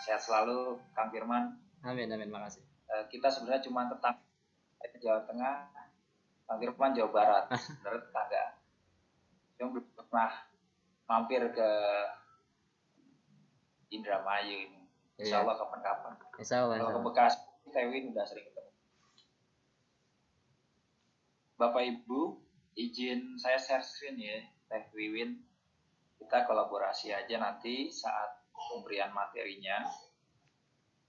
Sehat selalu, Kang Firman. Amin, makasih. Kita sebenarnya cuma tetangga Jawa Tengah, Kang Firman Jawa Barat, sebenarnya tetangga. Cuma belum pernah mampir ke Indramayu ini. Insya Allah kapan-kapan. Kalau ke Bekasi, Tewin udah sering ketemu. Bapak Ibu, izin saya share screen ya, Teh Wiwin. Kita kolaborasi aja nanti saat pemberian materinya.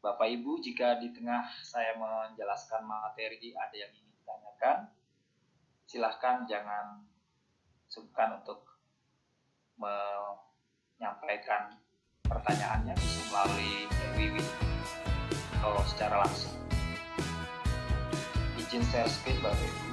Bapak Ibu, jika di tengah saya menjelaskan materi ada yang ingin ditanyakan, silahkan jangan sungkan untuk menyampaikan pertanyaannya bisa melalui Wiwin atau secara langsung. Izin share screen Bapak Ibu.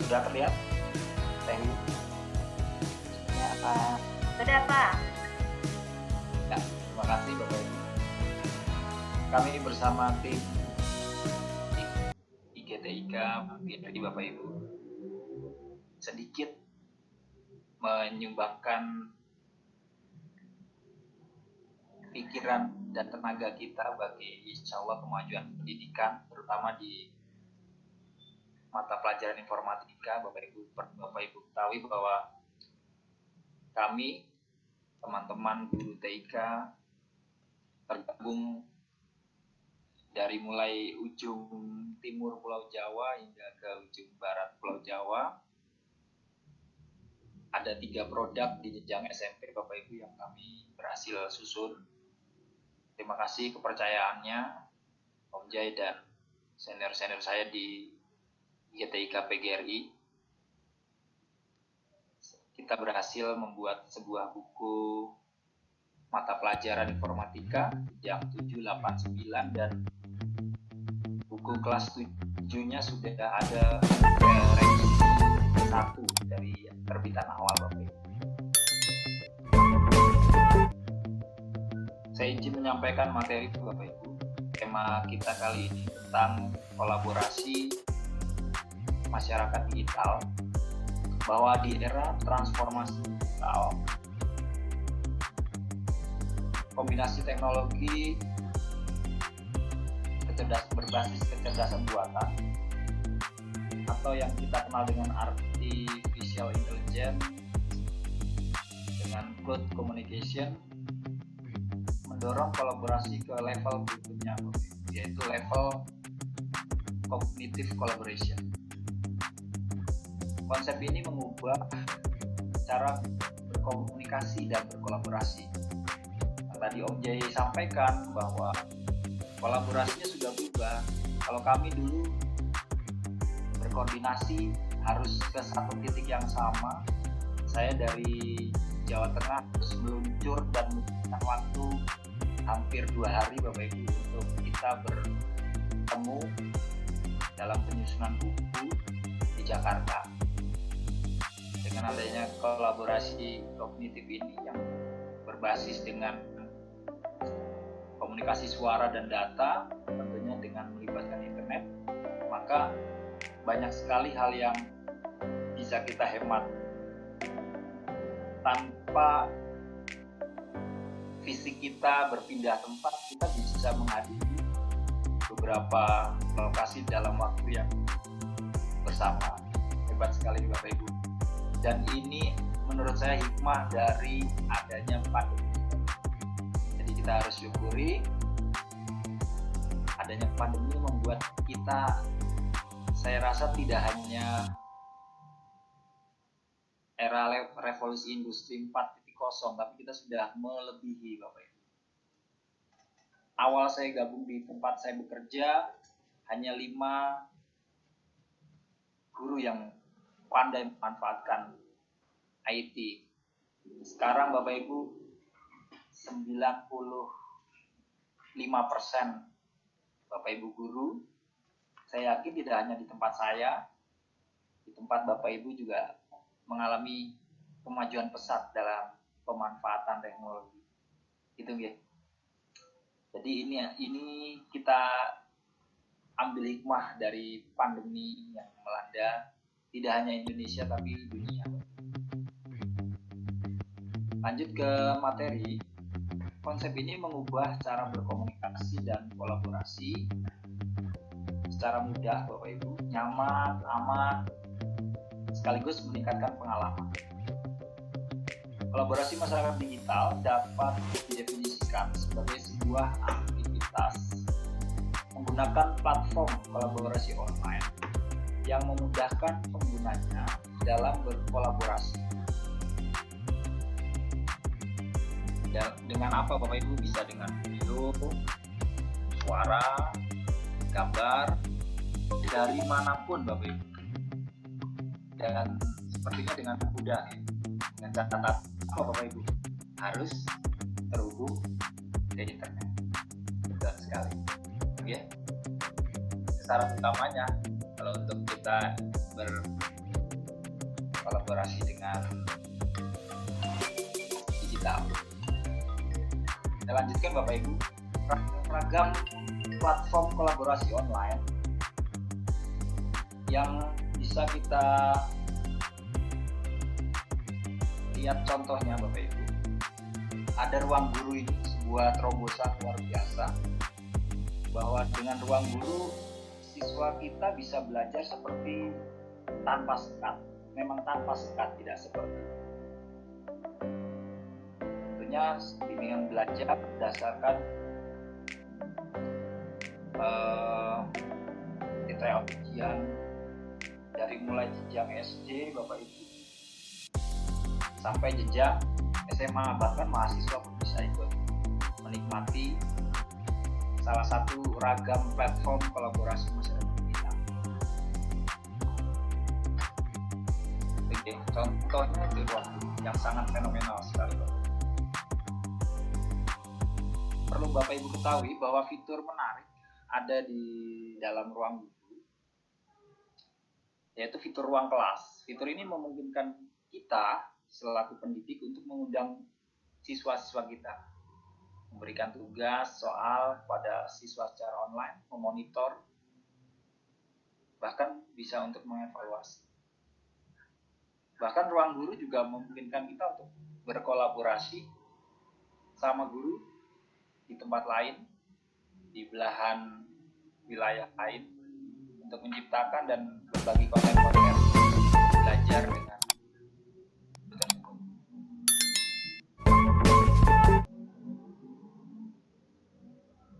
Sudah terlihat? Ya, Pak. Sudah, Pak. Ya, terima kasih Bapak Ibu. Kami bersama tim IGTIK PGRI Bapak Ibu sedikit menyumbangkan pikiran dan tenaga kita bagi insya Allah kemajuan pendidikan, terutama di mata pelajaran informatika. Bapak Ibu ketahui bahwa kami teman-teman guru TIK tergabung dari mulai ujung timur Pulau Jawa hingga ke ujung barat Pulau Jawa. Ada 3 produk di jenjang SMP Bapak Ibu yang kami berhasil susun. Terima kasih kepercayaannya Om Jai dan senior-senior saya di IGTIK PGRI. Kita berhasil membuat sebuah buku mata pelajaran informatika yang 7, 8, 9 dan buku kelas 7-nya sudah ada revisi 1 dari terbitan awal Bapak Ibu. Saya izin menyampaikan materi Bapak Ibu. Tema kita kali ini tentang kolaborasi masyarakat digital, bahwa di era transformasi digital kombinasi teknologi berbasis kecerdasan buatan atau yang kita kenal dengan artificial intelligence dengan cloud communication mendorong kolaborasi ke level berikutnya, yaitu level cognitive collaboration. Konsep ini mengubah cara berkomunikasi dan berkolaborasi. Tadi Om Jai sampaikan bahwa kolaborasinya sudah berubah. Kalau kami dulu berkoordinasi harus ke satu titik yang sama. Saya dari Jawa Tengah harus meluncur dan membutuhkan waktu hampir 2 hari Bapak Ibu untuk kita bertemu dalam penyusunan buku di Jakarta. Dengan adanya kolaborasi kognitif ini yang berbasis dengan komunikasi suara dan data, tentunya dengan melibatkan internet, maka banyak sekali hal yang bisa kita hemat tanpa fisik kita berpindah tempat. Kita bisa menghadiri beberapa lokasi dalam waktu yang bersama. Hebat sekali Bapak Ibu. Dan ini menurut saya hikmah dari adanya pandemi. Jadi kita harus syukuri adanya pandemi membuat kita, saya rasa tidak hanya era revolusi industri 4.0, tapi kita sudah melebihi Bapak Ibu. Awal saya gabung di tempat saya bekerja, hanya 5 guru yang pandai memanfaatkan IT. Sekarang Bapak Ibu 95% Bapak Ibu guru saya yakin tidak hanya di tempat saya, di tempat Bapak Ibu juga mengalami kemajuan pesat dalam pemanfaatan teknologi. Gitu ya. Jadi ini kita ambil hikmah dari pandemi yang melanda tidak hanya Indonesia tapi dunia. Lanjut ke materi. Konsep ini mengubah cara berkomunikasi dan kolaborasi secara mudah, Bapak Ibu, nyaman, aman, sekaligus meningkatkan pengalaman. Kolaborasi masyarakat digital dapat didefinisikan sebagai sebuah aktivitas menggunakan platform kolaborasi online yang memudahkan penggunanya dalam berkolaborasi. Dengan apa Bapak Ibu? Bisa dengan video, suara, gambar, dari manapun Bapak Ibu. Dan sepertinya dengan mudah ya. Dengan catatan apa Bapak Ibu? Harus terhubung ke internet. Betul sekali. Oke. Syarat utamanya kalau untuk kita berkolaborasi dengan digital. Kita lanjutkan Bapak Ibu. Ragam platform kolaborasi online yang bisa kita lihat contohnya Bapak Ibu. Ada Ruang Guru, ini sebuah terobosan luar biasa bahwa dengan Ruang Guru siswa kita bisa belajar seperti tanpa sekat. Memang tanpa sekat, tidak seperti tentunya bimbingan belajar berdasarkan detail ujian dari mulai jenjang SD Bapak Ibu sampai jenjang SMA, bahkan mahasiswa pun bisa ikut menikmati salah satu ragam platform kolaborasi masyarakat kita. Oke, contohnya itu yang sangat fenomenal sekali Bapak. Perlu Bapak Ibu ketahui bahwa fitur menarik ada di dalam Ruang Guru, yaitu fitur ruang kelas. Fitur ini memungkinkan kita selaku pendidik untuk mengundang siswa-siswa kita, memberikan tugas, soal pada siswa secara online, memonitor, bahkan bisa untuk mengevaluasi. Bahkan Ruang Guru juga memungkinkan kita untuk berkolaborasi sama guru di tempat lain, di belahan wilayah lain, untuk menciptakan dan berbagi konten-konten belajar dengan tersebut.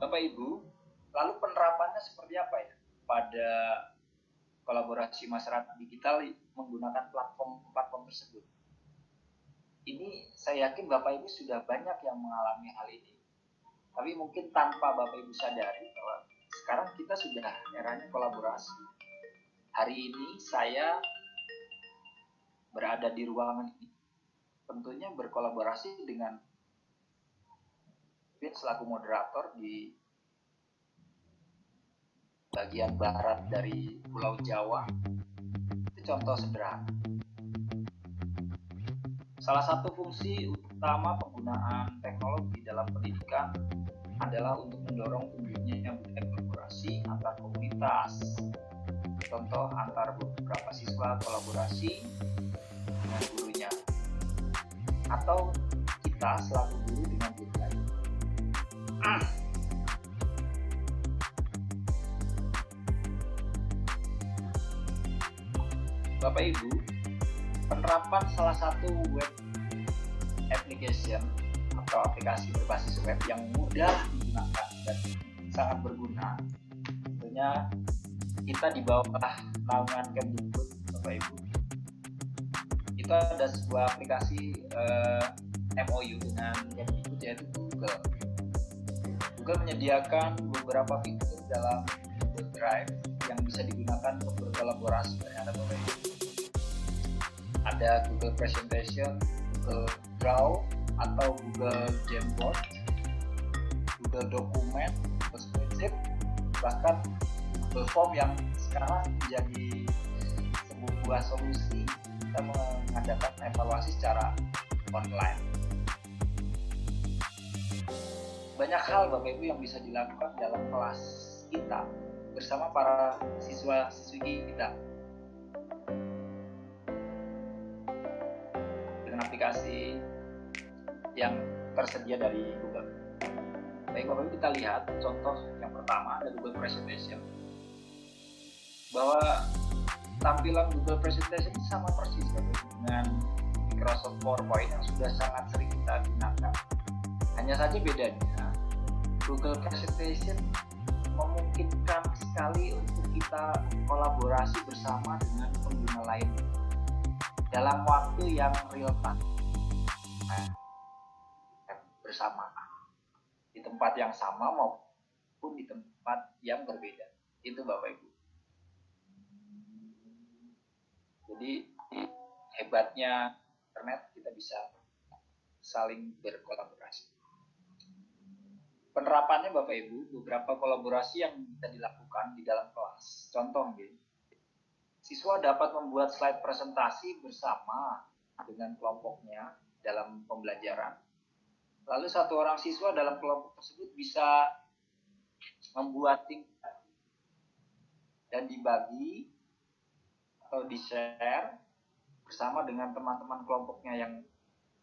Bapak Ibu, lalu penerapannya seperti apa ya pada kolaborasi masyarakat digital menggunakan platform tersebut? Ini saya yakin Bapak Ibu sudah banyak yang mengalami hal ini. Tapi mungkin tanpa Bapak Ibu sadari bahwa sekarang kita sudah eranya kolaborasi. Hari ini saya berada di ruangan ini, tentunya berkolaborasi dengan selaku moderator di bagian barat dari Pulau Jawa. Itu contoh sederhana. Salah satu fungsi utama penggunaan teknologi dalam pendidikan adalah untuk mendorong tumbuhnya budaya kolaborasi antar komunitas. Contoh, antar beberapa siswa kolaborasi dengan gurunya, atau kita selaku guru dengan guru lain. Bapak Ibu, penerapan salah satu web application atau aplikasi berbasis web yang mudah digunakan dan sangat berguna, tentunya kita di bawah naungan Kemdikbud Bapak Ibu. Itu ada sebuah aplikasi MOU dengan Kemdikbud, yaitu Google. Google menyediakan beberapa fitur dalam Google Drive yang bisa digunakan untuk berkolaborasi dengan Bapak Ibu. Ada Google Presentation, Google Draw atau Google Jamboard, Google Dokumen, Google Spreadsheet, bahkan Google Form yang sekarang menjadi sebuah solusi kita mengadakan evaluasi secara online. Banyak hal Bapak Ibu yang bisa dilakukan dalam kelas kita bersama para siswa-siswi kita dengan aplikasi yang tersedia dari Google. Baik Bapak Ibu, kita lihat contoh yang pertama ada Google Presentation, bahwa tampilan Google Presentation sama persis dengan Microsoft PowerPoint yang sudah sangat sering kita gunakan. Hanya saja bedanya Google Presentation memungkinkan sekali untuk kita kolaborasi bersama dengan pengguna lain dalam waktu yang real time, bersama di tempat yang sama maupun di tempat yang berbeda. Itu Bapak Ibu. Jadi hebatnya internet, kita bisa saling berkolaborasi. Penerapannya Bapak Ibu, beberapa kolaborasi yang bisa dilakukan di dalam kelas. Contoh, siswa dapat membuat slide presentasi bersama dengan kelompoknya dalam pembelajaran. Lalu satu orang siswa dalam kelompok tersebut bisa membuat tingkat dan dibagi atau di-share bersama dengan teman-teman kelompoknya yang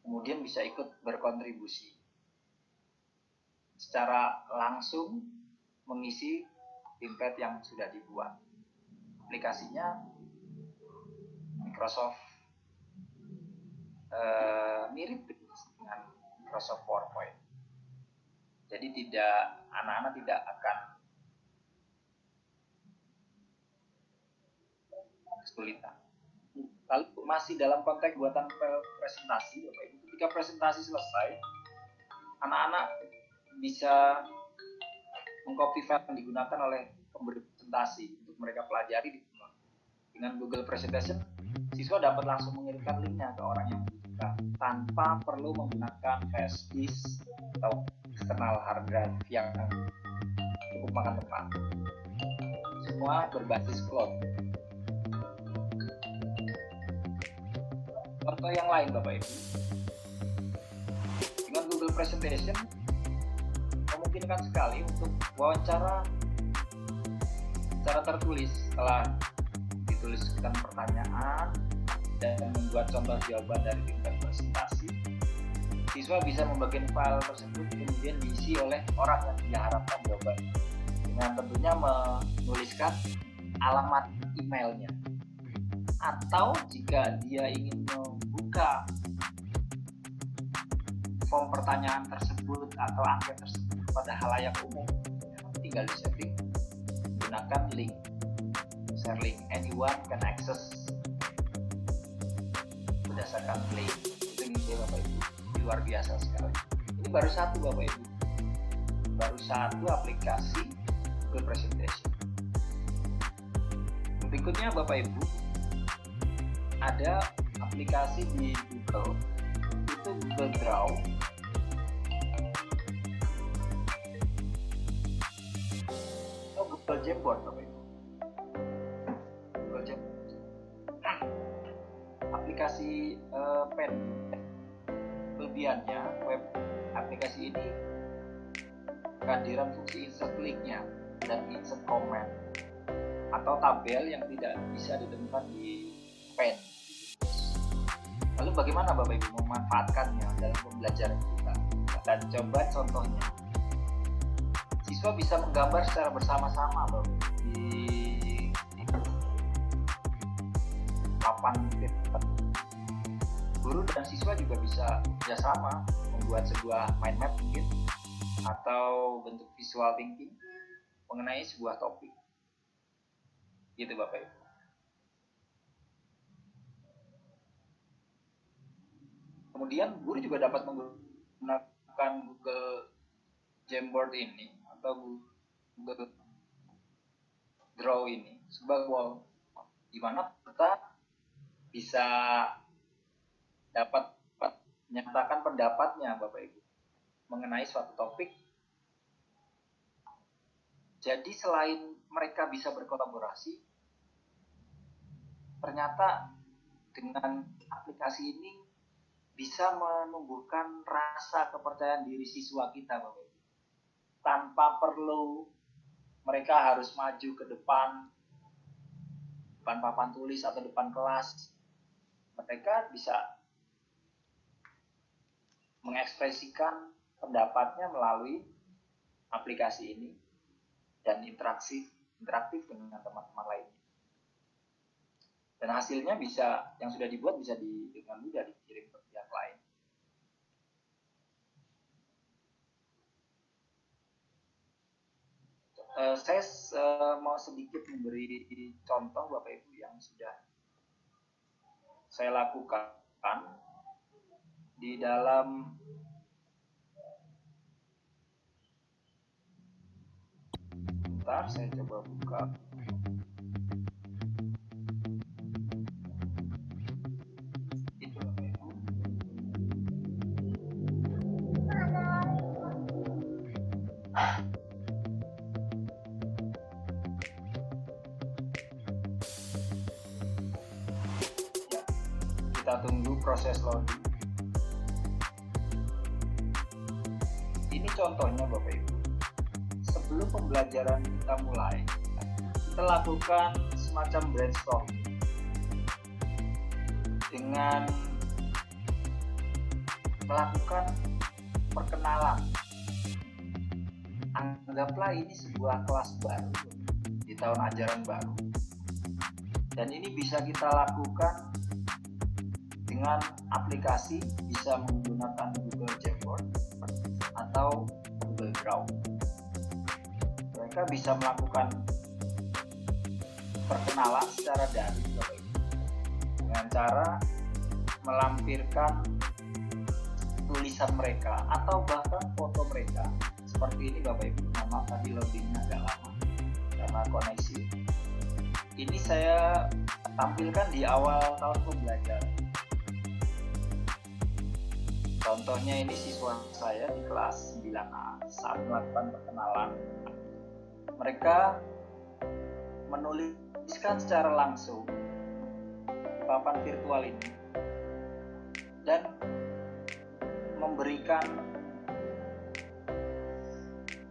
kemudian bisa ikut berkontribusi secara langsung mengisi Thinkpad yang sudah dibuat. Aplikasinya Microsoft mirip dengan Microsoft PowerPoint. Jadi anak-anak tidak akan kesulitan. Lalu masih dalam konteks buatan presentasi, Bapak Ibu, ketika presentasi selesai, anak-anak bisa mengcopy file yang digunakan oleh pemberi presentasi untuk mereka pelajari di rumah. Dengan Google Presentation, siswa dapat langsung mengirimkan linknya ke orang yang membutuhkan tanpa perlu menggunakan flash disk atau external hard drive yang cukup makan tempat. Semua berbasis cloud. Contoh yang lain Bapak Ibu, dengan Google Presentation memungkinkan sekali untuk wawancara secara tertulis. Setelah dituliskan pertanyaan dan membuat contoh jawaban dari tingkat presentasi, siswa bisa membagikan file tersebut kemudian diisi oleh orang yang diharapkan jawabannya, dengan tentunya menuliskan alamat emailnya. Atau jika dia ingin membuka form pertanyaan tersebut atau angket tersebut pada halayak umum, tinggal di-setting menggunakan link, share link, anyone can access berdasarkan link. Itu gitu Bapak Ibu, ini luar biasa sekali. Ini baru satu Bapak Ibu, baru satu aplikasi Google Presentation. Berikutnya Bapak Ibu, ada aplikasi di Google, itu Google Draw. Atau Google Jamboard Bapak Ibu. Google Jamboard. Aplikasi pen. Kelebihannya, web aplikasi ini kehadiran fungsi insert link-nya dan insert comment atau tabel yang tidak bisa ditemukan di pen. Lalu bagaimana Bapak Ibu memanfaatkannya dalam pembelajaran kita? Dan coba contohnya. Siswa bisa menggambar secara bersama-sama Bapak Ibu, di papan titik. Guru dan siswa juga bisa bekerjasama membuat sebuah mind map mungkin atau bentuk visual thinking mengenai sebuah topik. Gitu Bapak Ibu. Kemudian guru juga dapat menggunakan Google Jamboard ini atau Google Draw ini sebagai wall, di mana kita bisa dapat menyatakan pendapatnya Bapak Ibu mengenai suatu topik Jadi selain mereka bisa berkolaborasi, ternyata dengan aplikasi ini bisa menumbuhkan rasa kepercayaan diri siswa kita, Bapak Ibu. Tanpa perlu mereka harus maju ke depan papan tulis atau depan kelas. Mereka bisa mengekspresikan pendapatnya melalui aplikasi ini dan interaktif dengan teman-teman lainnya. Dan hasilnya bisa, yang sudah dibuat bisa dengan mudah dikirim ke pihak lain. Saya mau sedikit memberi contoh Bapak Ibu yang sudah saya lakukan di dalam bentar, saya coba buka. Itu Bapak Ibu. Ya, kita tunggu proses loading. Ini contohnya Bapak Ibu. Sebelum pembelajaran kita mulai, kita lakukan semacam brainstorming dengan melakukan perkenalan. Anggaplah ini sebuah kelas baru di tahun ajaran baru. Dan ini bisa kita lakukan dengan aplikasi, bisa menggunakan Google Jamboard atau Google Drive. Mereka bisa melakukan perkenalan secara daring dengan cara melampirkan tulisan mereka atau bahkan foto mereka seperti ini Bapak Ibu. Nama tadi loadingnya agak lama karena koneksi. Ini saya tampilkan di awal tahun pembelajaran. Contohnya ini siswa saya di kelas 9A saat melakukan perkenalan. Mereka menuliskan secara langsung di papan virtual ini dan memberikan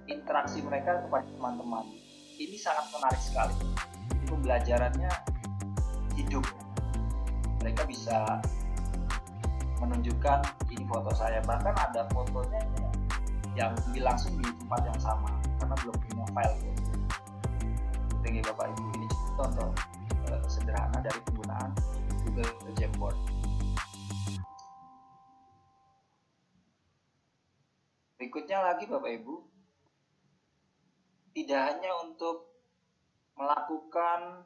interaksi mereka kepada teman-teman. Ini sangat menarik sekali. Pembelajarannya hidup. Mereka bisa menunjukkan ini foto saya, bahkan ada fotonya yang langsung di tempat yang sama karena belum punya file foto. Tinggi Bapak Ibu, ini contoh sederhana dari penggunaan Google Jamboard. Berikutnya lagi Bapak Ibu, tidak hanya untuk melakukan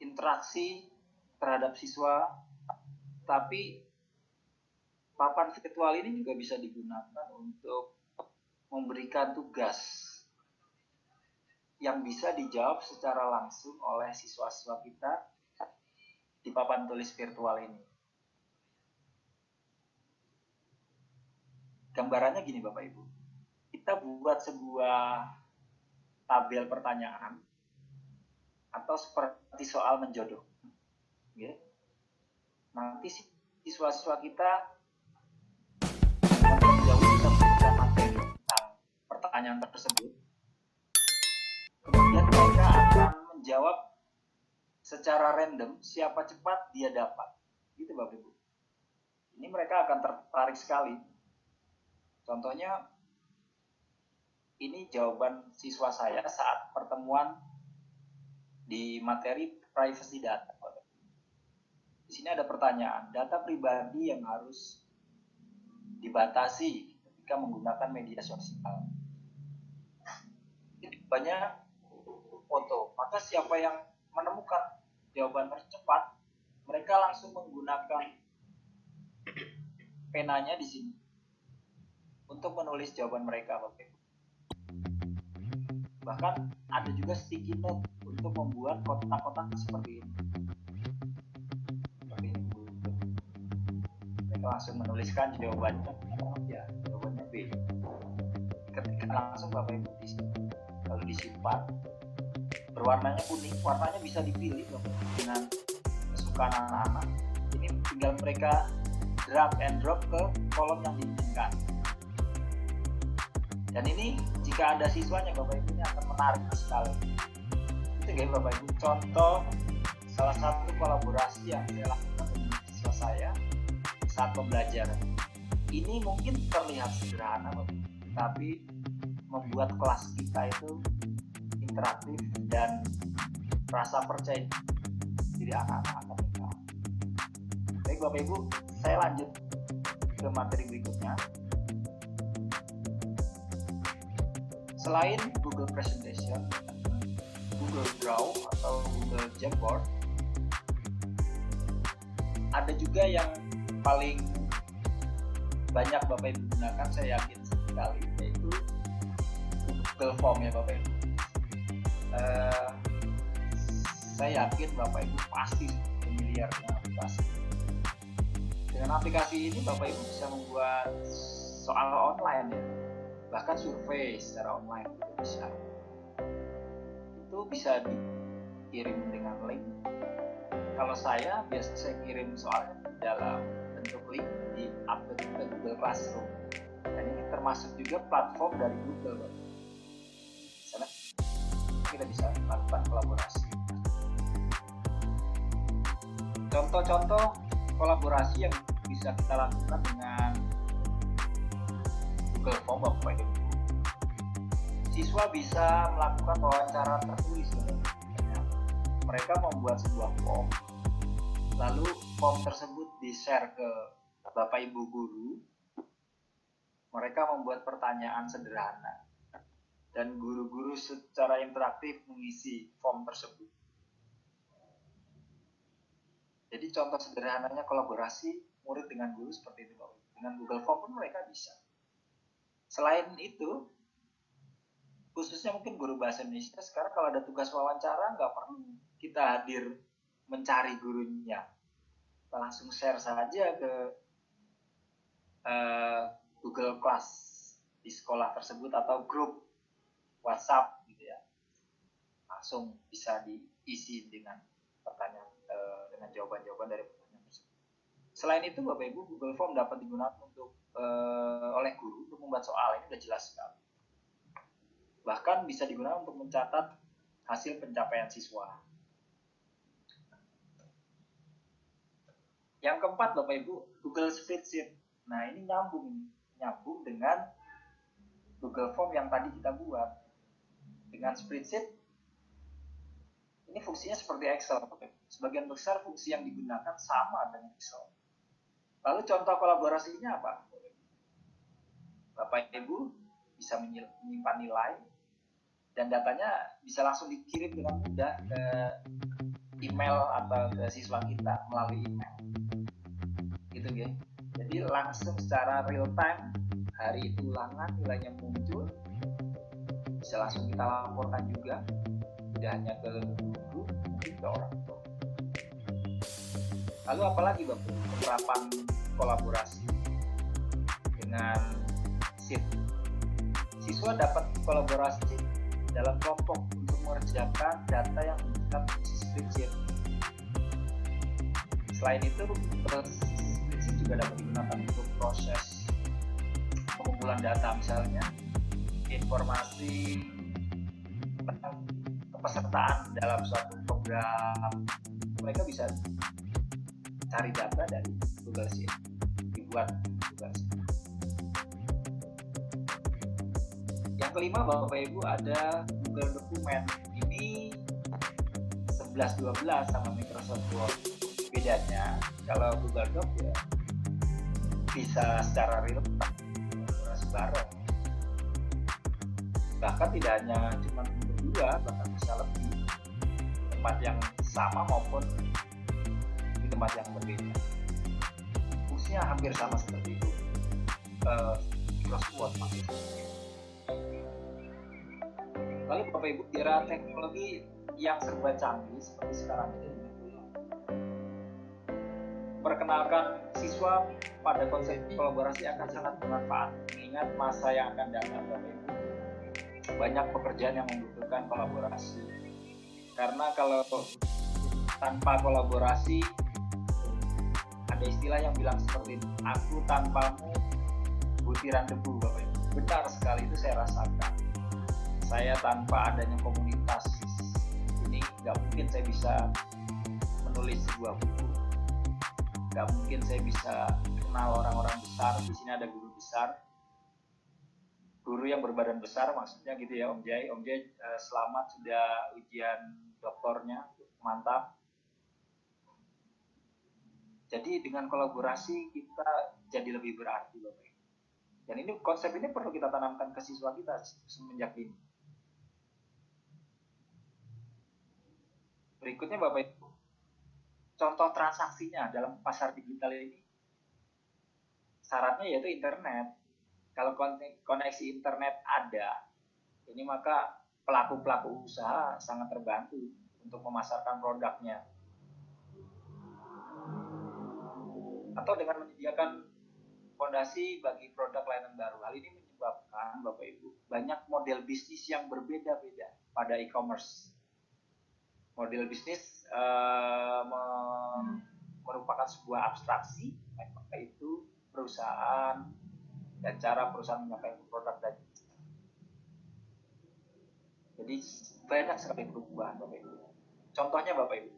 interaksi terhadap siswa, tapi papan virtual ini juga bisa digunakan untuk memberikan tugas yang bisa dijawab secara langsung oleh siswa-siswa kita di papan tulis virtual ini. Gambarannya gini Bapak Ibu, kita buat sebuah tabel pertanyaan atau seperti soal menjodoh. Nanti siswa-siswa kita jauh bisa memberikan materi tentang pertanyaan tersebut. Kemudian mereka akan menjawab secara random, siapa cepat dia dapat. Gitu Bapak Ibu. Ini mereka akan tertarik sekali. Contohnya, ini jawaban siswa saya saat pertemuan di materi privacy data. Di sini ada pertanyaan, data pribadi yang harus dibatasi ketika menggunakan media sosial. Banyak foto, maka siapa yang menemukan jawaban tercepat, mereka langsung menggunakan penanya di sini untuk menulis jawaban mereka, Bapak Ibu. Bahkan ada juga sticky note untuk membuat kotak-kotak seperti ini. Mereka langsung menuliskan jawabannya. Ya, jawabannya B. Ketika langsung Bapak Ibu lalu disimpan. Berwarnanya kuning, warnanya bisa dipilih Bapak Ibu dengan kesukaan anak-anak. Ini tinggal mereka drag and drop ke kolom yang diinginkan. Dan ini jika ada siswanya Bapak Ibu, ini akan menarik sekali. Itu guys Bapak Ibu, contoh salah satu kolaborasi yang saya lakukan dengan siswa saya saat pembelajaran. Ini mungkin terlihat sederhana Bapak Ibu, tapi membuat kelas kita itu interaktif dan rasa percaya diri anak-anak akan meningkat. Baik Bapak Ibu, saya lanjut ke materi berikutnya. Selain Google Presentation, Google Draw atau Google Jamboard, ada juga yang paling banyak Bapak Ibu gunakan, saya yakin sekali, yaitu Google Form ya Bapak Ibu. Saya yakin Bapak Ibu pasti familiar dengan aplikasi. Dengan aplikasi ini Bapak Ibu bisa membuat soal online ya, bahkan survei secara online juga bisa. Itu bisa dikirim dengan link. Kalau saya biasanya saya kirim soalnya dalam bentuk link di upload ke Google Classroom. Dan ini termasuk juga platform dari Google. Sana kita bisa melakukan kolaborasi. Contoh-contoh kolaborasi yang bisa kita lakukan dengan Google Form Bapak Ibu. Siswa bisa melakukan wawancara tertulis. Mereka membuat sebuah form, lalu form tersebut di-share ke Bapak Ibu guru. Mereka membuat pertanyaan sederhana dan guru-guru secara interaktif mengisi form tersebut. Jadi contoh sederhananya kolaborasi murid dengan guru seperti itu Bapak Ibu. Dengan Google Form pun mereka bisa. Selain itu, khususnya mungkin guru bahasa Indonesia, sekarang kalau ada tugas wawancara nggak perlu kita hadir mencari gurunya. Kita langsung share saja ke Google Class di sekolah tersebut atau grup WhatsApp gitu ya. Langsung bisa diisi dengan pertanyaan, dengan jawaban-jawaban dari pertanyaan tersebut. Selain itu Bapak Ibu, Google Form dapat digunakan untuk oleh guru untuk membuat soal. Ini sudah jelas sekali. Bahkan bisa digunakan untuk mencatat hasil pencapaian siswa. Yang keempat Bapak Ibu, Google Spreadsheet. Nah ini nyambung dengan Google Form yang tadi kita buat. Dengan Spreadsheet, ini fungsinya seperti Excel. Sebagian besar fungsi yang digunakan sama dengan Excel. Lalu contoh kolaborasinya apa? Bapak Ibu bisa menyimpan nilai dan datanya bisa langsung dikirim dengan mudah ke email atau ke siswa kita melalui email. Gitu ya. Jadi langsung secara real time hari itu ulangan nilainya muncul, bisa langsung kita laporkan juga, tidak hanya ke guru, mungkin ke orang tua. Lalu apalagi Bapak, penerapan kolaborasi dengan sheet. Siswa dapat kolaborasi dalam kelompok untuk mengerjakan data yang membutuhkan fungsi spreadsheet. Selain itu, spreadsheet juga dapat digunakan untuk proses pengumpulan data, misalnya informasi tentang kepesertaan dalam suatu program. Mereka bisa cari data dari Google Sheet, dibuat Google Sheet. Yang kelima Bapak Ibu ada Google Dokumen. Ini 11-12 sama Microsoft Word. Bedanya kalau Google Doc ya bisa secara real time bareng. Bahkan tidak hanya cuma berdua, bahkan bisa lebih tempat yang sama maupun di tempat yang berbeda. Fungsinya hampir sama seperti itu. Microsoft Word maksudnya. Lalu Bapak Ibu, era teknologi yang serba canggih seperti sekarang ini perkenalkan siswa pada konsep kolaborasi akan sangat bermanfaat mengingat masa yang akan datang Bapak Ibu. banyak pekerjaan yang membutuhkan kolaborasi. Karena kalau tanpa kolaborasi, ada istilah yang bilang seperti ini, aku tanpamu butiran debu, Bapak Ibu. Benar sekali, itu saya rasakan. Saya tanpa adanya komunitas ini nggak mungkin saya bisa menulis sebuah buku, nggak mungkin saya bisa kenal orang-orang besar. Di sini ada guru besar, guru yang berbadan besar, maksudnya gitu ya, Om Jai. Om Jai selamat sudah ujian doktornya, mantap. Jadi dengan kolaborasi kita jadi lebih berarti, Bapak Ibu. Dan ini konsep ini perlu kita tanamkan ke siswa kita semenjak ini. Berikutnya Bapak Ibu, contoh transaksinya dalam pasar digital ini, syaratnya yaitu internet. Kalau koneksi internet ada, ini maka pelaku-pelaku usaha sangat terbantu untuk memasarkan produknya. Atau dengan menyediakan fondasi bagi produk layanan baru. Hal ini menyebabkan Bapak Ibu banyak model bisnis yang berbeda-beda pada e-commerce. Model bisnis merupakan sebuah abstraksi, yaitu perusahaan dan cara perusahaan menyampaikan produk dan jadi banyak sekali perubahan, Bapak Ibu. Contohnya Bapak Ibu,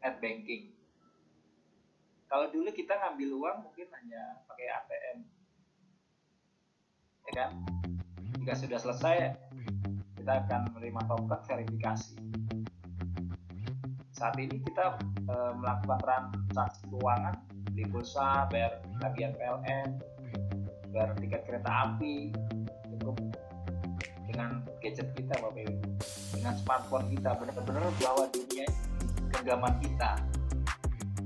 net banking. Kalau dulu kita ngambil uang mungkin hanya pakai ATM, ya kan? Jika sudah selesai, kita akan menerima token verifikasi. Saat ini kita melakukan transaksi keuangan, beli pulsa, bayar tagihan PLN, bayar tiket kereta api, cukup dengan gadget kita, Bapak Ibu, dengan smartphone kita, benar-benar bahwa dunia genggaman kita,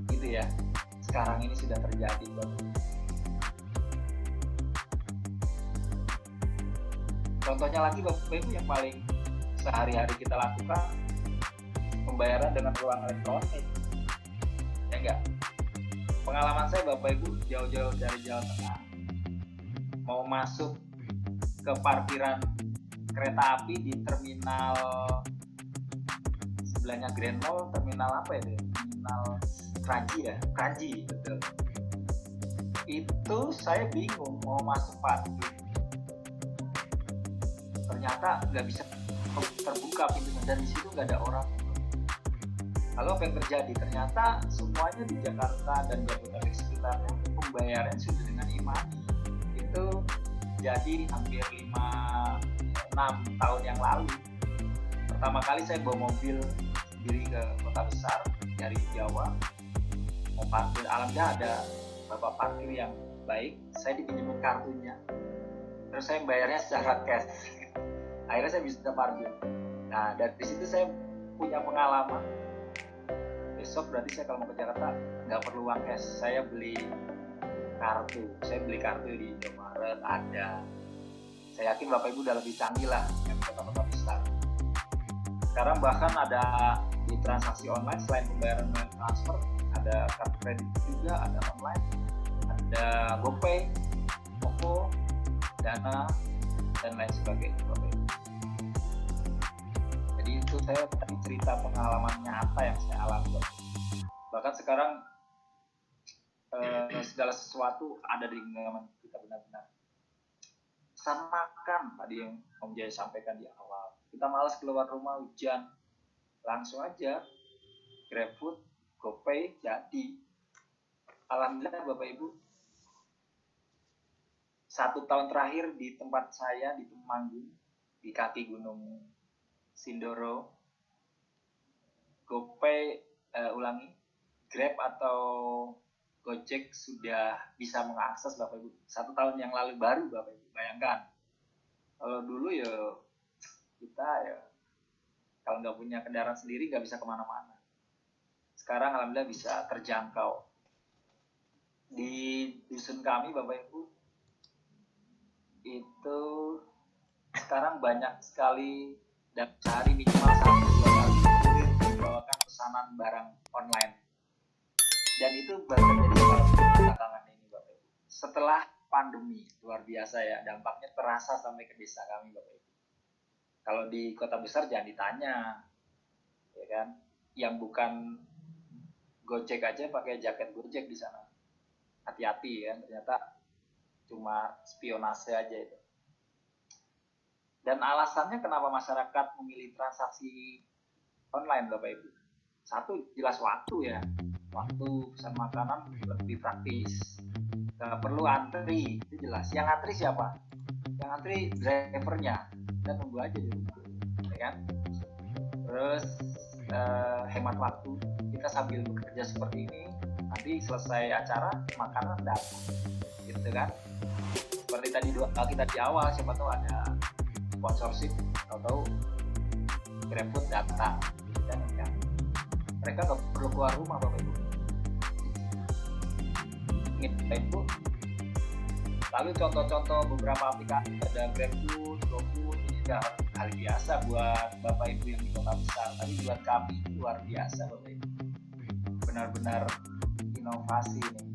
gitu ya. Sekarang ini sudah terjadi, Bapak. Contohnya lagi Bapak Ibu yang paling sehari-hari kita lakukan, pembayaran dengan uang elektronik, ya enggak? Pengalaman saya Bapak Ibu jauh-jauh dari Jawa Tengah, mau masuk ke parkiran kereta api di terminal sebelahnya Grand Mall, terminal apa ya? Terminal Kranji, betul. Itu saya bingung mau masuk parkir. Ternyata nggak bisa terbuka pintunya dan di situ nggak ada orang. Lalu apa yang terjadi? Ternyata semuanya di Jakarta dan Jabodetabek sekitarnya pembayaran sudah dengan e-money. Itu jadi hampir 5-6 tahun yang lalu. Pertama kali saya bawa mobil sendiri ke kota besar dari Jawa. Mau parkir, alhamdulillah ada bapak parkir yang baik, saya dipinjemin kartunya, terus saya bayarnya secara cash. Akhirnya saya bisa parkir. Nah dari situ saya punya pengalaman. Besok berarti saya kalau mau ke Jakarta nggak perlu uang cash, saya beli kartu. Saya beli kartu di Indomaret ada. Saya yakin Bapak Ibu udah lebih canggih lah yang kota-kota besar. Sekarang bahkan ada di transaksi online selain pembayaran transfer, ada kartu kredit juga, ada online, ada GoPay, OVO, Dana, dan lain sebagainya. Jadi itu saya tadi cerita pengalaman nyata yang saya alami. Bahkan sekarang segala sesuatu ada di genggaman kita benar-benar. Samakan tadi yang Om Jaya sampaikan di awal. Kita malas keluar rumah hujan, langsung aja GrabFood, GoPay jadi. Alhamdulillah Bapak Ibu, 1 tahun terakhir di tempat saya di Temanggung, di kaki Gunung Sindoro, GoPay Grab atau Gojek sudah bisa mengakses Bapak Ibu. 1 tahun yang lalu baru Bapak Ibu, bayangkan. Kalau dulu ya kita ya kalau nggak punya kendaraan sendiri nggak bisa kemana-mana. Sekarang alhamdulillah bisa terjangkau. Di dusun kami Bapak Ibu itu sekarang banyak sekali dan sehari minimal 1-2 kali membawakan pesanan barang online. Dan itu baru terjadi belakangan ini Bapak Ibu. Setelah pandemi luar biasa ya, dampaknya terasa sampai ke desa kami Bapak Ibu. Kalau di kota besar jangan ditanya, ya kan? Yang bukan Gojek aja pakai jaket Gojek di sana. Hati-hati ya, ternyata cuma spionase aja itu. Dan alasannya kenapa masyarakat memilih transaksi online, Bapak Ibu? Satu, jelas waktu ya. Waktu pesan makanan lebih praktis. Gak perlu antri, itu jelas. Yang antri siapa? Yang antri drivernya. Kita tunggu aja di rumah, ya kan? Terus hemat waktu. Kita sambil bekerja seperti ini, nanti selesai acara makanan datang, gitu kan? Seperti tadi kita di awal, siapa tahu ada sponsorship atau GrabFood datang, dan ya, mereka nggak perlu keluar rumah, Bapak Ibu. Ibu. Lalu contoh-contoh beberapa aplikasi, ada GrabFood, GoFood, ini sudah hal biasa buat Bapak Ibu yang di kota besar. Tapi buat kami luar biasa, Bapak Ibu. Benar-benar inovasi nih.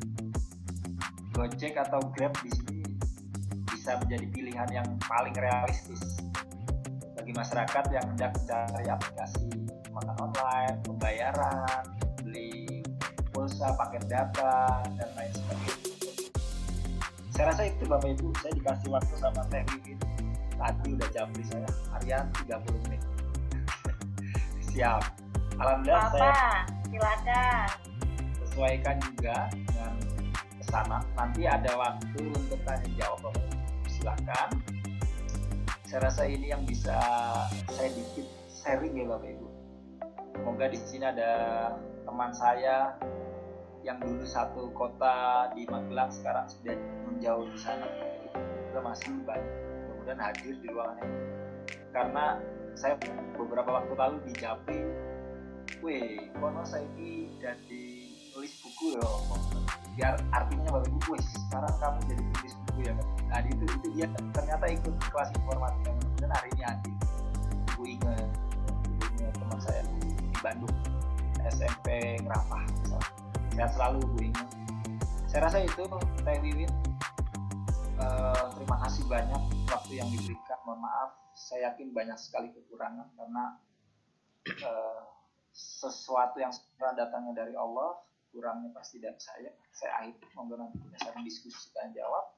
Gojek atau Grab di sini bisa menjadi pilihan yang paling realistis bagi masyarakat yang hendak mencari aplikasi makan online, pembayaran, beli pulsa, paket data, dan lain sebagainya. Saya rasa itu Bapak Ibu, saya dikasih waktu sama Teh Wiwin. Tadi udah japri saya, harian 30 menit. Siap. Alhamdulillah saya silakan. Sesuaikan juga dengan pesanan. Nanti ada waktu untuk tanya jawab Bapak Ibu. Silakan. Saya rasa ini yang bisa saya dikit sharing ya Bapak Ibu. Semoga di sini ada teman saya yang dulu satu kota di Magelang sekarang sudah menjauh di sana. Kita masih banyak. Mudah-mudahan hadir di ruangan ini. Karena saya beberapa waktu lalu di Japri, kono saya ini jadi tulis buku ya. Biar artinya Bapak Ibu, sekarang kamu jadi tulis buku ya. Nah itu dia ternyata ikut kelas informatika dan hari ini hadir. Ibunya teman saya di Bandung, SMP Ngerapah. Sehat selalu Bu Inge. Saya rasa itu Teh Wiwin. Terima kasih banyak waktu yang diberikan. Mohon maaf, saya yakin banyak sekali kekurangan karena sesuatu yang sebenarnya datangnya dari Allah, kurangnya pasti dari saya. Saya akhiri, monggo nanti kita diskusi dan jawab.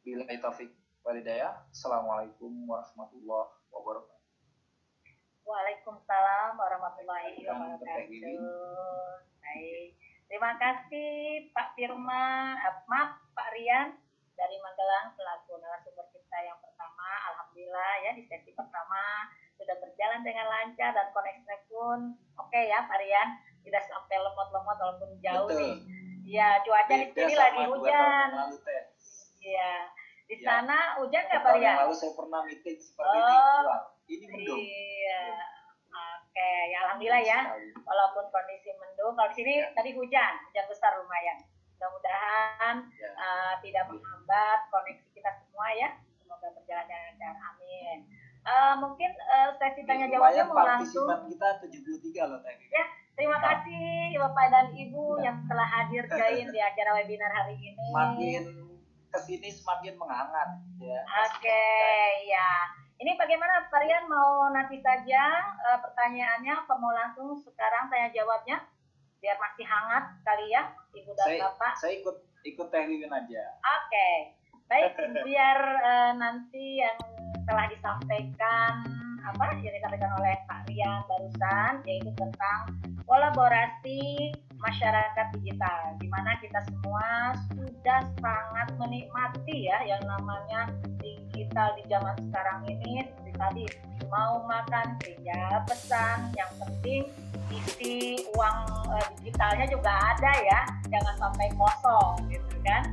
Billahi taufik wal hidayah. Assalamualaikum warahmatullahi wabarakatuh. Waalaikumsalam warahmatullahi wabarakatuh. Baik. Terima kasih Pak Firman, Pak Rian dari Magelang selaku narasumber kita yang pertama. Alhamdulillah ya di sesi pertama sudah berjalan dengan lancar dan koneksinya pun oke ya Pak Rian, tidak sampai lemot-lemot walaupun jauh. Betul. Nih. Ya cuaca di sini lagi hujan. Iya. Di sana hujan nggak Pak Rian? Lalu saya pernah meeting seperti ini. Ini mendung. Iya. Oke, ya alhamdulillah ya. Walaupun kondisi mendung, kalau di sini tadi hujan besar lumayan. Mudah-mudahan tidak menghambat koneksi kita semua ya. Semoga berjalan dengan lancar. Amin. Mungkin sesi tanya jawabnya mau langsung. Partisipan kita 73 loh Teh. Ya, terima kasih Bapak dan Ibu yang telah hadir join di acara webinar hari ini. Makin kesini semakin menghangat ya. Oke, ya. Ini bagaimana Pak Rian, mau nanti saja pertanyaannya apa mau langsung sekarang tanya jawabnya biar masih hangat kali ya Ibu dan Bapak. Saya ikut Teh Wiwin aja. Oke. Baik, biar nanti yang telah disampaikan yang disampaikan oleh Pak Rian barusan yaitu tentang kolaborasi masyarakat digital, di mana kita semua sudah sangat menikmati ya yang namanya digital di zaman sekarang ini. Seperti tadi mau makan tinggal pesan, yang penting isi uang digitalnya juga ada ya, jangan sampai kosong gitu kan.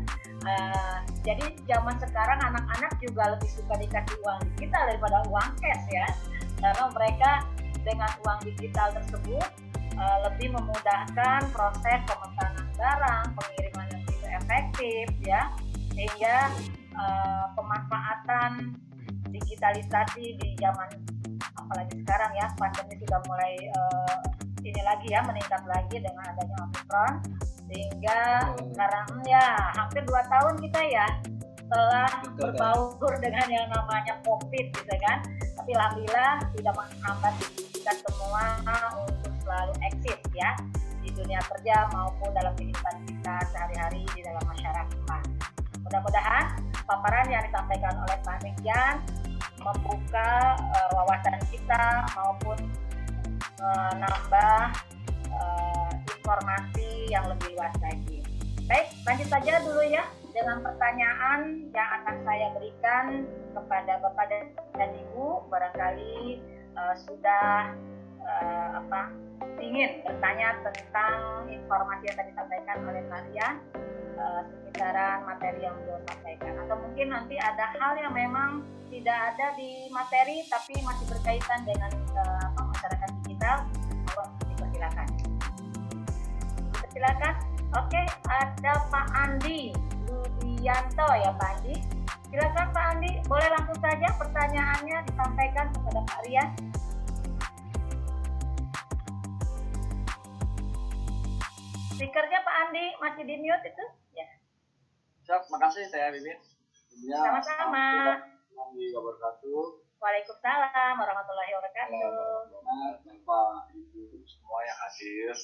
Jadi zaman sekarang anak-anak juga lebih suka dikasih uang digital daripada uang cash ya, karena mereka dengan uang digital tersebut lebih memudahkan proses pemesanan barang, pengiriman yang lebih efektif ya, sehingga pemanfaatan digitalisasi di zaman apalagi sekarang ya, pandemi sudah mulai ini lagi ya, meningkat lagi dengan adanya Omicron, sehingga sekarang ya hampir 2 tahun kita ya telah Betul, berbaur dengan yang namanya COVID gitu kan. Tapi alhamdulillah tidak menghambat kita semua untuk selalu eksis ya di dunia kerja maupun dalam kehidupan kita sehari-hari di dalam masyarakat. Mudah-mudahan paparan yang disampaikan oleh Pak Nikian membuka wawasan kita maupun menambah informasi yang lebih luas lagi. Baik, lanjut saja dulu ya dengan pertanyaan yang akan saya berikan kepada Bapak dan Ibu. Barangkali sudah ingin bertanya tentang informasi yang tadi disampaikan oleh kalian sekitaran materi yang belum sampaikan, atau mungkin nanti ada hal yang memang tidak ada di materi tapi masih berkaitan dengan masyarakat digital. Dipersilakan. Oke, ada Pak Andi Ludianto ya Pak Andi. Silakan Pak Andi, boleh langsung saja pertanyaannya disampaikan kepada Pak Rian. Speakernya Pak Andi masih di mute itu? Ya. Siap, makasih saya Bibin. Sama-sama. Warahmatullahi wabarakatuh. Waalaikumsalam warahmatullahi wabarakatuh. Bapak Ibu semua yang hadir,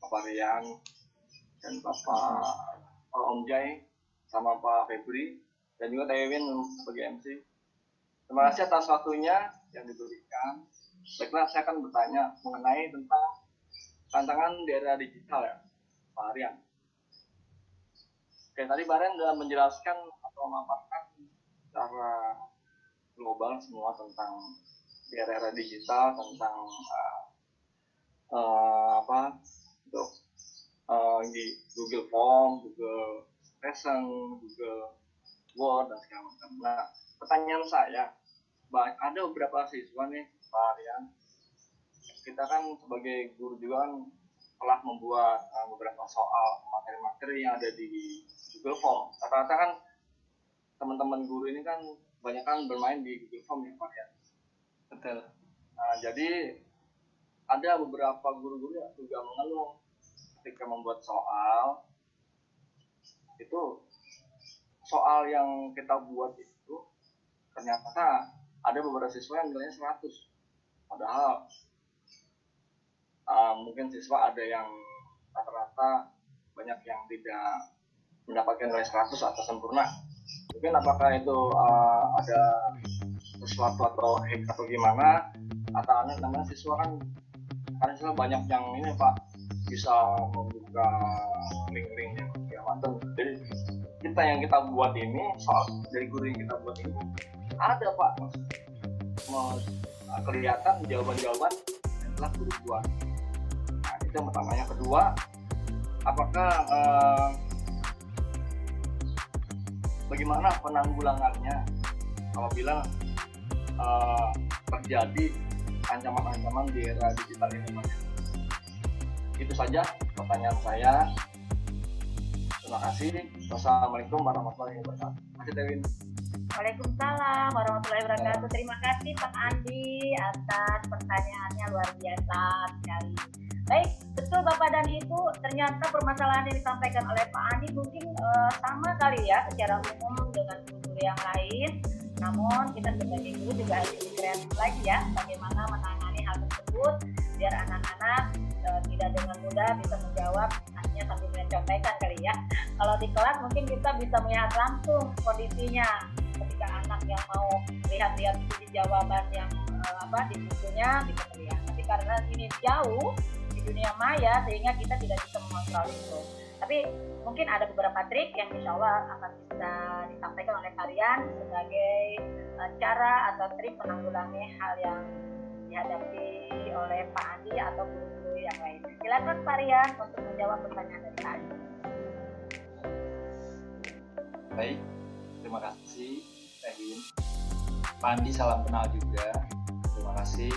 Bapak Rian dan Bapak Om Jai sama Pak Febri dan juga Teh Win sebagai MC. Terima kasih atas waktunya yang diberikan. Baiklah, saya akan bertanya mengenai tentang tantangan di era digital ya, Pak Rian. Oke, tadi Pak Rian sudah menjelaskan atau memaparkan secara global semua tentang di era digital, tentang untuk di Google Form, Google Present, Google Word dan segala macam. Nah, pertanyaan saya, ada beberapa siswa nih Pak Rian, kita kan sebagai guru juga kan telah membuat beberapa soal materi-materi yang ada di Google Form. Rata-rata kan teman-teman guru ini kan banyak kan bermain di Google Form ya Pak ya. Betul. Nah, jadi ada beberapa guru-guru yang juga mengeluh ketika membuat soal itu, soal yang kita buat itu ternyata ada beberapa siswa yang nilainya 100, padahal mungkin siswa ada yang rata-rata banyak yang tidak mendapatkan nilai 100 atau sempurna. Mungkin apakah itu ada sesuatu atau hack atau gimana, atau namanya siswa kan siswa banyak yang ini Pak bisa membuka link-link yang macam. Jadi kita buat ini, soal dari guru yang kita buat ini ada Pak kelihatan jawaban-jawaban yang telah guru buat. Nah, itu yang pertama. Yang kedua, apakah bagaimana penanggulangannya apabila terjadi ancaman-ancaman di era digital ini Pak? Itu saja pertanyaan saya. Terima kasih. Wassalamualaikum warahmatullahi wabarakatuh. Masih Tewin. Waalaikumsalam warahmatullahi wabarakatuh. Terima kasih Pak Andi atas pertanyaannya, luar biasa sekali. Baik, betul Bapak dan Ibu, ternyata permasalahan yang disampaikan oleh Pak Andi mungkin sama kali ya secara umum dengan guru yang lain. Namun kita sebagai guru juga harus lebih kreatif lagi ya, bagaimana menangani hal tersebut biar anak-anak tidak dengan mudah bisa menjawab, hanya sambil mencontohkan kali ya. Kalau di kelas mungkin kita bisa melihat langsung kondisinya ketika anak yang mau lihat-lihat di jawaban yang di bukunya bisa melihat. Tapi karena ini jauh di dunia maya sehingga kita tidak bisa mengontrol itu. Tapi mungkin ada beberapa trik yang insya Allah akan bisa disampaikan oleh kalian sebagai cara atau trik menanggulangi hal yang dihadapi oleh Pak Andi atau guru-guru yang lain. Silakan Pak Rian untuk menjawab pertanyaan dari Pak Andi. Baik, terima kasih Tewin. Pak Andi salam kenal juga. Terima kasih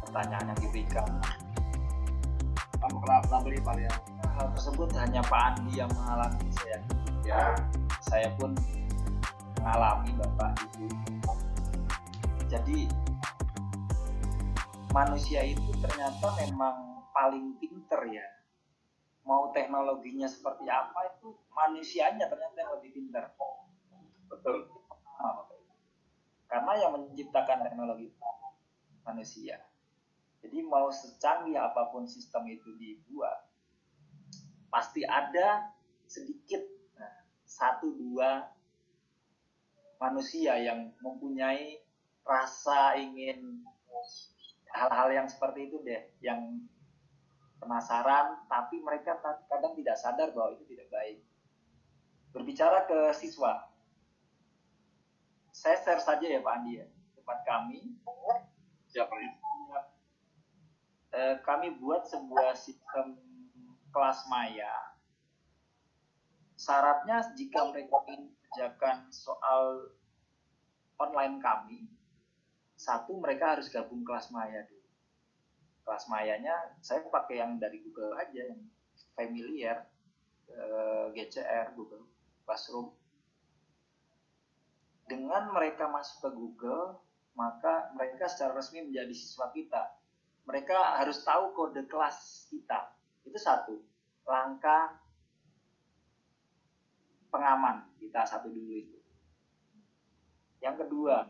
pertanyaan yang diberikan. Kenal beli Pak Rian. Hal tersebut hanya Pak Andi yang mengalami, saya pun mengalami Bapak Ibu. Jadi manusia itu ternyata memang paling pinter ya. Mau teknologinya seperti apa itu manusianya ternyata yang lebih pinter. Betul. Karena yang menciptakan teknologi itu manusia. Jadi mau secanggih apapun sistem itu dibuat, pasti ada sedikit, satu dua manusia yang mempunyai rasa ingin hal-hal yang seperti itu deh, yang penasaran, tapi mereka kadang tidak sadar bahwa itu tidak baik. Berbicara ke siswa, saya share saja ya Pak Andi ya, tempat kami. Siapa ya? Kami buat sebuah sistem kelas maya. Syaratnya jika mereka ingin mengerjakan soal online kami, satu mereka harus gabung kelas maya dulu. Kelas mayanya saya pakai yang dari Google aja, yang familiar, GCR, Google Classroom. Dengan mereka masuk ke Google, maka mereka secara resmi menjadi siswa kita. Mereka harus tahu kode kelas kita. Itu satu langkah pengaman kita, satu dulu itu. Yang kedua,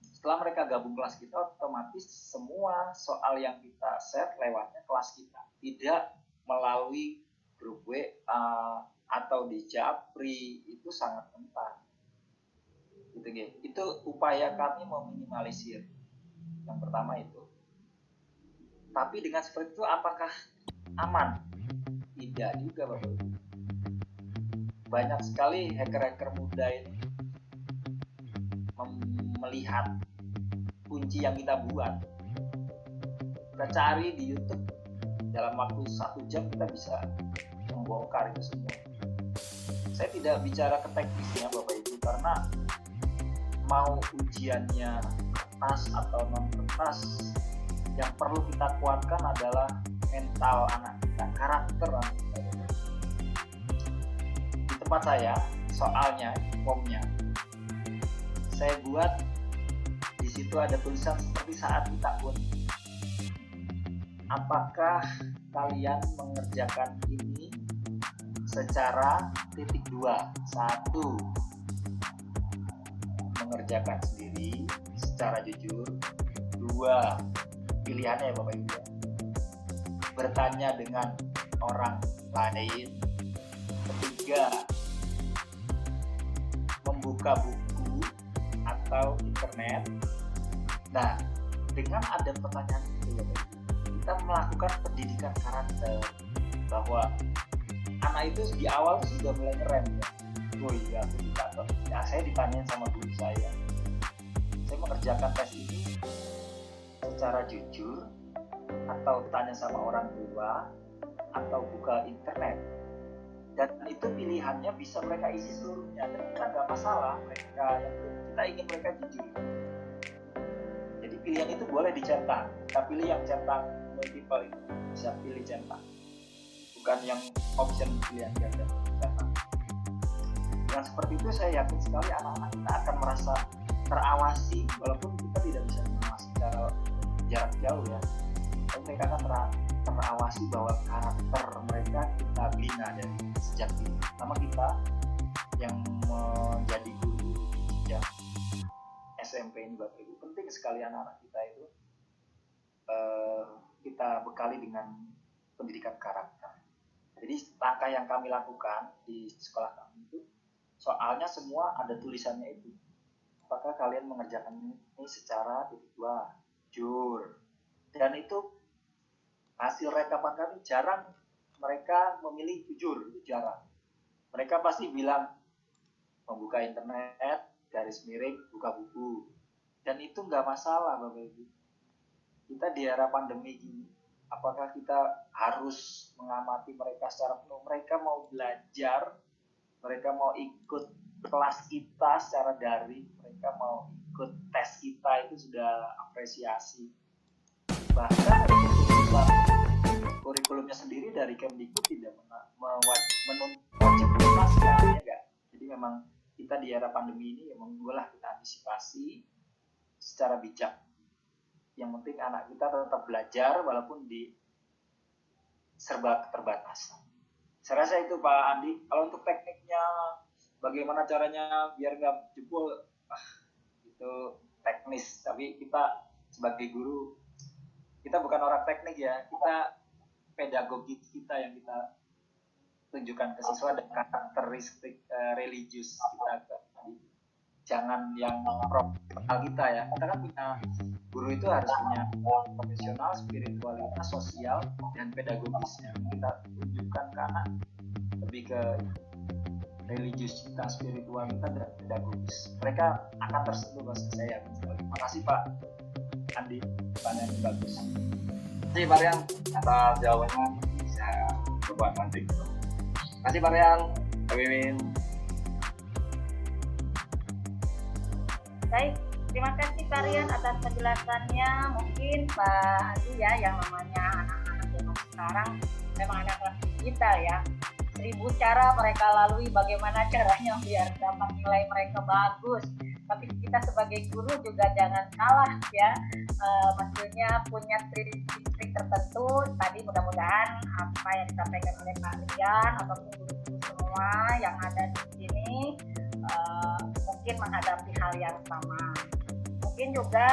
setelah mereka gabung kelas kita, otomatis semua soal yang kita share lewatnya kelas kita, tidak melalui grup WA atau di Japri. Itu sangat penting. Itu upaya kami meminimalisir. Yang pertama itu. Tapi dengan seperti itu apakah aman? Tidak juga Bapak Ibu. Banyak sekali hacker-hacker muda ini melihat kunci yang kita buat. Kita cari di YouTube, dalam waktu 1 jam kita bisa membongkar itu semua. Saya tidak bicara ke teknisnya Bapak Ibu, karena mau ujiannya kertas atau non kertas, yang perlu kita kuatkan adalah mental anak kita, karakter anak kita. Di tempat saya, soalnya, formnya, saya buat di situ ada tulisan seperti saat kita pun. Apakah kalian mengerjakan ini secara titik 2? 1, mengerjakan sendiri secara jujur. 2, pilihannya ya Bapak Ibu, bertanya dengan orang lain. 3, membuka buku atau internet. Nah, dengan ada pertanyaan itu Bapak Ibu, kita melakukan pendidikan karakter, bahwa anak itu di awal sudah mulai ngerem ya. Oh iya, aku di kantor. Ya, saya ditanyain sama guru saya mengerjakan tes ini secara jujur, atau tanya sama orang tua, atau buka internet. Dan itu pilihannya bisa mereka isi seluruhnya, dan kita nggak masalah. Kita ingin mereka jujur. Jadi pilihan itu boleh dicetak. Kita pilih yang cetak multiple itu, bisa pilih cetak, bukan yang option pilihan ganda cetak. Dengan seperti itu saya yakin sekali anak-anak kita akan merasa terawasi, walaupun kita tidak bisa mengawasi secara jarak jauh ya, tapi mereka akan terawasi bahwa karakter mereka kita bina dari sejak dini. Pertama kita yang menjadi guru sejak SMP ini Bapak Ibu, penting sekali anak-anak kita itu kita bekali dengan pendidikan karakter. Jadi langkah yang kami lakukan di sekolah kami itu, soalnya semua ada tulisannya itu. Apakah kalian mengerjakan ini secara titik 2, jujur. Dan itu hasil rekapan kami jarang mereka memilih jujur, itu jarang. Mereka pasti bilang membuka internet, garis miring, buka buku. Dan itu nggak masalah Bapak Ibu. Kita di era pandemi gini, apakah kita harus mengamati mereka secara penuh? Mereka mau belajar, mereka mau ikut kelas kita secara daring, mereka mau ikut tes kita, itu sudah apresiasi. Bahkan kurikulumnya sendiri dari Kemdikbud tidak menuntut wajib tuntaskan, ya enggak. Jadi memang kita di era pandemi ini memang boleh kita antisipasi secara bijak. Yang penting anak kita tetap belajar walaupun di serba keterbatasan. Saya rasa itu Pak Andi. Kalau untuk tekniknya bagaimana caranya biar nggak jebol, itu teknis. Tapi kita sebagai guru, kita bukan orang teknik ya, kita pedagogi kita yang kita tunjukkan ke siswa dan karakteristik religius kita jangan yang profesional kita ya. Kita kan punya guru itu harus punya profesional, spiritualitas, sosial, dan pedagogisnya. Kita tunjukkan ke anak lebih ke religius kita, spiritual kita, dan pedagogis. Mereka akan tersentuh bahasa saya. Terima kasih Pak Andi, pertanyaan bagus. Terima kasih Pak Rian atas jawabannya. Saya coba nanti. Terima kasih Pak Rian, Pak Wiwin. Baik, terima kasih Pak Rian atas penjelasannya. Mungkin Pak Andi ya, yang namanya anak-anak zaman sekarang memang anak kelas digital ya. 1000 cara mereka lalui bagaimana caranya biar dapat nilai mereka bagus. Tapi kita sebagai guru juga jangan kalah ya. Maksudnya punya trik-trik tertentu. Tadi mudah-mudahan apa yang disampaikan oleh Pak Rian ataupun guru-guru semua yang ada di sini mungkin menghadapi hal yang sama. Mungkin juga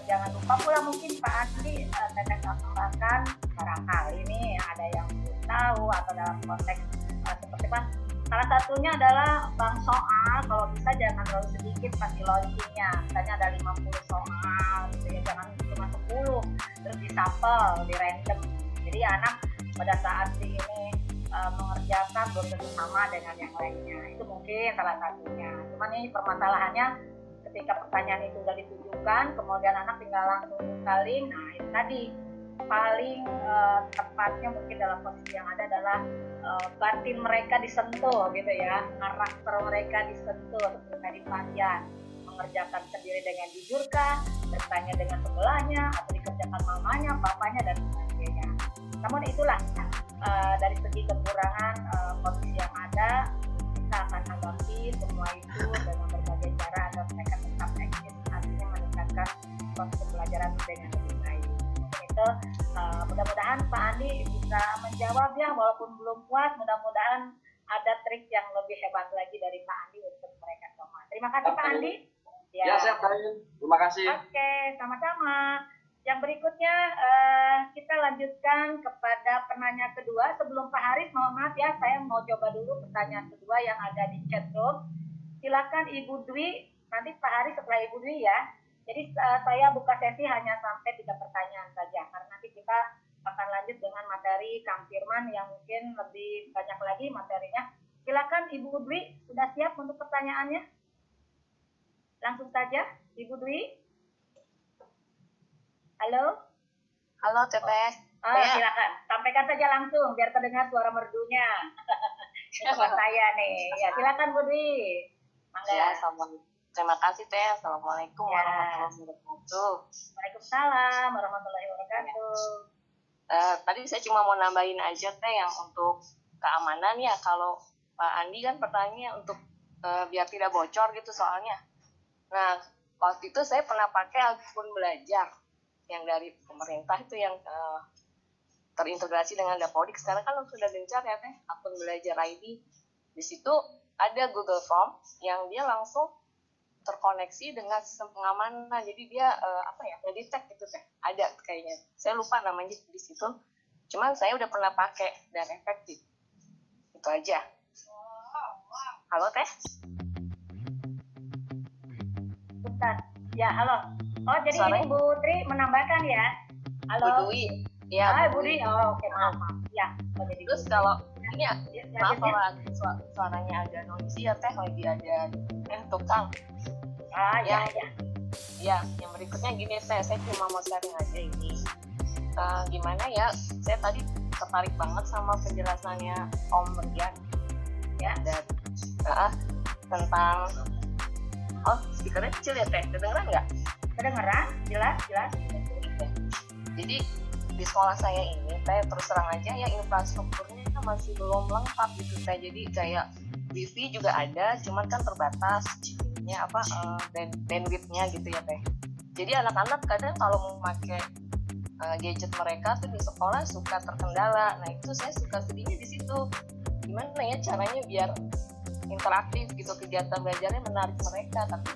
jangan lupa pula mungkin Pak Andi teteh tambahkan barangkali nih ada yang belum tahu atau dalam konteks seperti apa. Salah satunya adalah bank soal, kalau bisa jangan terlalu sedikit pasti launchingnya. Misalnya ada 50 soal gitu ya, jangan cuma 10 terus disampel, di random. Jadi anak pada saat ini mengerjakan belum tentu sama dengan yang lainnya. Itu mungkin salah satunya. Cuman ini permasalahannya ketika pertanyaan itu sudah ditujukan, kemudian anak tinggal langsung saling. Nah itu tadi paling tepatnya mungkin dalam posisi yang ada adalah batin mereka disentuh gitu ya, karakter mereka disentuh seperti tadi Farian, mengerjakan sendiri dengan jujurkah, bertanya dengan sebelahnya, atau dikerjakan mamanya, papanya, dan sebagainya. Namun itulah dari segi kekurangan kondisi yang ada, kita akan hadapi semua itu dengan berbagai cara agar mereka tetap eksis, artinya meningkatkan proses pembelajaran dengan lebih baik. Mungkin itu mudah-mudahan Pak Andi bisa menjawab ya, walaupun belum puas, mudah-mudahan ada trik yang lebih hebat lagi dari Pak Andi untuk mereka semua. Terima kasih Pak Andi. Ya, siap Pak. Terima kasih. Oke, sama-sama. Yang berikutnya kita lanjutkan kepada penanya kedua. Sebelum Pak Haris, mohon maaf ya, saya mau coba dulu pertanyaan kedua yang ada di chat room. Silakan Ibu Dwi, nanti Pak Haris setelah Ibu Dwi ya. Jadi saya buka sesi hanya sampai 3 pertanyaan saja, karena nanti kita akan lanjut dengan materi Kang Firman yang mungkin lebih banyak lagi materinya. Silakan Ibu Dwi, sudah siap untuk pertanyaannya? Langsung saja, Ibu Dwi. Halo? Halo Teteh. Ya. Silakan, sampaikan saja langsung biar terdengar suara merdunya. Tempat saya nih. Ya, silakan Bu Dwi. Mangga. Ya, terima kasih Teh. Assalamualaikum warahmatullahi wabarakatuh. Waalaikumsalam warahmatullahi wabarakatuh. Tadi saya cuma mau nambahin aja Teh yang untuk keamanan ya. Kalau Pak Andi kan pertanyaannya untuk biar tidak bocor gitu soalnya. Nah, waktu itu saya pernah pakai akun belajar yang dari pemerintah itu yang terintegrasi dengan Dapodik. Sekarang kan sudah gencar ya Teh, akun belajar ID. Di situ ada Google Form yang dia langsung terkoneksi dengan sistem pengamanan. Jadi dia ngedetect gitu Teh. Ada kayaknya. Saya lupa namanya di situ. Cuman saya udah pernah pakai dan efektif. Itu aja. Halo Teh. Bentar. Ya, halo. Oh, jadi Suaranya? ini Bu Tri menambahkan ya? Halo. Bu Dwi. Ya, Bu Dwi. Oh, oke, maaf. Ya, jadi terus kalau ini maaf lanjutnya. kalau suaranya agak noisy ya Teh, lagi ada tukang. Ya. Ya, yang berikutnya gini Teh, saya cuma mau sharing aja ini. Gimana ya, saya tadi tertarik banget sama penjelasannya Om Rian ya, dan tentang speakernya kecil ya Teh, kedengeran nggak? Kedengeran? Jelas. Jadi di sekolah saya ini Teh, terus terang aja ya, infrastrukturnya masih belum lengkap gitu Teh. Jadi kayak wifi juga ada, cuman kan terbatas bandwidth-nya gitu ya Teh. Jadi anak-anak kadang kalau mau pakai gadget mereka tuh di sekolah suka terkendala. Nah itu saya suka sedihnya di situ. Gimana ya caranya biar interaktif gitu, kegiatan belajarnya menarik mereka. Tapi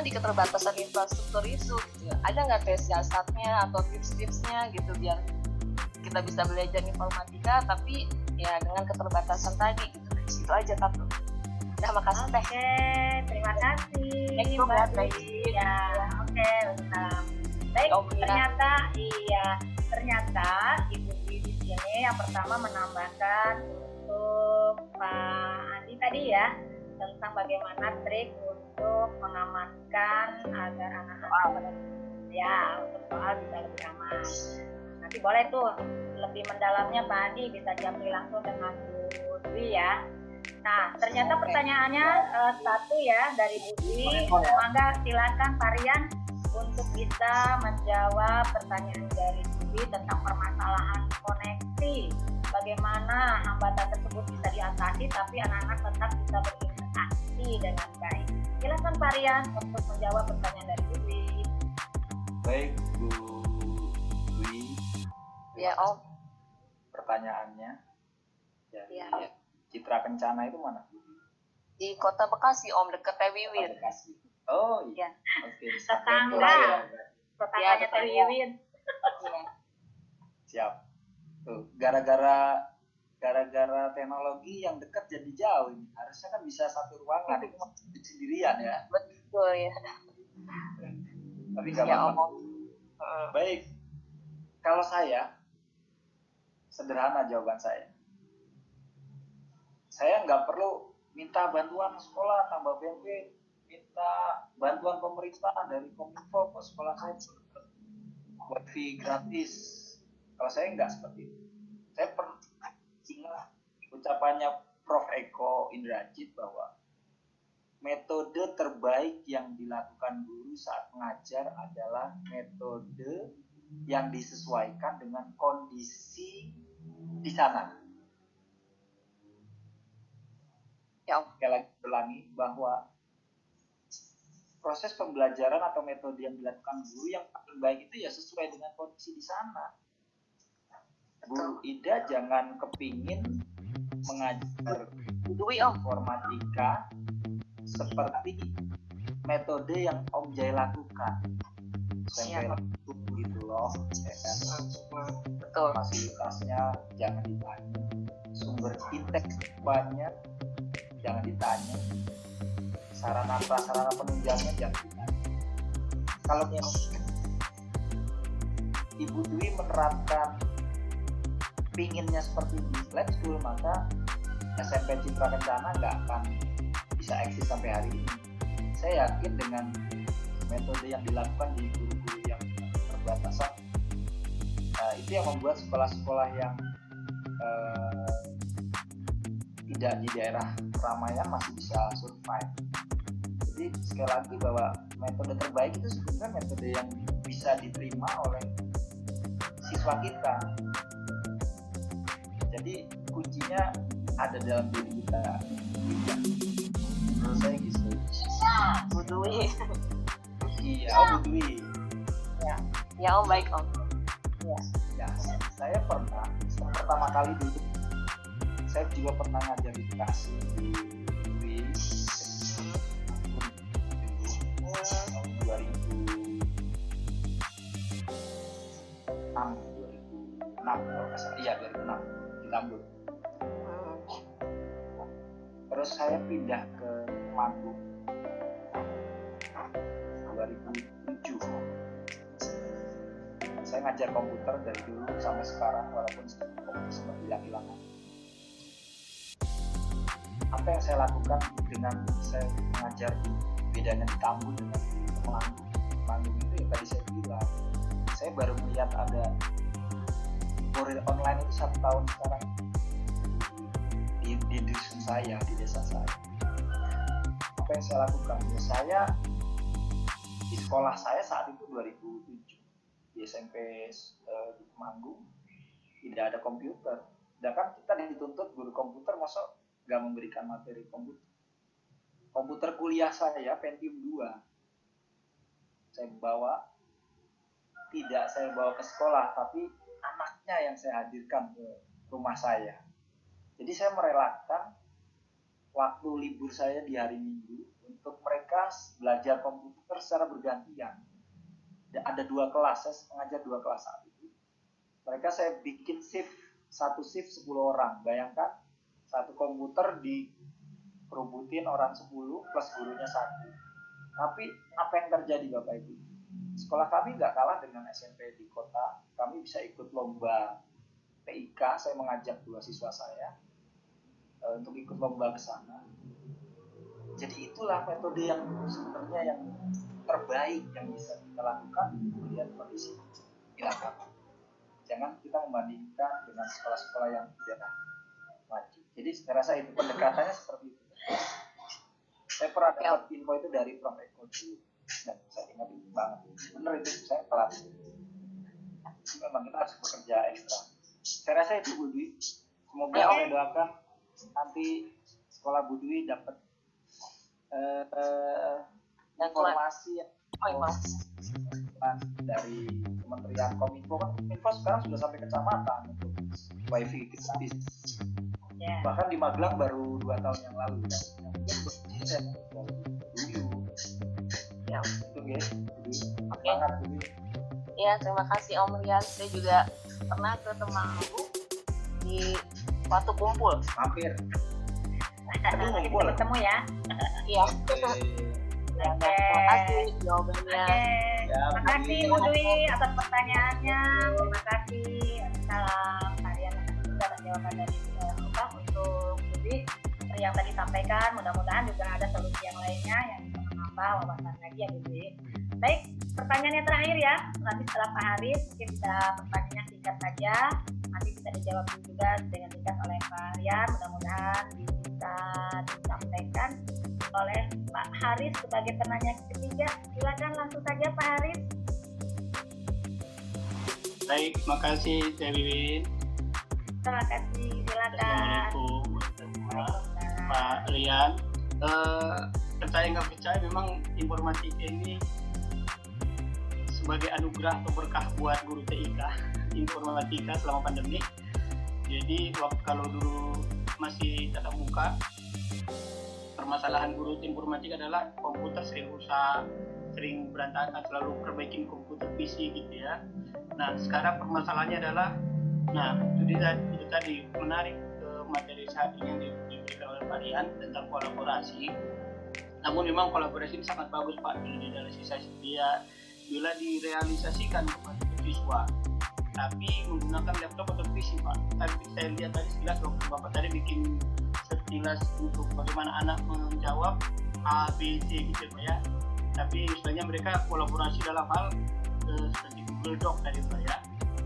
di keterbatasan infrastruktur itu gitu, ada nggak tes siasatnya atau tips-tipsnya gitu biar kita bisa belajar informatika tapi ya dengan keterbatasan tadi gitu. Itu aja Kak. Udah, makasih Teh. Oke, terima kasih Thank you, Mbak Mbak. Dwi. Ya, oke, benar. Baik, Om, ya. ternyata Ibu Dwi di sini yang pertama menambahkan untuk Pak Andi tadi ya tentang bagaimana trik untuk mengamankan agar anak-anak ya untuk soal bisa lebih aman. Nanti boleh tuh lebih mendalamnya Pak Andi bisa japri langsung dengan Bu Dwi ya. Nah, ternyata pertanyaannya satu ya dari Bu Dwi. Mangga silakan Varian untuk bisa menjawab pertanyaan dari Bu Dwi tentang permasalahan koneksi. Bagaimana hambatan tersebut bisa diatasi tapi anak-anak tetap bisa berinteraksi dengan baik. Silakan Varian untuk menjawab pertanyaan dari Bu Dwi. Baik Bu Dwi, Ya Om. pertanyaannya dari Ya. Citra Kencana itu mana Bu? Di Kota Bekasi Om, deket Tewiwir. Bekasi. Oh iya. Oke. Tetangga. Tetangganya Ya, Teh Wiwin. Iya. Siap. Tuh, gara-gara teknologi yang dekat jadi jauh ini. Harusnya kan bisa satu ruangan, itu mah sendirian ya. Betul ya. Tapi nggak Ya apa-apa. Om. Baik. Kalau saya sederhana jawaban saya. Saya nggak perlu minta bantuan sekolah tambah BMP, minta bantuan pemerintah dari Kominfo ke sekolah saya wifi gratis. Kalau saya nggak seperti itu. Saya pernah ingat ucapannya Prof. Eko Indrajit bahwa metode terbaik yang dilakukan guru saat mengajar adalah metode yang disesuaikan dengan kondisi di sana. Ya Om. Sekali lagi ulangi bahwa proses pembelajaran atau metode yang dilakukan guru yang paling baik itu ya sesuai dengan kondisi di sana. Bu Ida jangan kepingin mengajar Dwi Om. informatika seperti metode yang Om Jai lakukan. Sampai langsung gitu loh, ya kan? Betul. Fasilitasnya jangan ditanya, sumber inteks banyak jangan ditanya, sarana prasarana penunjangnya jangan ditanya. Kalau Ibu Dwi menerapkan pinginnya seperti di Lab School, maka SMP Citra Kencana nggak akan bisa eksis sampai hari ini. Saya yakin dengan metode yang dilakukan di guru-guru yang terbatasan, itu yang membuat sekolah-sekolah yang tidak di daerah keramaian masih bisa survive. Jadi sekali lagi bahwa metode terbaik itu sebenarnya metode yang bisa diterima oleh siswa kita. Jadi kuncinya ada dalam diri kita. Menurut saya gitu. Bu Dwi. Iya, Bu Dwi. Ya Om, baik Om. Ya, saya pernah pertama kali dulu, saya juga pernah ngajar di Bekasi di tahun 2006 kalau nggak salah. Iya, 2006 di Tambun. Terus saya pindah ke Temanggung 2007. Saya ngajar komputer dari dulu sampai sekarang, walaupun komputer sempat hilang-hilangan. Apa yang saya lakukan dengan saya mengajar bedanya di Tambun dengan di Temanggung itu yang tadi saya bilang, saya baru melihat ada kurir online itu 1 tahun sekarang di dusun saya, di desa saya. Apa yang saya lakukan? Ya, saya di sekolah saya saat itu 2007 di SMP di Temanggung tidak ada komputer. Sedangkan kita dituntut guru komputer masa nggak memberikan materi komputer. Komputer kuliah saya Pentium 2 saya bawa, tidak saya bawa ke sekolah, tapi anaknya yang saya hadirkan ke rumah saya. Jadi saya merelakan waktu libur saya di hari Minggu untuk mereka belajar komputer secara bergantian. Ada 2 kelas, saya mengajar 2 kelas saat itu. Mereka saya bikin shift, satu shift 10 orang. Bayangkan satu komputer dikerubutin orang 10 plus gurunya 1. Tapi apa yang terjadi Bapak Ibu? Sekolah kami nggak kalah dengan SMP di kota. Kami bisa ikut lomba TIK. Saya mengajak 2 siswa saya untuk ikut lomba ke sana. Jadi itulah metode yang sebenarnya yang terbaik yang bisa kita lakukan melihat kondisi di lapangan. Jangan kita membandingkan dengan sekolah-sekolah yang tidak maju. Jadi saya rasa itu pendekatannya seperti itu. Saya pernah dapat info itu dari Prof. Eko dulu dan saya ingat itu banget. Benar itu saya telat. Memang kita harus bekerja ekstra. Saya rasa itu Bu Dwi. Semoga saya doakan nanti sekolah Bu Dwi dapat informasi dari Kementerian Kominfo. Kan Kominfo sekarang sudah sampai kecamatan untuk wifi gratis. Bahkan di Magelang baru 2 tahun yang lalu. Ya. Itu guys. Oke. Ya, terima kasih Om Rian. Saya juga pernah ke Temanggung di waktu kumpul. Hampir. Kita bertemu ya. Iya. Oke. Terima kasih jawabannya. Terima kasih Bu Dwi atas pertanyaannya. Terima kasih. Salam. Kalian sudah jawaban dari untuk Bu Dwi yang tadi sampaikan. Mudah-mudahan juga ada solusi yang lainnya yang bisa menambah wawasan lagi ya Bu Dwi. Baik, pertanyaannya terakhir ya. Nanti setelah Pak Haris mungkin bisa pertanyaan singkat saja. Nanti bisa dijawab juga dengan singkat oleh Pak Rian. Mudah-mudahan bisa disampaikan oleh Pak Haris sebagai penanya ketiga. Silakan langsung saja Pak Haris. Baik, makasih Teh Wiwin. Terima kasih. Silakan. Assalamualaikum Pak Rian. Percaya nggak percaya memang informatika ini sebagai anugerah atau berkah buat guru TIK informatika selama pandemi. Jadi waktu kalau dulu masih tatap muka, permasalahan guru informatika adalah komputer sering rusak, sering berantakan, selalu perbaikin komputer PC gitu ya. Nah sekarang permasalahannya adalah, nah itu tadi menarik materi saat ini yang diberikan oleh Pak Rian tentang kolaborasi. Namun memang kolaborasi ini sangat bagus Pak di dalam dia bila direalisasikan kepada siswa, tapi menggunakan laptop atau PC Pak. Tapi saya lihat tadi sekilas waktu Bapak tadi bikin sekilas untuk bagaimana anak menjawab A, B, C gitu Pak ya. Tapi istilahnya mereka kolaborasi dalam hal seperti Google Doc tadi Pak ya.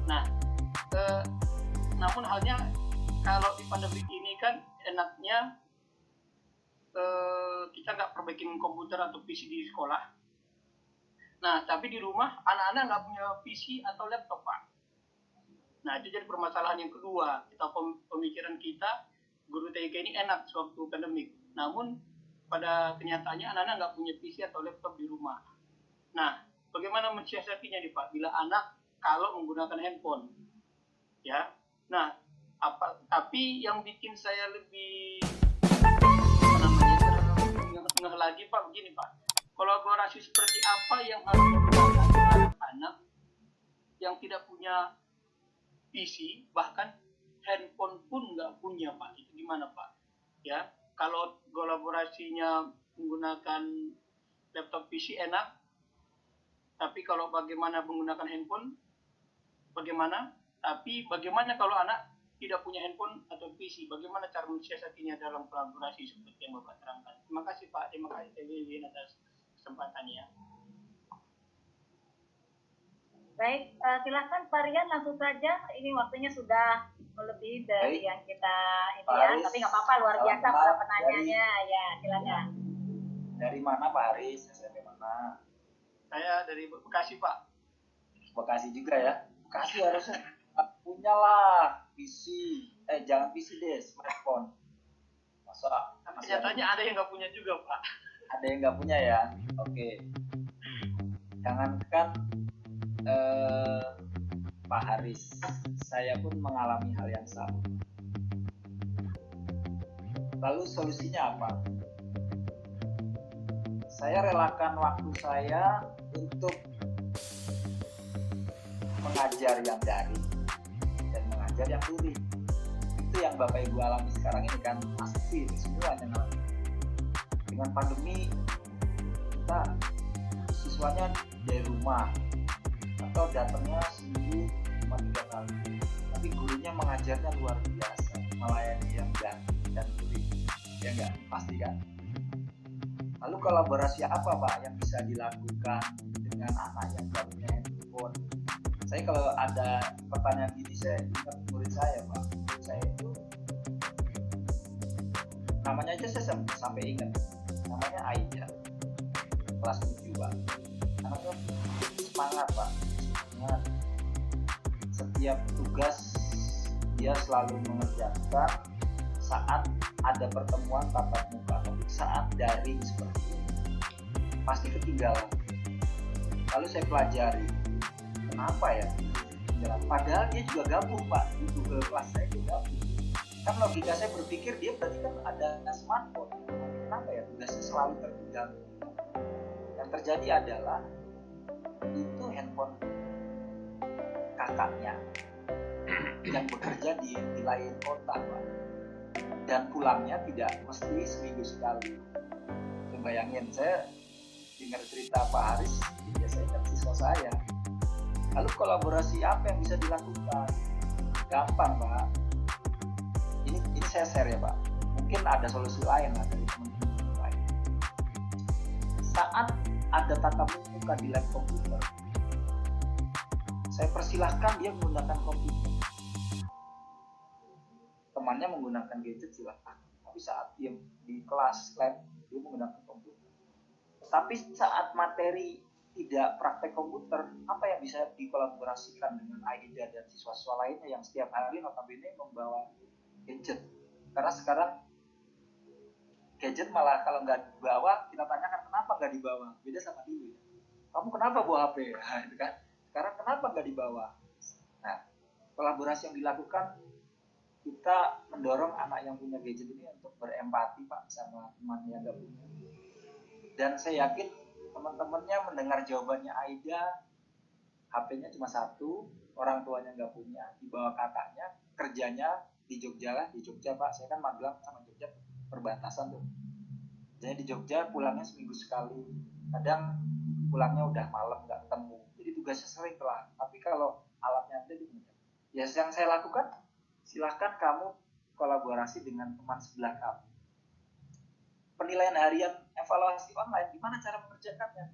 Nah, namun halnya kalau di pandemi ini kan enaknya kita nggak perbaikin komputer atau PC di sekolah. Nah, tapi di rumah anak-anak nggak punya PC atau laptop, Pak. Nah, itu jadi permasalahan yang kedua. Pemikiran kita, guru TIK ini enak sewaktu pandemik. Namun, pada kenyataannya anak-anak nggak punya PC atau laptop di rumah. Nah, bagaimana mensiasatinya nih, Pak? Bila anak kalau menggunakan handphone. Ya. Nah, tapi yang bikin saya lebih ngeh lagi Pak begini Pak, kolaborasi seperti apa yang harus dilakukan anak yang tidak punya PC, bahkan handphone pun nggak punya Pak, itu gimana Pak? Ya, kalau kolaborasinya menggunakan laptop PC enak, tapi kalau bagaimana menggunakan handphone, bagaimana? Tapi bagaimana kalau anak tidak punya handphone atau PC, bagaimana cara mensiasatinya dalam kolaborasi seperti yang Bapak terangkan. Terima kasih Pak, terima kasih Teh Wiwin atas kesempatannya. Baik, silakan Pak Rian langsung saja. Ini waktunya sudah melebihi dari yang kita ini tapi nggak apa-apa, luar biasa para penanyanya. Ya, silakan. Dari mana Pak Haris? SMP mana? Saya dari Bekasi Pak. Bekasi juga ya? Bekasi harusnya punya lah PC, jangan PC deh, smartphone. Masa kenyataannya ada yang nggak punya juga Pak. Ada yang nggak punya ya? Oke. Jangankan Pak Haris, saya pun mengalami hal yang sama. Lalu solusinya apa? Saya relakan waktu saya untuk mengajar yang daring dan mengajar yang luring. Itu yang Bapak Ibu alami sekarang ini kan, pasti semuanya alami. Dengan pandemi kita siswanya dari rumah atau datangnya seminggu cuma 3 kali, tapi gurunya mengajarnya luar biasa, melayani yang daring dan luring, ya enggak? Pasti kan? Lalu kolaborasi apa Pak yang bisa dilakukan dengan anak yang gak punya handphone? Saya kalau ada pertanyaan gini, saya ingat murid saya Pak. Saya itu namanya aja saya sampai ingat, namanya Aida, kelas 7 Pak. Anaknya semangat Pak, semangat. Setiap tugas dia selalu mengerjakan saat ada pertemuan tatap muka, tapi saat daring seperti ini pasti ketinggalan. Lalu saya pelajari kenapa ya, padahal dia juga gabung Pak di Google Class, saya juga gabung. Kan logika saya berpikir dia berarti kan ada smartphone, kenapa ya tugasnya selalu tertinggal. Yang terjadi adalah itu handphone kakaknya yang bekerja di lain kota Pak, dan pulangnya tidak mesti seminggu sekali. Coba bayangin, saya dengar cerita Pak Haris, biasanya ingat siswa saya. Lalu kolaborasi apa yang bisa dilakukan? Gampang Pak. Ini saya share ya Pak. Mungkin ada solusi lain lah dari teman-teman lain. Saat ada tatap muka di lab komputer, saya persilahkan dia menggunakan komputer. Temannya menggunakan gadget silahkan, tapi saat dia di kelas lab dia menggunakan komputer. Tapi saat materi tidak praktek komputer, apa yang bisa dikolaborasikan dengan Aida dan siswa-siswa lainnya yang setiap hari notabene membawa gadget? Karena sekarang gadget malah kalau nggak dibawa, kita tanyakan kenapa nggak dibawa, beda sama dulu ya. Kamu kenapa bawa HP? Nah, itu kan. Sekarang kenapa nggak dibawa? Nah, kolaborasi yang dilakukan, kita mendorong anak yang punya gadget ini untuk berempati Pak sama temannya yang nggak punya. Dan saya yakin teman-temannya mendengar jawabannya Aida, HP-nya cuma satu, orang tuanya nggak punya, dibawa kakaknya, kerjanya di Jogja lah, di Jogja Pak. Saya kan Magelang sama Jogja perbatasan tuh. Jadi di Jogja pulangnya seminggu sekali, kadang pulangnya udah malam nggak ketemu. Jadi tugasnya sering telat. Tapi kalau alatnya ada di mudah. Ya yang saya lakukan, silahkan kamu kolaborasi dengan teman sebelah kamu. Penilaian harian evaluasi online, gimana cara mengerjakannya?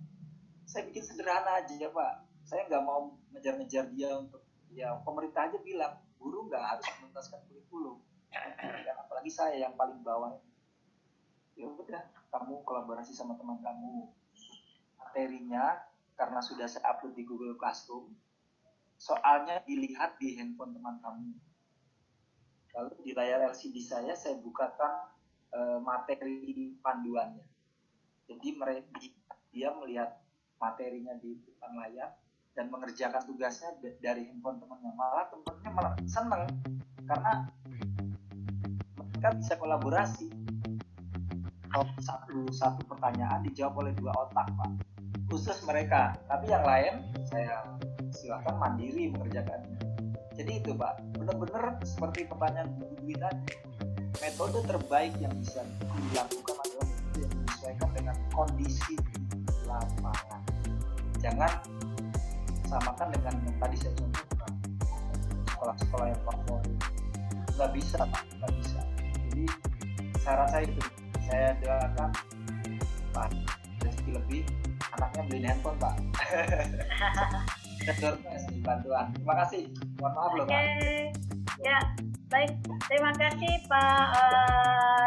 Saya bikin sederhana aja ya Pak. Saya nggak mau ngejar-ngejar dia untuk, ya pemerintah aja bilang guru nggak harus menuntaskan kurikulum. Dan apalagi saya yang paling bawah. Ya udah, kamu kolaborasi sama teman kamu. Materinya karena sudah saya upload di Google Classroom, soalnya dilihat di handphone teman kamu. Lalu di layar LCD saya bukakan materi panduannya. Jadi dia melihat materinya di depan layar dan mengerjakan tugasnya dari handphone temannya. Malah temannya malah senang karena mereka bisa kolaborasi. Satu pertanyaan dijawab oleh 2 otak Pak, khusus mereka. Tapi yang lain saya silakan mandiri mengerjakannya. Jadi itu Pak, benar-benar seperti pertanyaan Bu Dwi tadi, metode terbaik yang bisa dilakukan adalah metode yang disesuaikan dengan kondisi di lapangan. Jangan samakan dengan yang tadi saya contohkan, sekolah-sekolah yang favorit. Nggak bisa Pak, nggak bisa. Jadi saran saya itu, saya doakan Pak rezeki lebih, anaknya beliin handphone Pak. Kasih bantuan. Terima kasih. Mohon maaf loh Pak. Ya, baik. Terima kasih Pak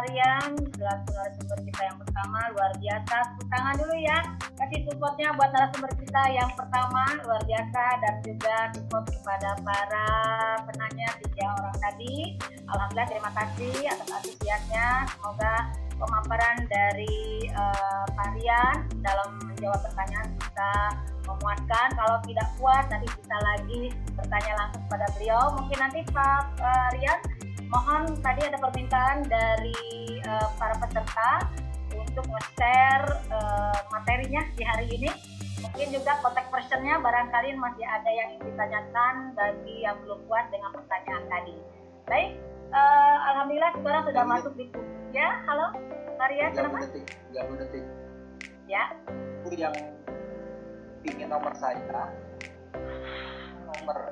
Rian, selaku narasumber kita yang pertama, luar biasa. Tepuk tangan dulu ya. Kasih supportnya buat narasumber kita yang pertama, luar biasa, dan juga support kepada para penanya 3 orang tadi. Alhamdulillah, terima kasih atas antusiasnya. Semoga pemaparan dari Pak Rian dalam menjawab pertanyaan bisa memuaskan. Kalau tidak puas, nanti bisa lagi bertanya langsung kepada beliau. Mungkin nanti Pak Rian mohon tadi ada permintaan dari para peserta untuk nge-share materinya di hari ini. Mungkin juga kontak personnya barangkali masih ada yang ingin ditanyakan bagi yang belum puas dengan pertanyaan tadi. Baik, alhamdulillah sekarang sudah masuk di ya. Halo, Maria, 30 detik. Ya. Itu yang ingin nomor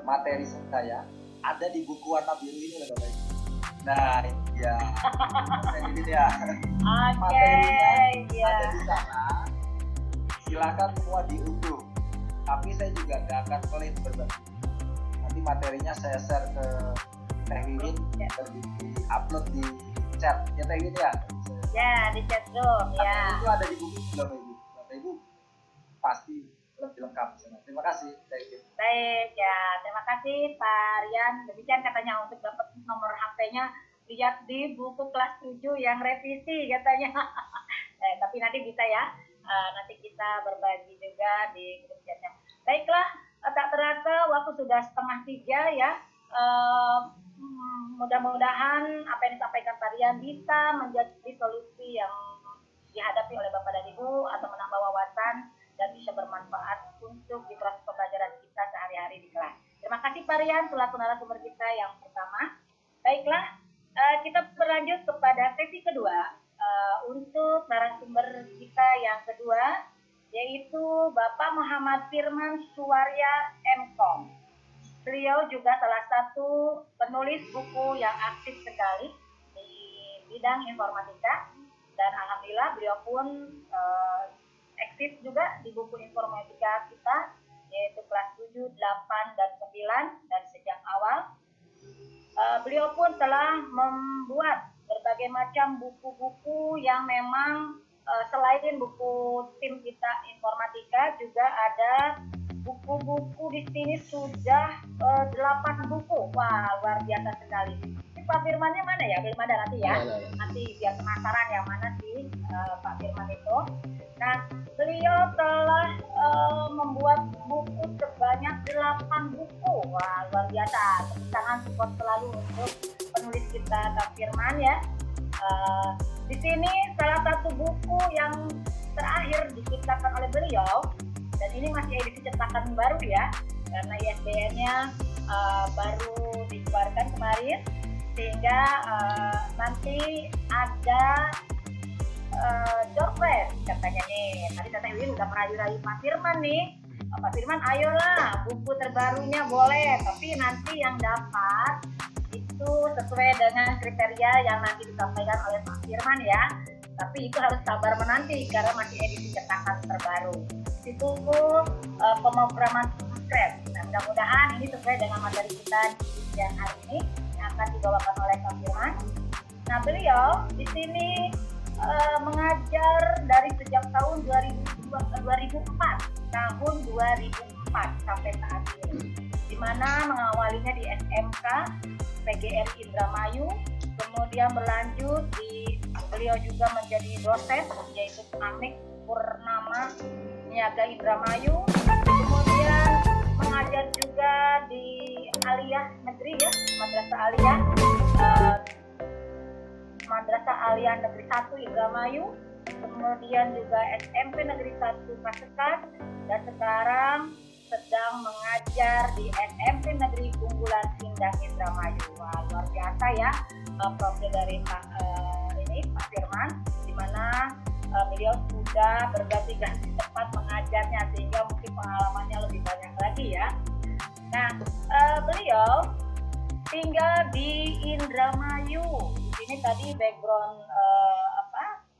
materi saya ada di buku warna biru ini loh Bapak Ibu. Nah, ya. Ini dia. Oke, ya. Ada di sana. Silakan semua diunduh. Tapi saya juga nggak akan pelit berbagi. Nanti materinya saya share ke Teh Wiwin dan di-upload di chat. Ya Teh Wiwin ya. Ya, di chat Zoom ya. Itu ada di buku juga Bapak Ibu. Bapak Ibu pasti lebih lengkap di sana. Terima kasih Teh Wiwin. Baik ya, terima kasih Pak Rian. Demikian katanya untuk dapat nomor HP-nya lihat di buku kelas 7 yang revisi katanya. Tapi nanti bisa ya. Nanti kita berbagi juga di grup chatnya. Baiklah, tak terasa waktu sudah 2:30 ya. Mudah-mudahan apa yang disampaikan Pak Rian bisa menjadi solusi yang dihadapi oleh Bapak dan Ibu atau menambah wawasan dan bisa bermanfaat untuk di proses pembelajaran kita sehari-hari di kelas. Terima kasih Pak Rian selaku narasumber kita yang pertama. Baiklah, kita berlanjut kepada sesi kedua. Untuk narasumber kita yang kedua yaitu Bapak Muhammad Firman Suwarya MKom. Beliau juga salah satu penulis buku yang aktif sekali di bidang informatika dan alhamdulillah beliau pun aktif juga di buku informatika kita yaitu kelas 7, 8, dan 9 dan sejak awal. Beliau pun telah membuat berbagai macam buku-buku yang memang selain buku tim kita informatika juga ada buku-buku di sini sudah 8 buku. Wah, luar biasa sekali. Ini Pak Firmannya mana ya? Belum ada nanti ya. Nanti biar penasaran yang mana sih Pak Firman itu. Nah, beliau telah membuat buku sebanyak 8 buku. Wah, luar biasa. Tepuk tangan support selalu untuk penulis kita Kak Firman ya. Di sini salah satu buku yang terakhir diciptakan oleh beliau dan ini masih edisi cetakan baru ya karena ISBN-nya baru dikeluarkan kemarin sehingga nanti ada door prize katanya nih. Tadi Teh Wiwin udah merayu-rayu Pak Firman nih. Pak Firman ayolah buku terbarunya boleh tapi nanti yang dapat itu sesuai dengan kriteria yang nanti disampaikan oleh Pak Firman ya. Tapi itu harus sabar menanti karena masih edisi cetakan terbaru. Itu pemrograman Scratch. Nah, mudah-mudahan ini sesuai dengan materi kita di siang hari ini yang akan dibawakan oleh Pak Firman. Nah, beliau di sini mengajar dari sejak tahun 2004 sampai saat ini, di mana mengawalinya di SMK PGRI Indramayu, kemudian berlanjut di beliau juga menjadi dosen yaitu Amik Purnama Niaga Indramayu, kemudian mengajar juga di Aliyah Negeri ya, Madrasah Aliyah Negeri 1 Indramayu, kemudian juga SMP Negeri 1 Pasekan, dan sekarang sedang mengajar di SMP Negeri Unggulan Sindang Indramayu. Wah, luar biasa ya profil dari Pak Firman, di mana beliau sudah berganti-ganti tempat mengajarnya sehingga mungkin pengalamannya lebih banyak lagi ya. Nah, beliau tinggal di Indramayu. Di sini tadi background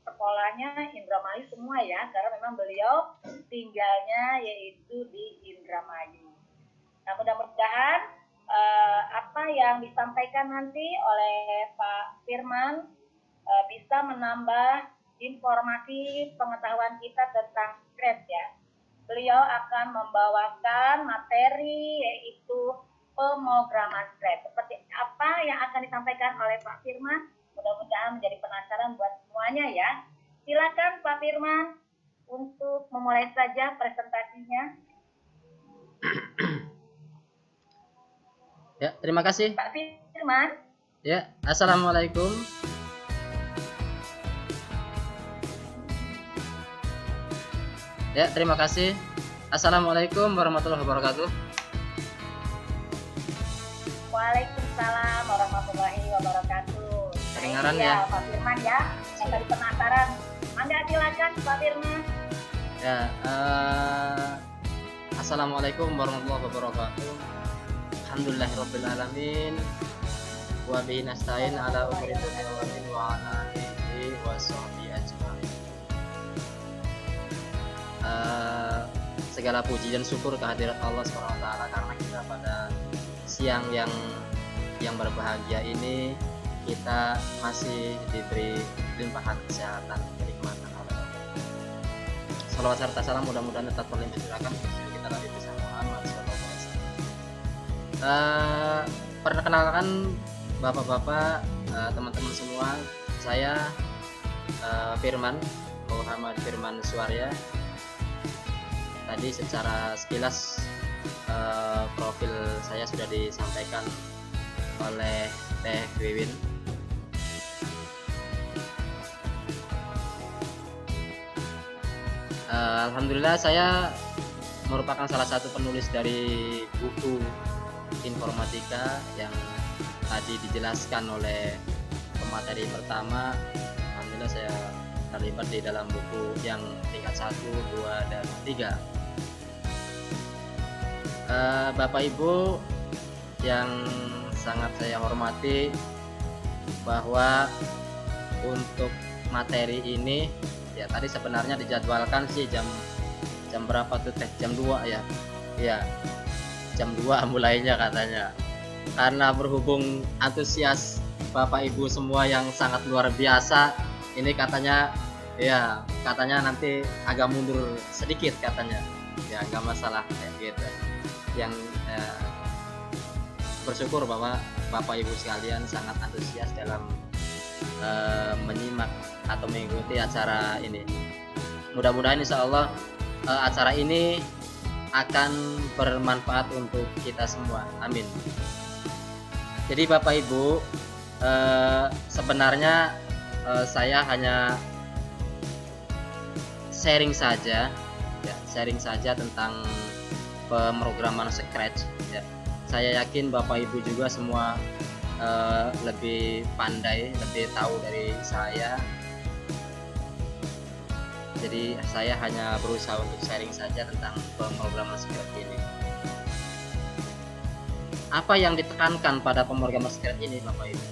sekolahnya Indramayu semua ya, karena memang beliau tinggalnya yaitu di Indramayu. Nah, mudah-mudahan apa yang disampaikan nanti oleh Pak Firman bisa menambah informasi pengetahuan kita tentang Scratch ya. Beliau akan membawakan materi yaitu pemrograman Scratch. Seperti apa yang akan disampaikan oleh Pak Firman? Mudah-mudahan menjadi penasaran buat semuanya ya. Silakan Pak Firman untuk memulai saja presentasinya. Ya, terima kasih. Pak Firman. Ya, assalamualaikum. Ya, terima kasih. Assalamualaikum warahmatullahi wabarakatuh. Waalaikumsalam warahmatullahi wabarakatuh. Kedengaran Nah, ini ya? Pak Firman ya. Yang tadi penasaran. Mangga silakan Pak Firman. Ya, assalamualaikum warahmatullahi wabarakatuh. Alhamdulillahirabbil alamin. Wa bihi nasta'in ala umuri dunya wal dini wa ala alihi wa sahbihi ajmain. Segala puji dan syukur kehadirat Allah SWT karena kita pada siang yang berbahagia ini kita masih diberi limpahan kesehatan kenikmatan oleh Allah. Salawat serta salam mudah-mudahan tetap terlimpah curahkan untuk kita Nabi besar Muhammad SAW. Perkenalkan bapak-bapak, teman-teman semua, saya Firman Muhammad Firman Suarya. Tadi secara sekilas profil saya sudah disampaikan oleh Teh Wiwin. Alhamdulillah saya merupakan salah satu penulis dari buku informatika yang tadi dijelaskan oleh pemateri pertama. Alhamdulillah saya terlibat di dalam buku yang tingkat 1, 2, dan 3. Bapak Ibu yang sangat saya hormati, bahwa untuk materi ini ya tadi sebenarnya dijadwalkan sih jam berapa tuh Teh? Jam 2 ya? Iya, jam 2 mulainya katanya. Karena berhubung antusias Bapak Ibu semua yang sangat luar biasa, ini katanya nanti agak mundur sedikit katanya. Ya nggak masalah kayak gitu. Yang bersyukur bahwa Bapak Ibu sekalian sangat antusias dalam menyimak atau mengikuti acara ini. Mudah-mudahan insya Allah acara ini akan bermanfaat untuk kita semua. Amin. Jadi Bapak Ibu, sebenarnya saya hanya sharing saja tentang pemrograman Scratch. Ya. Saya yakin Bapak Ibu juga semua lebih pandai, lebih tahu dari saya. Jadi saya hanya berusaha untuk sharing saja tentang pemrograman Scratch ini. Apa yang ditekankan pada pemrograman Scratch ini, Bapak Ibu?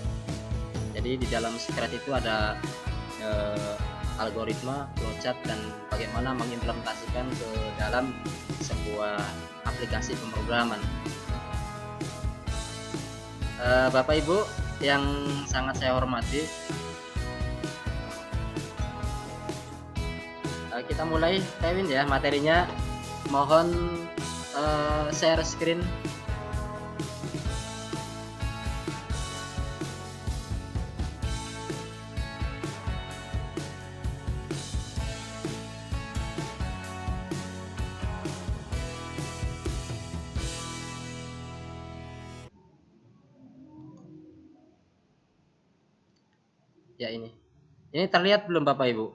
Jadi di dalam Scratch itu ada algoritma, flowchart, dan bagaimana mengimplementasikan ke dalam sebuah aplikasi pemrograman. Bapak Ibu yang sangat saya hormati, kita mulai Kevin ya materinya. Mohon share screen. Ya ini terlihat belum Bapak Ibu?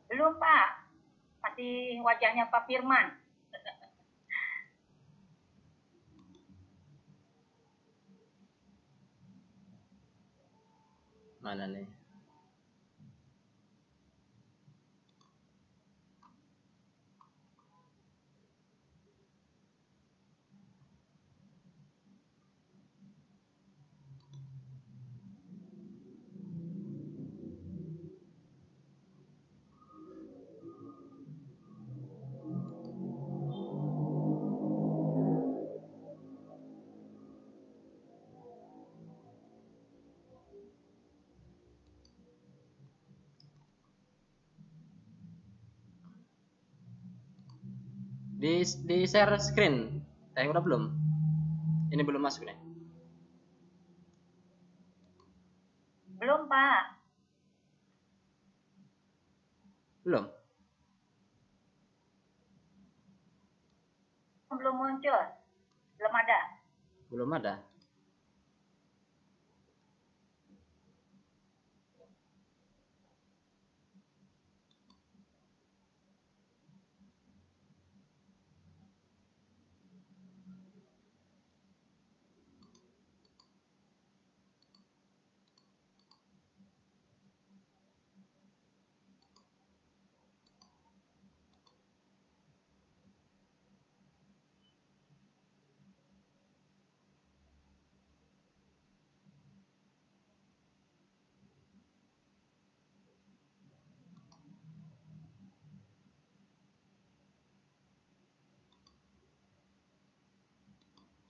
Belum Pak, masih wajahnya Pak Firman. Mana nih? Di share screen. Udah belum? Ini belum masuk nih. Belum Pak. Belum. Belum muncul. Belum ada. Belum ada.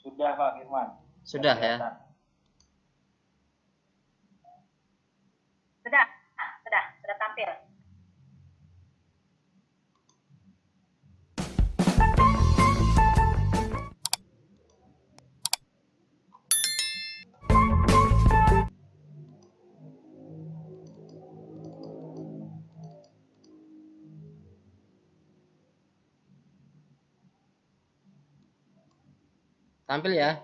Sudah Pak Firman. Sudah ya. Kelihatan. Sudah tampil. Tampil ya.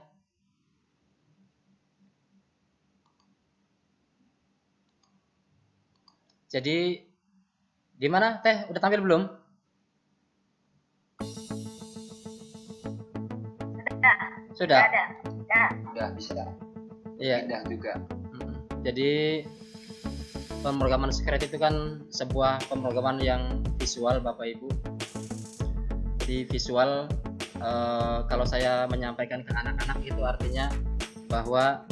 Jadi gimana Teh? Udah tampil belum? Sudah. Ada. Ya. Sudah bisa. Iya. Pindah juga. Jadi pemrograman Scratch itu kan sebuah pemrograman yang visual Bapak Ibu. Di visual kalau saya menyampaikan ke anak-anak itu artinya bahwa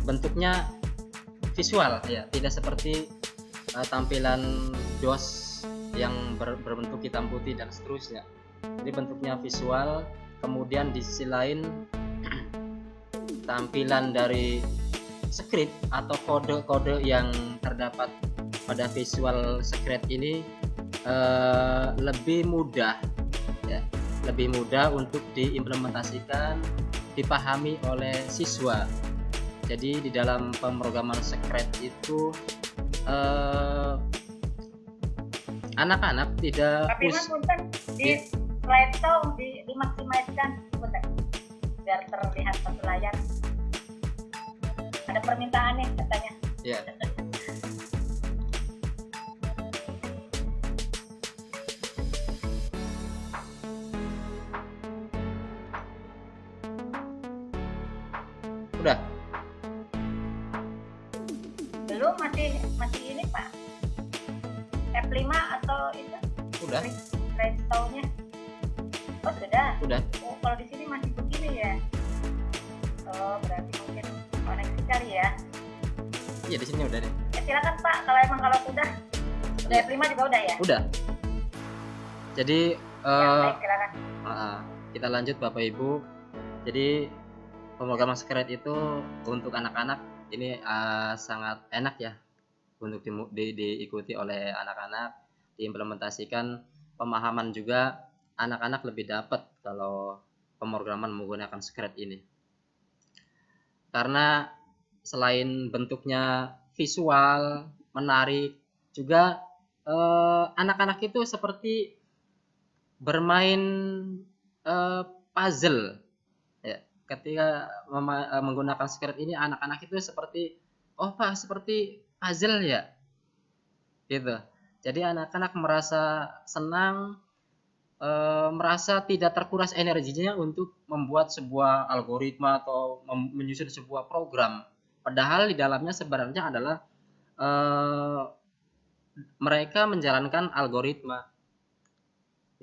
bentuknya visual ya, tidak seperti tampilan DOS yang berbentuk hitam putih dan seterusnya. Jadi bentuknya visual, kemudian di sisi lain tampilan dari script atau kode-kode yang terdapat pada visual script ini lebih mudah ya, lebih mudah untuk diimplementasikan, dipahami oleh siswa. Jadi di dalam pemrograman Scratch itu anak-anak tidak Tapi Mas punten di slideshow dimaksimalkan punten biar terlihat satu layar. Ada permintaan nih katanya. ya. Udah. Belum, masih ini Pak. F5 atau itu Udah. slideshow-nya. Oh sudah. Udah. Oh kalau di sini masih begini ya. Oh berarti mungkin koneksi kali ya. Iya di sini udah deh. Ya, silakan Pak kalau sudah. Udah F5 juga udah ya. Udah. Jadi Ya, baik, silakan. kita lanjut Bapak Ibu. Jadi pemrograman Scratch itu untuk anak-anak ini sangat enak ya untuk diikuti oleh anak-anak, diimplementasikan, pemahaman juga anak-anak lebih dapat kalau pemrograman menggunakan Scratch ini. Karena selain bentuknya visual, menarik, juga anak-anak itu seperti bermain puzzle ya. Ketika menggunakan Scratch ini anak-anak itu seperti Pak seperti puzzle ya gitu. Jadi anak-anak merasa senang, merasa tidak terkuras energinya untuk membuat sebuah algoritma atau menyusun sebuah program, padahal di dalamnya sebenarnya adalah mereka menjalankan algoritma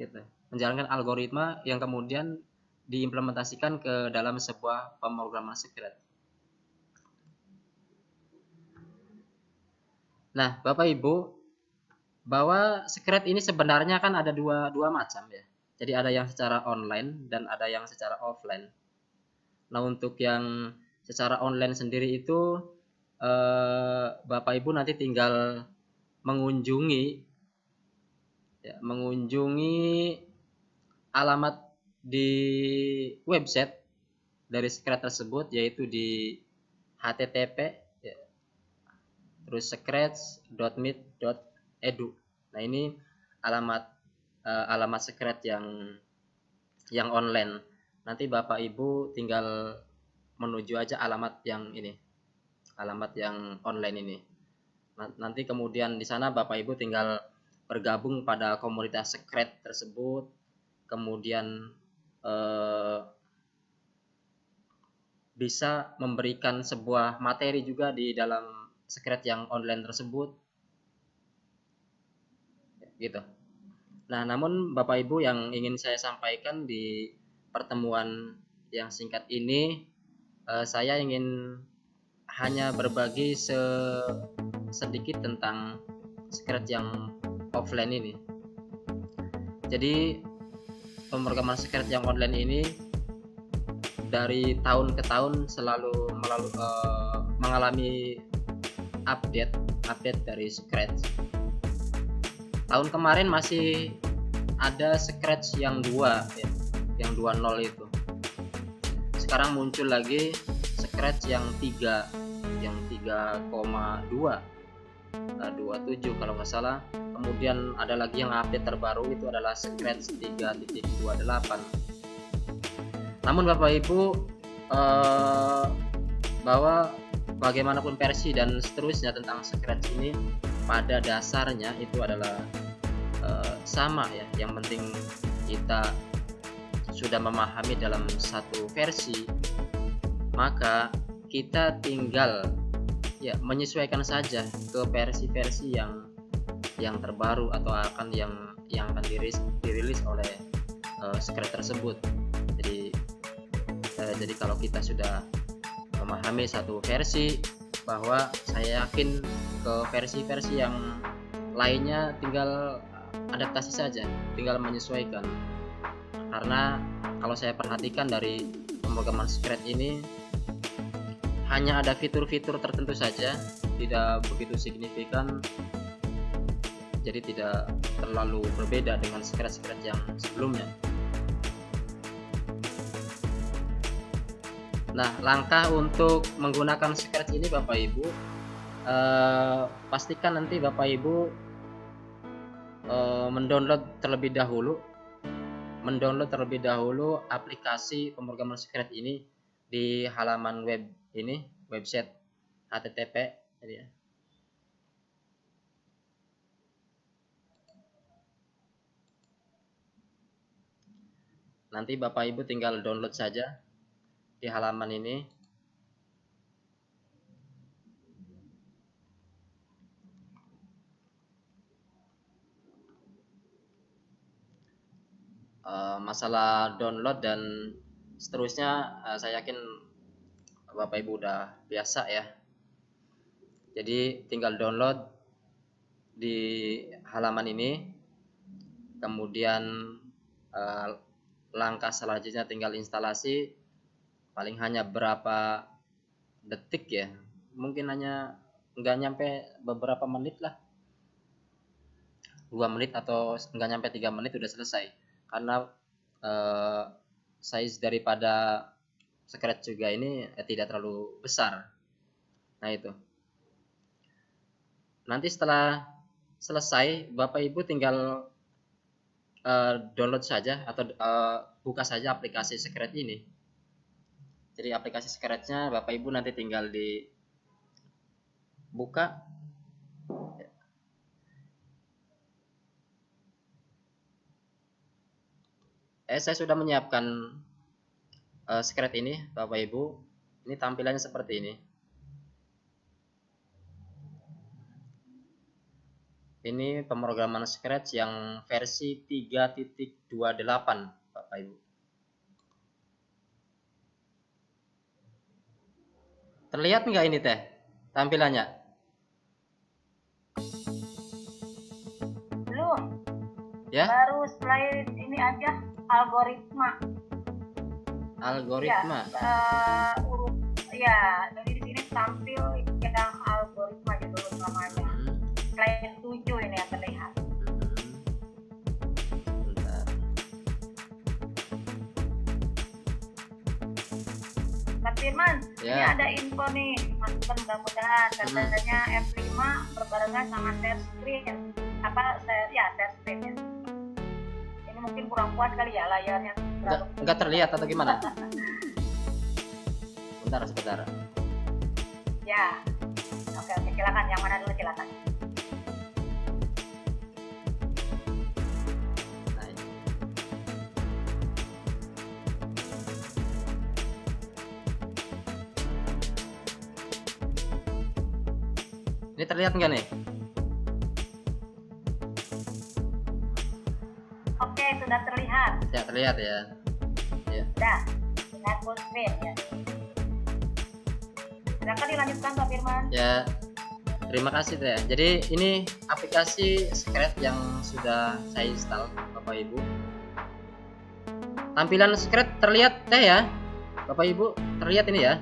gitu. Menjalankan algoritma yang kemudian diimplementasikan ke dalam sebuah pemrograman Scratch. Nah, Bapak Ibu, bahwa Scratch ini sebenarnya kan ada dua macam ya. Jadi ada yang secara online dan ada yang secara offline. Nah, untuk yang secara online sendiri itu Bapak Ibu nanti tinggal mengunjungi alamat di website dari Scratch tersebut, yaitu di http terus scratch.mit.edu. Nah, ini alamat Scratch yang yang online. Nanti Bapak Ibu tinggal menuju aja alamat yang ini, alamat yang online ini. Nanti kemudian di sana Bapak Ibu tinggal bergabung pada komunitas Secret tersebut, kemudian bisa memberikan sebuah materi juga di dalam Secret yang online tersebut, gitu. Nah, namun Bapak Ibu yang ingin saya sampaikan di pertemuan yang singkat ini, saya ingin hanya berbagi sedikit tentang Secret yang offline ini. Jadi pemrograman Secret yang online ini dari tahun ke tahun selalu mengalami update dari Scratch. Tahun kemarin masih ada Scratch yang 2 ya, yang 2.0 itu. Sekarang muncul lagi Scratch yang 3, yang 3,2, 27 kalau nggak salah. Kemudian ada lagi yang update terbaru itu adalah Scratch 3.28. Namun Bapak Ibu, bahwa bagaimanapun versi dan seterusnya tentang Scratch ini, pada dasarnya itu adalah sama ya. Yang penting kita sudah memahami dalam satu versi, maka kita tinggal ya menyesuaikan saja ke versi-versi yang terbaru atau yang akan dirilis oleh Scratch tersebut. Jadi kalau kita sudah memahami satu versi, bahwa saya yakin ke versi-versi yang lainnya tinggal adaptasi saja, tinggal menyesuaikan. Karena kalau saya perhatikan dari pemrograman Scratch ini hanya ada fitur-fitur tertentu saja, tidak begitu signifikan, jadi tidak terlalu berbeda dengan Scratch yang sebelumnya. Nah, langkah untuk menggunakan Scratch ini Bapak Ibu, pastikan nanti Bapak Ibu mendownload terlebih dahulu aplikasi pemrograman Scratch ini di halaman web ini, website http ya. Nanti Bapak Ibu tinggal download saja di halaman ini. Masalah download dan seterusnya, saya yakin Bapak Ibu udah biasa ya. Jadi tinggal download di halaman ini, kemudian langkah selanjutnya tinggal instalasi. Paling hanya berapa detik ya, mungkin hanya nggak nyampe beberapa menit lah, 2 menit atau nggak nyampe 3 menit udah selesai. Karena size daripada Scratch juga ini tidak terlalu besar. Nah itu, nanti setelah selesai Bapak Ibu tinggal download saja atau buka saja aplikasi Scratch ini. Jadi aplikasi Scratch-nya Bapak Ibu nanti tinggal dibuka. Saya sudah menyiapkan Scratch ini Bapak Ibu. Ini tampilannya seperti ini. Ini pemrograman Scratch yang versi 3.28 Bapak Ibu. Terlihat nggak ini teh tampilannya? Belum. Ya? Baru slide ini aja, algoritma. Algoritma. Ya, jadi di sini tampil yang algoritma gitu namanya. Slide 7 ini yang terlihat. Bentar. Mas Firman, Ya. ini ada info nih, masukan mudah-mudahan katanya F5 berbarengan sama share screen. Share screen ya. Ini mungkin kurang kuat kali ya layarnya. Nggak terlihat atau gimana? Sebentar. Ya. Oke, silakan. Yang mana dulu silakan. Nah, ini. Ini terlihat nggak nih? Oke, sudah terlihat. Ya, terlihat ya. Sudah. Dengan full screen ya. Silakan dilanjutkan Pak Firman. Ya, terima kasih Teh. Jadi ini aplikasi Scratch yang sudah saya install, Bapak Ibu. Tampilan Scratch terlihat Teh ya, Bapak Ibu, terlihat ini ya?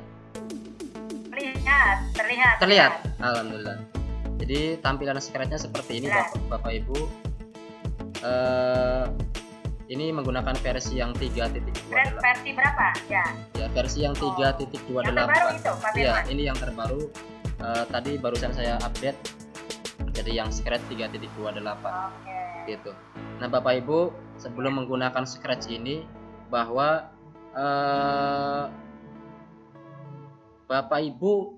Terlihat. Alhamdulillah. Jadi tampilan Scratch-nya seperti ini, Bapak Ibu. Ini menggunakan versi yang 3.28. Versi berapa? Ya. Ya, versi yang 3.28. Yang terbaru itu, Pak Firman. Ya, ini yang terbaru. Tadi barusan saya update. Jadi yang Scratch 3.28. Oke. Gitu. Nah, Bapak Ibu, sebelum menggunakan Scratch ini bahwa Bapak Ibu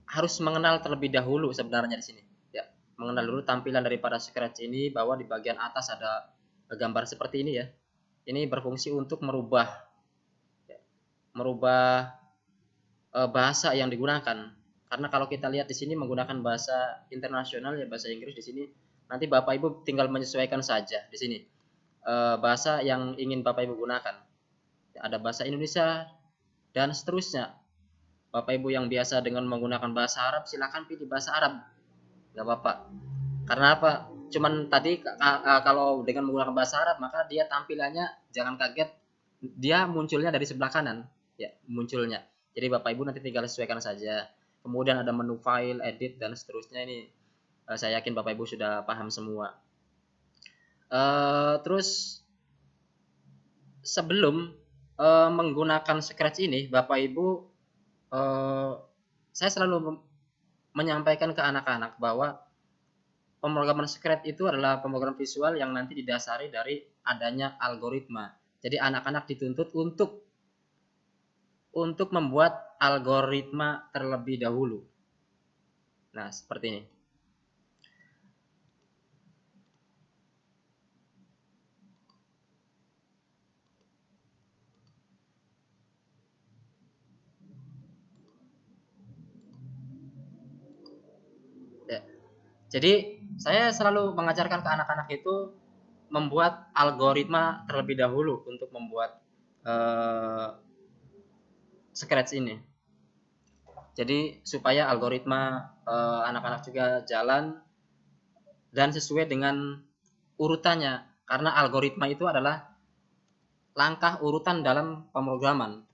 harus mengenal terlebih dahulu sebenarnya di sini. Ya, mengenal dulu tampilan daripada Scratch ini, bahwa di bagian atas ada gambar seperti ini ya. Ini berfungsi untuk merubah bahasa yang digunakan. Karena kalau kita lihat di sini menggunakan bahasa internasional ya, bahasa Inggris di sini. Nanti Bapak Ibu tinggal menyesuaikan saja di sini bahasa yang ingin Bapak Ibu gunakan. Ada bahasa Indonesia dan seterusnya. Bapak Ibu yang biasa dengan menggunakan bahasa Arab, silakan pilih bahasa Arab. Gak apa-apa. Karena apa? Cuman tadi kalau dengan menggunakan bahasa Arab, maka dia tampilannya jangan kaget, dia munculnya dari sebelah kanan ya, munculnya. Jadi Bapak Ibu nanti tinggal sesuaikan saja. Kemudian ada menu file, edit dan seterusnya. Ini saya yakin Bapak Ibu sudah paham semua. Terus sebelum menggunakan Scratch ini, Bapak Ibu, saya selalu menyampaikan ke anak-anak bahwa pemrograman Scratch itu adalah pemrograman visual yang nanti didasari dari adanya algoritma. Jadi anak-anak dituntut untuk membuat algoritma terlebih dahulu. Nah, seperti ini. Ya. Jadi saya selalu mengajarkan ke anak-anak itu membuat algoritma terlebih dahulu untuk membuat Scratch ini. Jadi supaya algoritma anak-anak juga jalan dan sesuai dengan urutannya. Karena algoritma itu adalah langkah urutan dalam pemrograman.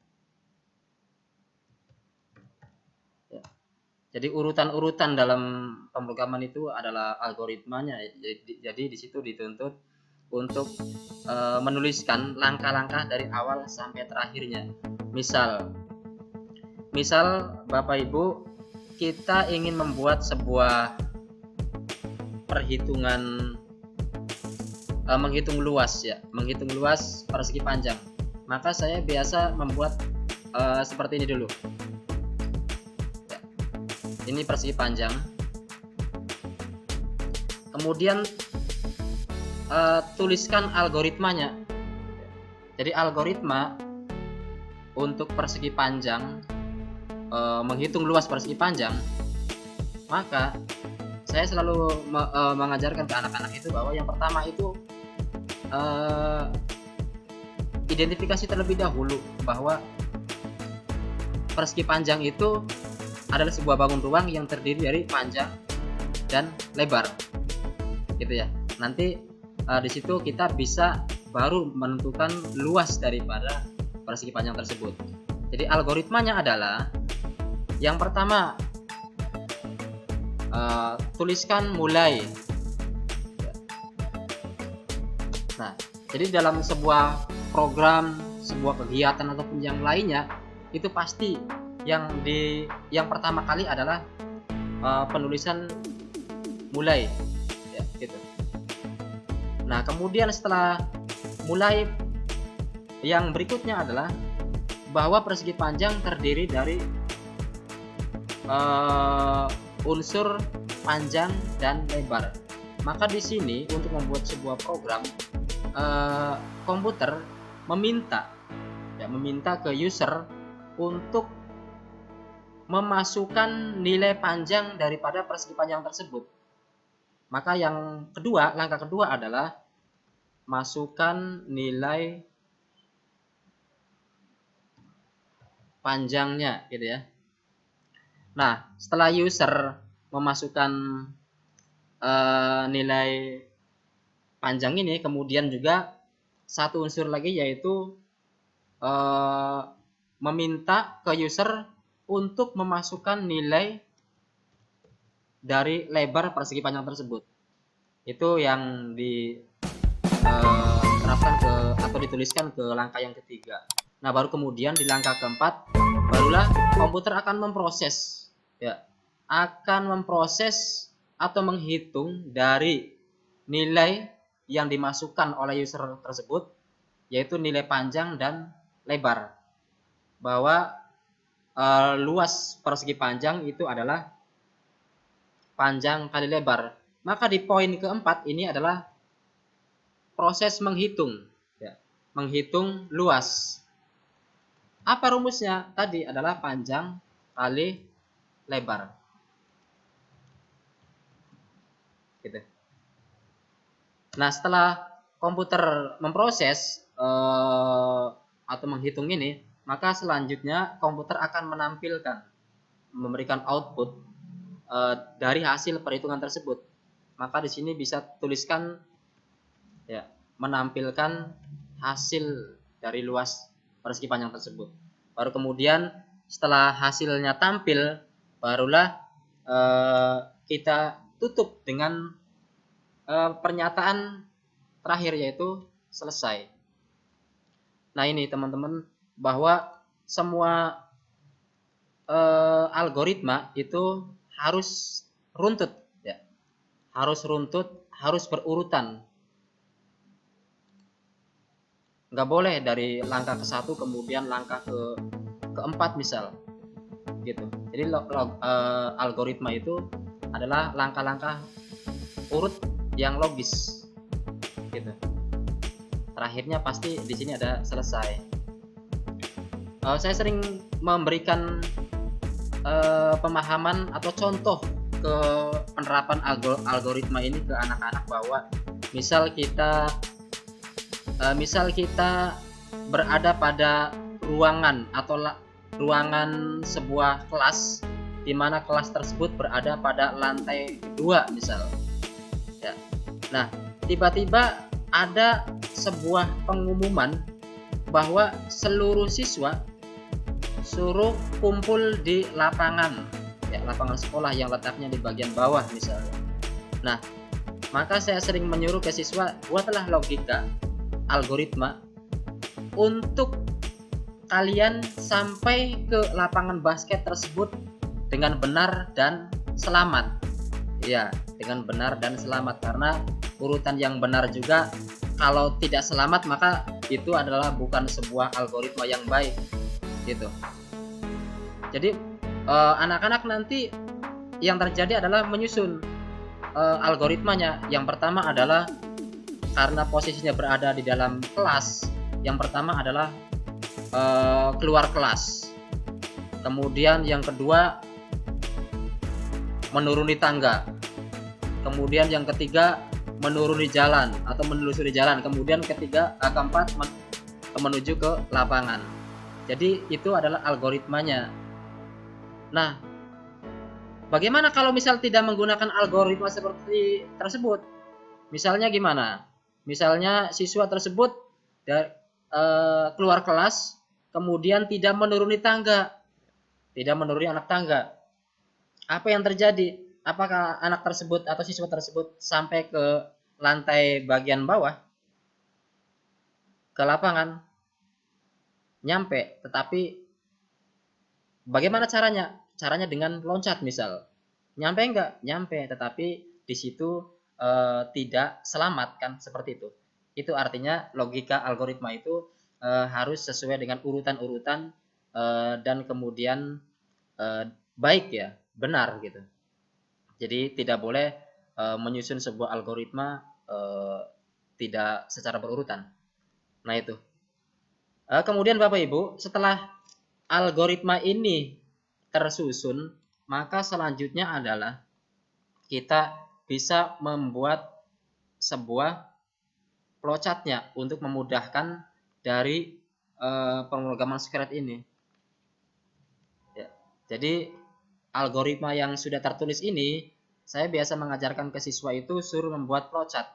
Jadi urutan-urutan dalam pemrograman itu adalah algoritmanya. Jadi di situ dituntut untuk menuliskan langkah-langkah dari awal sampai terakhirnya. Misal Bapak Ibu, kita ingin membuat sebuah perhitungan menghitung luas persegi panjang. Maka saya biasa membuat seperti ini dulu. Ini persegi panjang. Kemudian tuliskan algoritmanya. Jadi algoritma untuk persegi panjang, menghitung luas persegi panjang, maka saya selalu mengajarkan ke anak-anak itu bahwa yang pertama itu identifikasi terlebih dahulu bahwa persegi panjang itu adalah sebuah bangun ruang yang terdiri dari panjang dan lebar, gitu ya. Nanti di situ kita bisa baru menentukan luas daripada persegi panjang tersebut. Jadi algoritmanya adalah yang pertama tuliskan mulai. Nah, jadi dalam sebuah program, sebuah kegiatan ataupun yang lainnya itu pasti yang pertama kali adalah penulisan mulai ya, gitu. Nah, kemudian setelah mulai yang berikutnya adalah bahwa persegi panjang terdiri dari unsur panjang dan lebar. Maka di sini untuk membuat sebuah program, komputer meminta ke user untuk memasukkan nilai panjang daripada persegi panjang tersebut. Maka langkah kedua adalah masukkan nilai panjangnya gitu ya. Nah, setelah user memasukkan nilai panjang ini, kemudian juga satu unsur lagi yaitu meminta ke user untuk memasukkan nilai dari lebar persegi panjang tersebut. Itu yang diterapkan atau dituliskan ke langkah yang ketiga. Nah, baru kemudian di langkah keempat barulah komputer akan memproses atau menghitung dari nilai yang dimasukkan oleh user tersebut, yaitu nilai panjang dan lebar. Bahwa luas persegi panjang itu adalah panjang kali lebar. Maka di poin keempat ini adalah proses menghitung, menghitung luas. Apa rumusnya? Tadi adalah panjang kali lebar. Gitu. Nah, setelah komputer memproses atau menghitung ini, maka selanjutnya komputer akan memberikan output dari hasil perhitungan tersebut. Maka di sini bisa tuliskan menampilkan hasil dari luas persegi panjang tersebut. Baru kemudian setelah hasilnya tampil, barulah kita tutup dengan pernyataan terakhir yaitu selesai. Nah, ini teman-teman, bahwa semua algoritma itu harus runtut, harus berurutan. Nggak boleh dari langkah ke-1 kemudian langkah keempat misal, gitu. Jadi algoritma itu adalah langkah-langkah urut yang logis, gitu. Terakhirnya pasti di sini ada selesai. Saya sering memberikan pemahaman atau contoh ke penerapan algoritma ini ke anak-anak, bahwa misal kita berada pada ruangan atau ruangan sebuah kelas, di mana kelas tersebut berada pada lantai 2 misal. Nah, tiba-tiba ada sebuah pengumuman bahwa seluruh siswa suruh kumpul di lapangan sekolah yang letaknya di bagian bawah misalnya. Nah, maka saya sering menyuruh ke siswa, buatlah logika algoritma untuk kalian sampai ke lapangan basket tersebut dengan benar dan selamat. Ya, dengan benar dan selamat, karena urutan yang benar juga kalau tidak selamat maka itu adalah bukan sebuah algoritma yang baik, gitu. Jadi anak-anak nanti yang terjadi adalah menyusun algoritmanya. Yang pertama adalah karena posisinya berada di dalam kelas, yang pertama adalah keluar kelas. Kemudian yang kedua menuruni tangga. Kemudian yang ketiga menuruni jalan atau menelusuri jalan. Kemudian keempat menuju ke lapangan. Jadi itu adalah algoritmanya. Nah, bagaimana kalau misal tidak menggunakan algoritma seperti tersebut? Misalnya gimana? Misalnya siswa tersebut keluar kelas, kemudian tidak menuruni tangga, tidak menuruni anak tangga. Apa yang terjadi? Apakah anak tersebut atau siswa tersebut sampai ke lantai bagian bawah? Ke lapangan? Nyampe, tetapi bagaimana caranya? Caranya dengan loncat misal. Nyampe enggak? Nyampe, tetapi di situ tidak selamat kan, seperti itu. Itu artinya logika algoritma itu harus sesuai dengan urutan-urutan dan kemudian baik ya, benar gitu. Jadi tidak boleh menyusun sebuah algoritma tidak secara berurutan. Nah itu. Kemudian Bapak Ibu, setelah algoritma ini tersusun, maka selanjutnya adalah kita bisa membuat sebuah flowchart-nya untuk memudahkan dari pemrograman Scratch ini. Ya, jadi algoritma yang sudah tertulis ini, saya biasa mengajarkan ke siswa itu suruh membuat flowchart.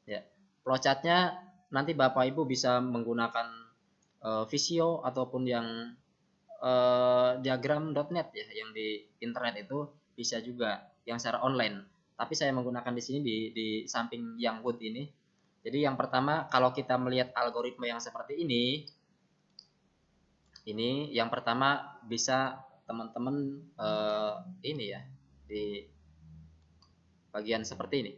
Ya, flowchart-nya nanti Bapak Ibu bisa menggunakan Visio ataupun yang diagram.net ya, yang di internet itu bisa juga yang secara online. Tapi saya menggunakan di sini di samping yang Wood ini. Jadi yang pertama, kalau kita melihat algoritma yang seperti ini yang pertama bisa teman-teman ini ya, di bagian seperti ini.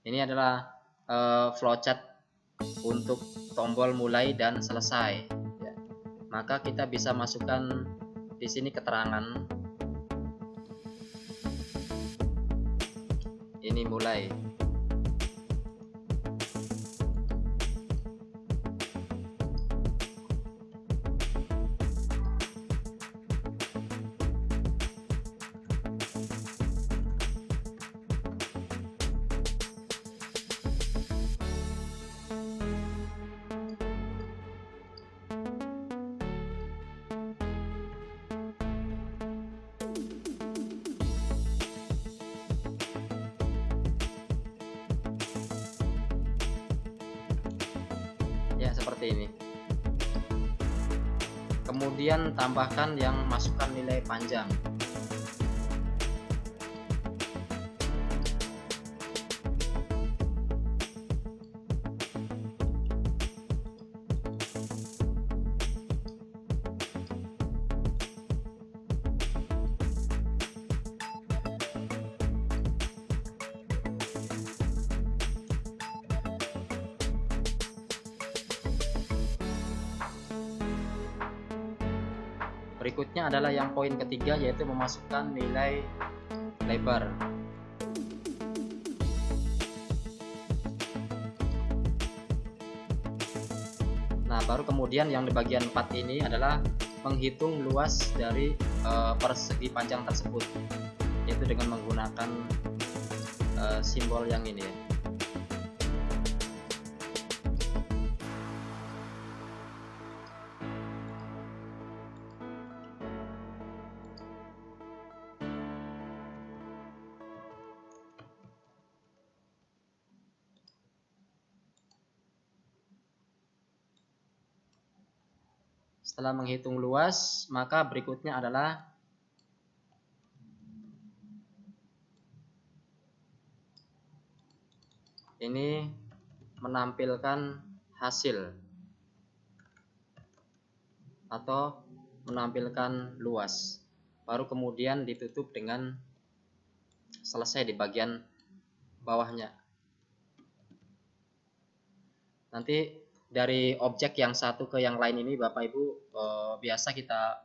Ini adalah flowchart untuk tombol mulai dan selesai. Ya. Maka kita bisa masukkan di sini keterangan. Ini mulai. Ya, seperti ini. Kemudian tambahkan yang masukkan nilai panjang. Berikutnya adalah yang poin ketiga, yaitu memasukkan nilai lebar. Nah, baru kemudian yang di bagian 4 ini adalah menghitung luas dari persegi panjang tersebut, yaitu dengan menggunakan simbol yang ini ya. Setelah menghitung luas, maka berikutnya adalah ini menampilkan hasil atau menampilkan luas. Baru kemudian ditutup dengan selesai di bagian bawahnya. Nanti dari objek yang satu ke yang lain ini Bapak Ibu biasa kita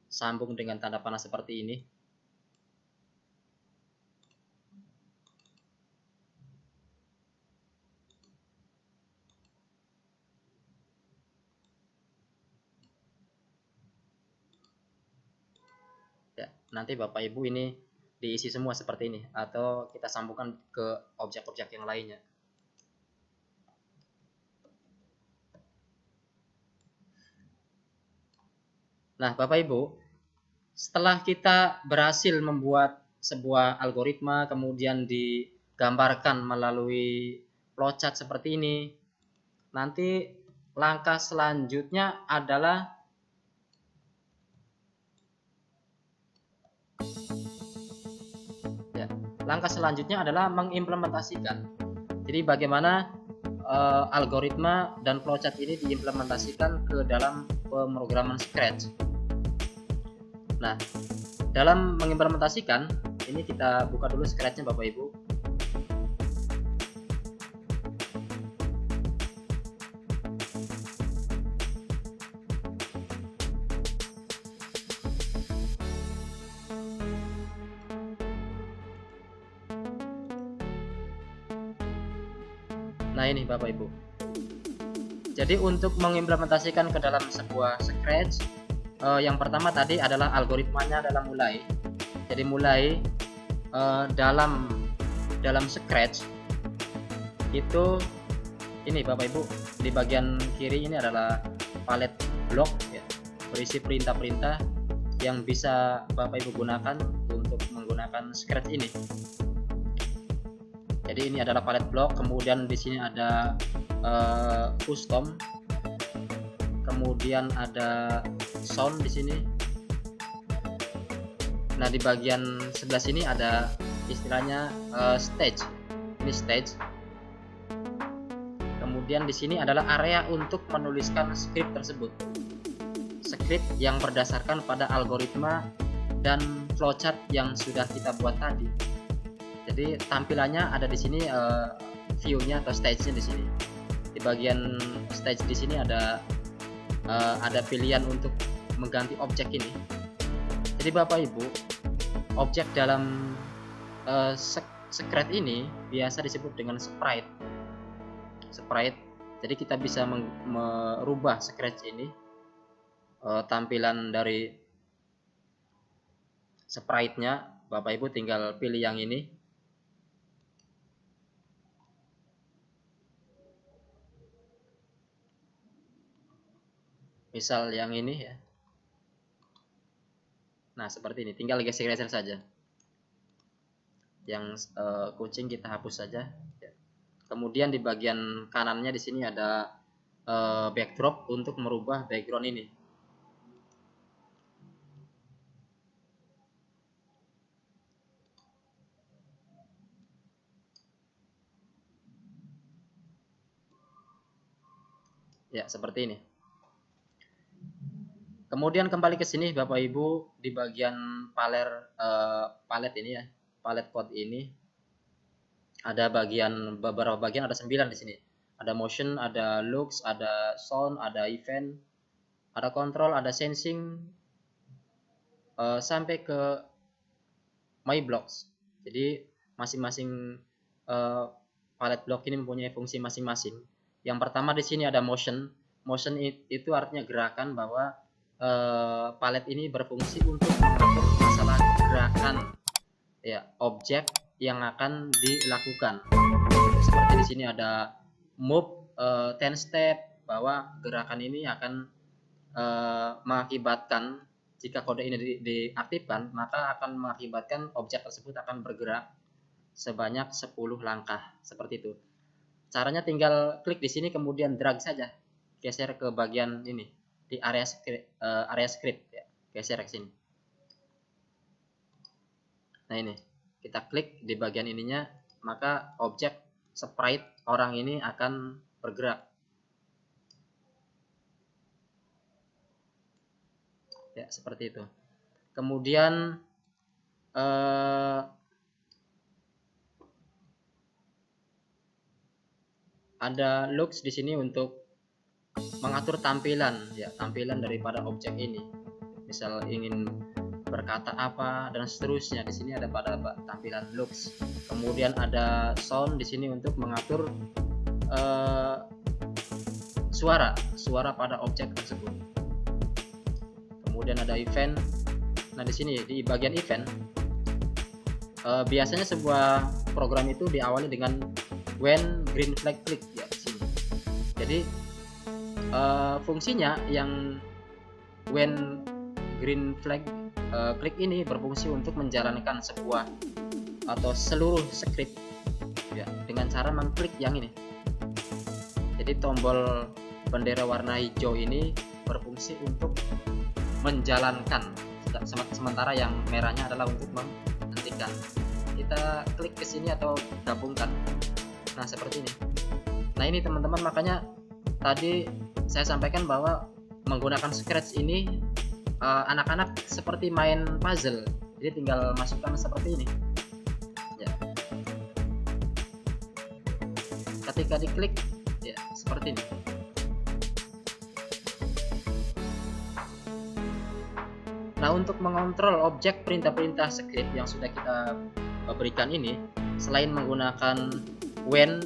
sambung dengan tanda panah seperti ini. Ya, nanti Bapak Ibu ini diisi semua seperti ini atau kita sambungkan ke objek-objek yang lainnya. Nah, Bapak Ibu, setelah kita berhasil membuat sebuah algoritma, kemudian digambarkan melalui flowchart seperti ini, nanti langkah selanjutnya adalah mengimplementasikan. Jadi bagaimana algoritma dan flowchart ini diimplementasikan ke dalam pemrograman Scratch. Nah, dalam mengimplementasikan ini kita buka dulu Scratch-nya Bapak Ibu. Nah, ini Bapak Ibu. Jadi untuk mengimplementasikan ke dalam sebuah Scratch, yang pertama tadi adalah algoritmanya adalah mulai. Jadi mulai dalam Scratch itu ini Bapak Ibu, di bagian kiri ini adalah palet blok ya, berisi perintah-perintah yang bisa Bapak Ibu gunakan untuk menggunakan Scratch ini. Jadi ini adalah palet blok, kemudian di sini ada custom, kemudian ada sound di sini. Nah, di bagian sebelah sini ada istilahnya stage. Ini stage. Kemudian di sini adalah area untuk menuliskan script tersebut. Script yang berdasarkan pada algoritma dan flowchart yang sudah kita buat tadi. Jadi tampilannya ada di sini, view-nya atau stage-nya di sini. Di bagian stage di sini ada pilihan untuk mengganti objek ini. Jadi Bapak Ibu, objek dalam Scratch ini biasa disebut dengan sprite. Jadi kita bisa merubah Scratch ini, tampilan dari sprite-nya. Bapak Ibu tinggal pilih yang ini. Misal yang ini ya. Nah, seperti ini, tinggal geser-geser saja. Yang kucing kita hapus saja ya. Kemudian di bagian kanannya di sini ada backdrop untuk merubah background ini. Ya, seperti ini. Kemudian kembali ke sini Bapak Ibu, di bagian palet ini ya, palet code ini ada beberapa bagian, ada 9 di sini. Ada motion, ada looks, ada sound, ada event, ada control, ada sensing, sampai ke my blocks. Jadi masing-masing palet block ini mempunyai fungsi masing-masing. Yang pertama di sini ada motion. Motion itu artinya gerakan, bahwa palet ini berfungsi untuk mengatur masalah gerakan ya, objek yang akan dilakukan. Seperti di sini ada move 10 step, bahwa gerakan ini akan mengakibatkan, jika kode ini diaktifkan, maka akan mengakibatkan objek tersebut akan bergerak sebanyak 10 langkah. Seperti itu. Caranya tinggal klik di sini, kemudian drag saja, geser ke bagian ini di area script ya, geser ke sini. Nah, ini kita klik di bagian ininya, maka objek sprite orang ini akan bergerak ya, seperti itu. Kemudian ada looks di sini untuk mengatur tampilan ya, tampilan daripada objek ini. Misal ingin berkata apa dan seterusnya, di sini ada pada tampilan looks. Kemudian ada sound di sini untuk mengatur suara pada objek tersebut. Kemudian ada event. Nah, di sini di bagian event, biasanya sebuah program itu diawali dengan when green flag click ya, di sini. Jadi fungsinya yang when green flag klik ini berfungsi untuk menjalankan sebuah atau seluruh script ya, dengan cara mengklik yang ini. Jadi tombol bendera warna hijau ini berfungsi untuk menjalankan, sementara yang merahnya adalah untuk menghentikan. Kita klik ke sini atau gabungkan. Nah, seperti ini. Nah, ini teman-teman, makanya tadi saya sampaikan bahwa menggunakan Scratch ini anak-anak seperti main puzzle. Jadi tinggal masukkan seperti ini. Ya. Ketika diklik, ya seperti ini. Nah, untuk mengontrol objek perintah-perintah script yang sudah kita berikan ini, selain menggunakan when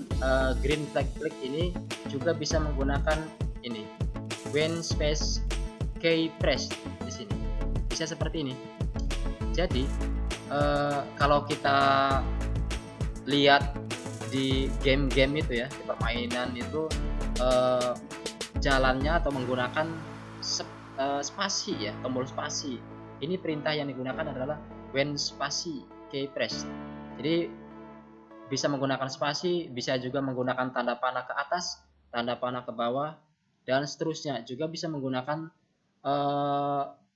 green flag click ini, juga bisa menggunakan ini when space key press di sini. Bisa seperti ini. Jadi kalau kita lihat di game-game itu ya, di permainan itu jalannya atau menggunakan spasi ya, tombol spasi. Ini perintah yang digunakan adalah when spasi key press. Jadi bisa menggunakan spasi, bisa juga menggunakan tanda panah ke atas, tanda panah ke bawah, dan seterusnya. Juga bisa menggunakan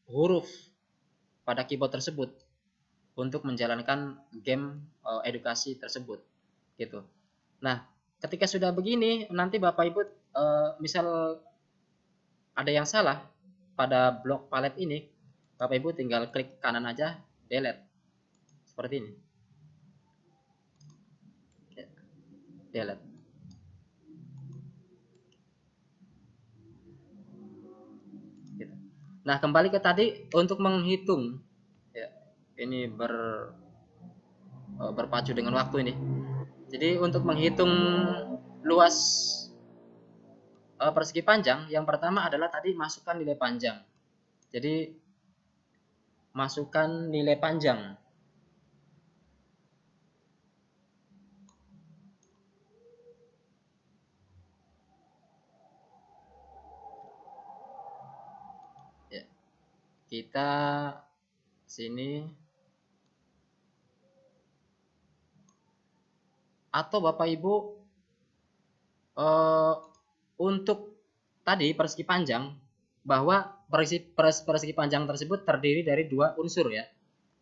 huruf pada keyboard tersebut untuk menjalankan game edukasi tersebut gitu. Nah, ketika sudah begini, nanti Bapak Ibu misal ada yang salah pada blok palet ini, Bapak Ibu tinggal klik kanan aja, delete seperti ini. Delete. Gitu. Nah, kembali ke tadi untuk menghitung ya, ini berpacu dengan waktu ini. Jadi untuk menghitung luas persegi panjang, yang pertama adalah tadi masukkan nilai panjang. Jadi masukkan nilai panjang. Ya. Kita sini, atau Bapak Ibu untuk tadi persegi panjang, bahwa persegi panjang tersebut terdiri dari dua unsur ya,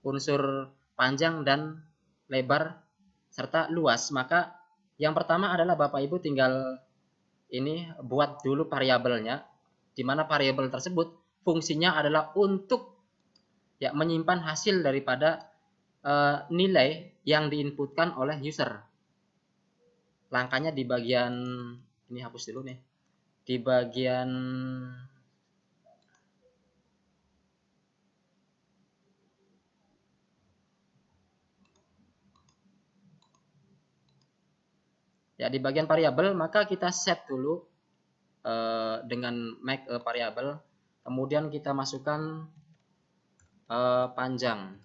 unsur panjang dan lebar serta luas. Maka yang pertama adalah Bapak Ibu tinggal ini buat dulu variabelnya, di mana variabel tersebut fungsinya adalah untuk ya menyimpan hasil daripada nilai yang diinputkan oleh user. Langkahnya di bagian ini, hapus dulu nih, di bagian ya, di bagian variabel, maka kita set dulu dengan make a variable, kemudian kita masukkan panjang,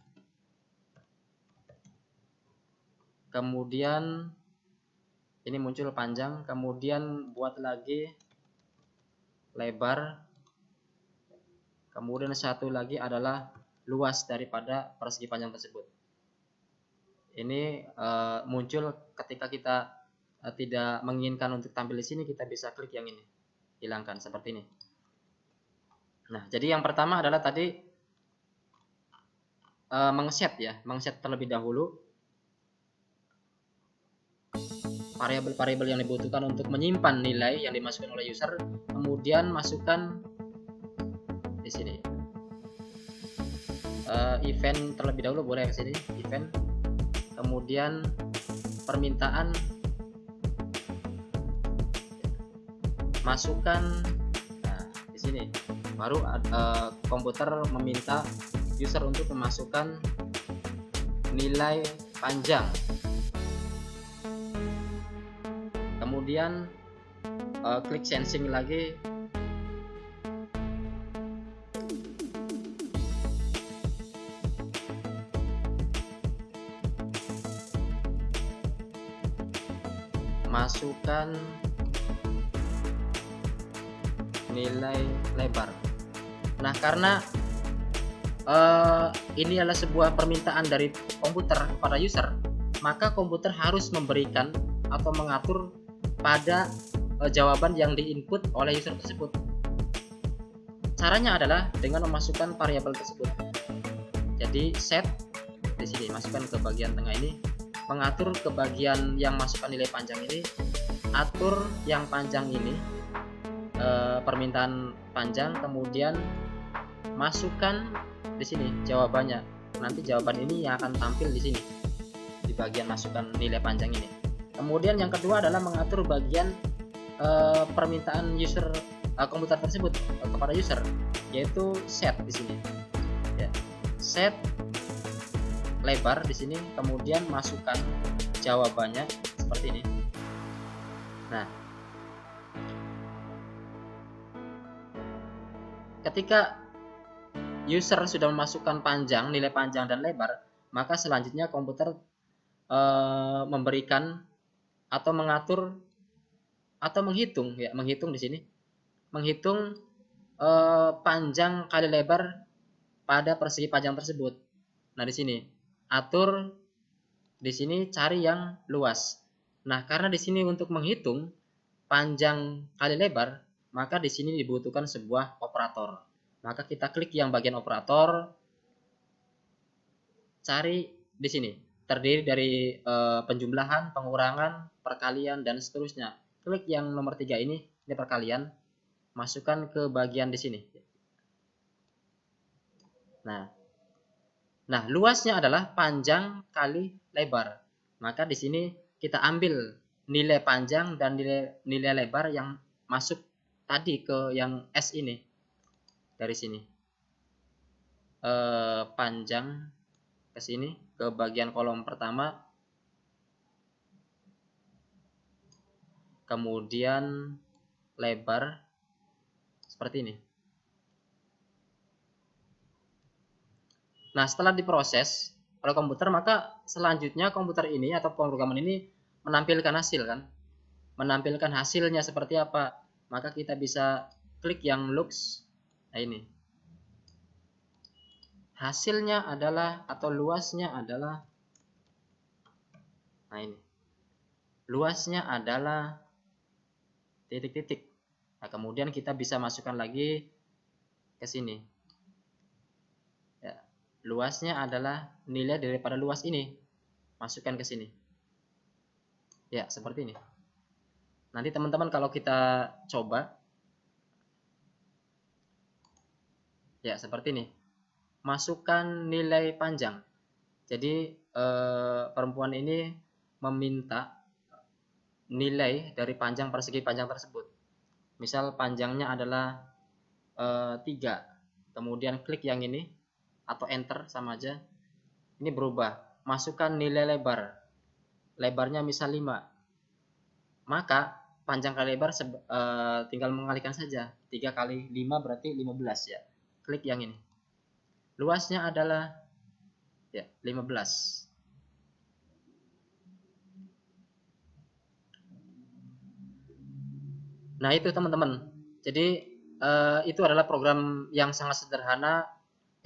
kemudian ini muncul panjang, kemudian buat lagi lebar, kemudian satu lagi adalah luas daripada persegi panjang tersebut. Ini muncul ketika kita tidak menginginkan untuk tampil di sini, kita bisa klik yang ini, hilangkan seperti ini. Nah, jadi yang pertama adalah tadi mengset ya, mengset terlebih dahulu variabel-variabel yang dibutuhkan untuk menyimpan nilai yang dimasukkan oleh user, kemudian masukkan di sini event terlebih dahulu, boleh ke sini event, kemudian permintaan, masukkan, nah di sini baru komputer meminta user untuk memasukkan nilai panjang. Kemudian klik sensing lagi, masukkan nilai lebar. Nah, karena ini adalah sebuah permintaan dari komputer kepada user, maka komputer harus memberikan atau mengatur pada jawaban yang diinput oleh user tersebut. Caranya adalah dengan memasukkan variabel tersebut. Jadi set di sini, masukkan ke bagian tengah ini, mengatur ke bagian yang masukkan nilai panjang ini, atur yang panjang ini, permintaan panjang, kemudian masukkan di sini jawabannya. Nanti jawaban ini yang akan tampil di sini di bagian masukkan nilai panjang ini. Kemudian yang kedua adalah mengatur bagian permintaan user komputer tersebut kepada user, yaitu set di sini. Ya, set lebar di sini, kemudian masukkan jawabannya seperti ini. Nah, ketika user sudah memasukkan panjang, nilai panjang dan lebar, maka selanjutnya komputer memberikan atau mengatur atau menghitung, ya, menghitung di sini, menghitung panjang kali lebar pada persegi panjang tersebut. Nah, di sini atur, di sini cari yang luas. Nah, karena di sini untuk menghitung panjang kali lebar, maka di sini dibutuhkan sebuah operator. Maka kita klik yang bagian operator, cari di sini, terdiri dari penjumlahan, pengurangan, perkalian, dan seterusnya. Klik yang nomor 3 ini perkalian, masukkan ke bagian di sini. Nah, luasnya adalah panjang kali lebar. Maka di sini kita ambil nilai panjang dan nilai lebar yang masuk tadi ke yang S ini. Dari sini. Panjang ke sini, ke bagian kolom pertama. Kemudian lebar seperti ini. Nah, setelah diproses oleh komputer, maka selanjutnya komputer ini atau pemrograman ini menampilkan hasil, kan? Menampilkan hasilnya seperti apa? Maka kita bisa klik yang looks. Nah, ini. Hasilnya adalah atau luasnya adalah, nah ini. Luasnya adalah titik-titik. Nah, kemudian kita bisa masukkan lagi ke sini. Ya, luasnya adalah nilai daripada luas ini. Masukkan ke sini. Ya, seperti ini. Nanti teman-teman kalau kita coba, ya seperti ini. Masukkan nilai panjang. Jadi perempuan ini meminta nilai dari panjang persegi panjang tersebut. Misal panjangnya adalah 3. Kemudian klik yang ini atau enter sama aja. Ini berubah. Masukkan nilai lebar. Lebarnya misal 5. Maka panjang kali lebar tinggal mengalihkan saja. 3 kali 5 berarti 15 ya. Klik yang ini. Luasnya adalah ya 15. Nah, itu teman-teman. Jadi itu adalah program yang sangat sederhana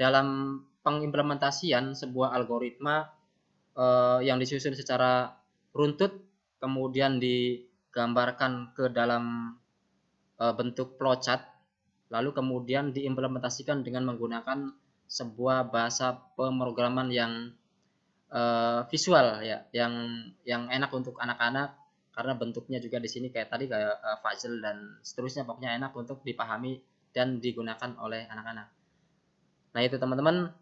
dalam pengimplementasian sebuah algoritma yang disusun secara runtut, kemudian digambarkan ke dalam bentuk flowchart, lalu kemudian diimplementasikan dengan menggunakan sebuah bahasa pemrograman yang visual ya, yang enak untuk anak-anak, karena bentuknya juga di sini kayak tadi kayak puzzle dan seterusnya, pokoknya enak untuk dipahami dan digunakan oleh anak-anak. Nah, itu teman-teman,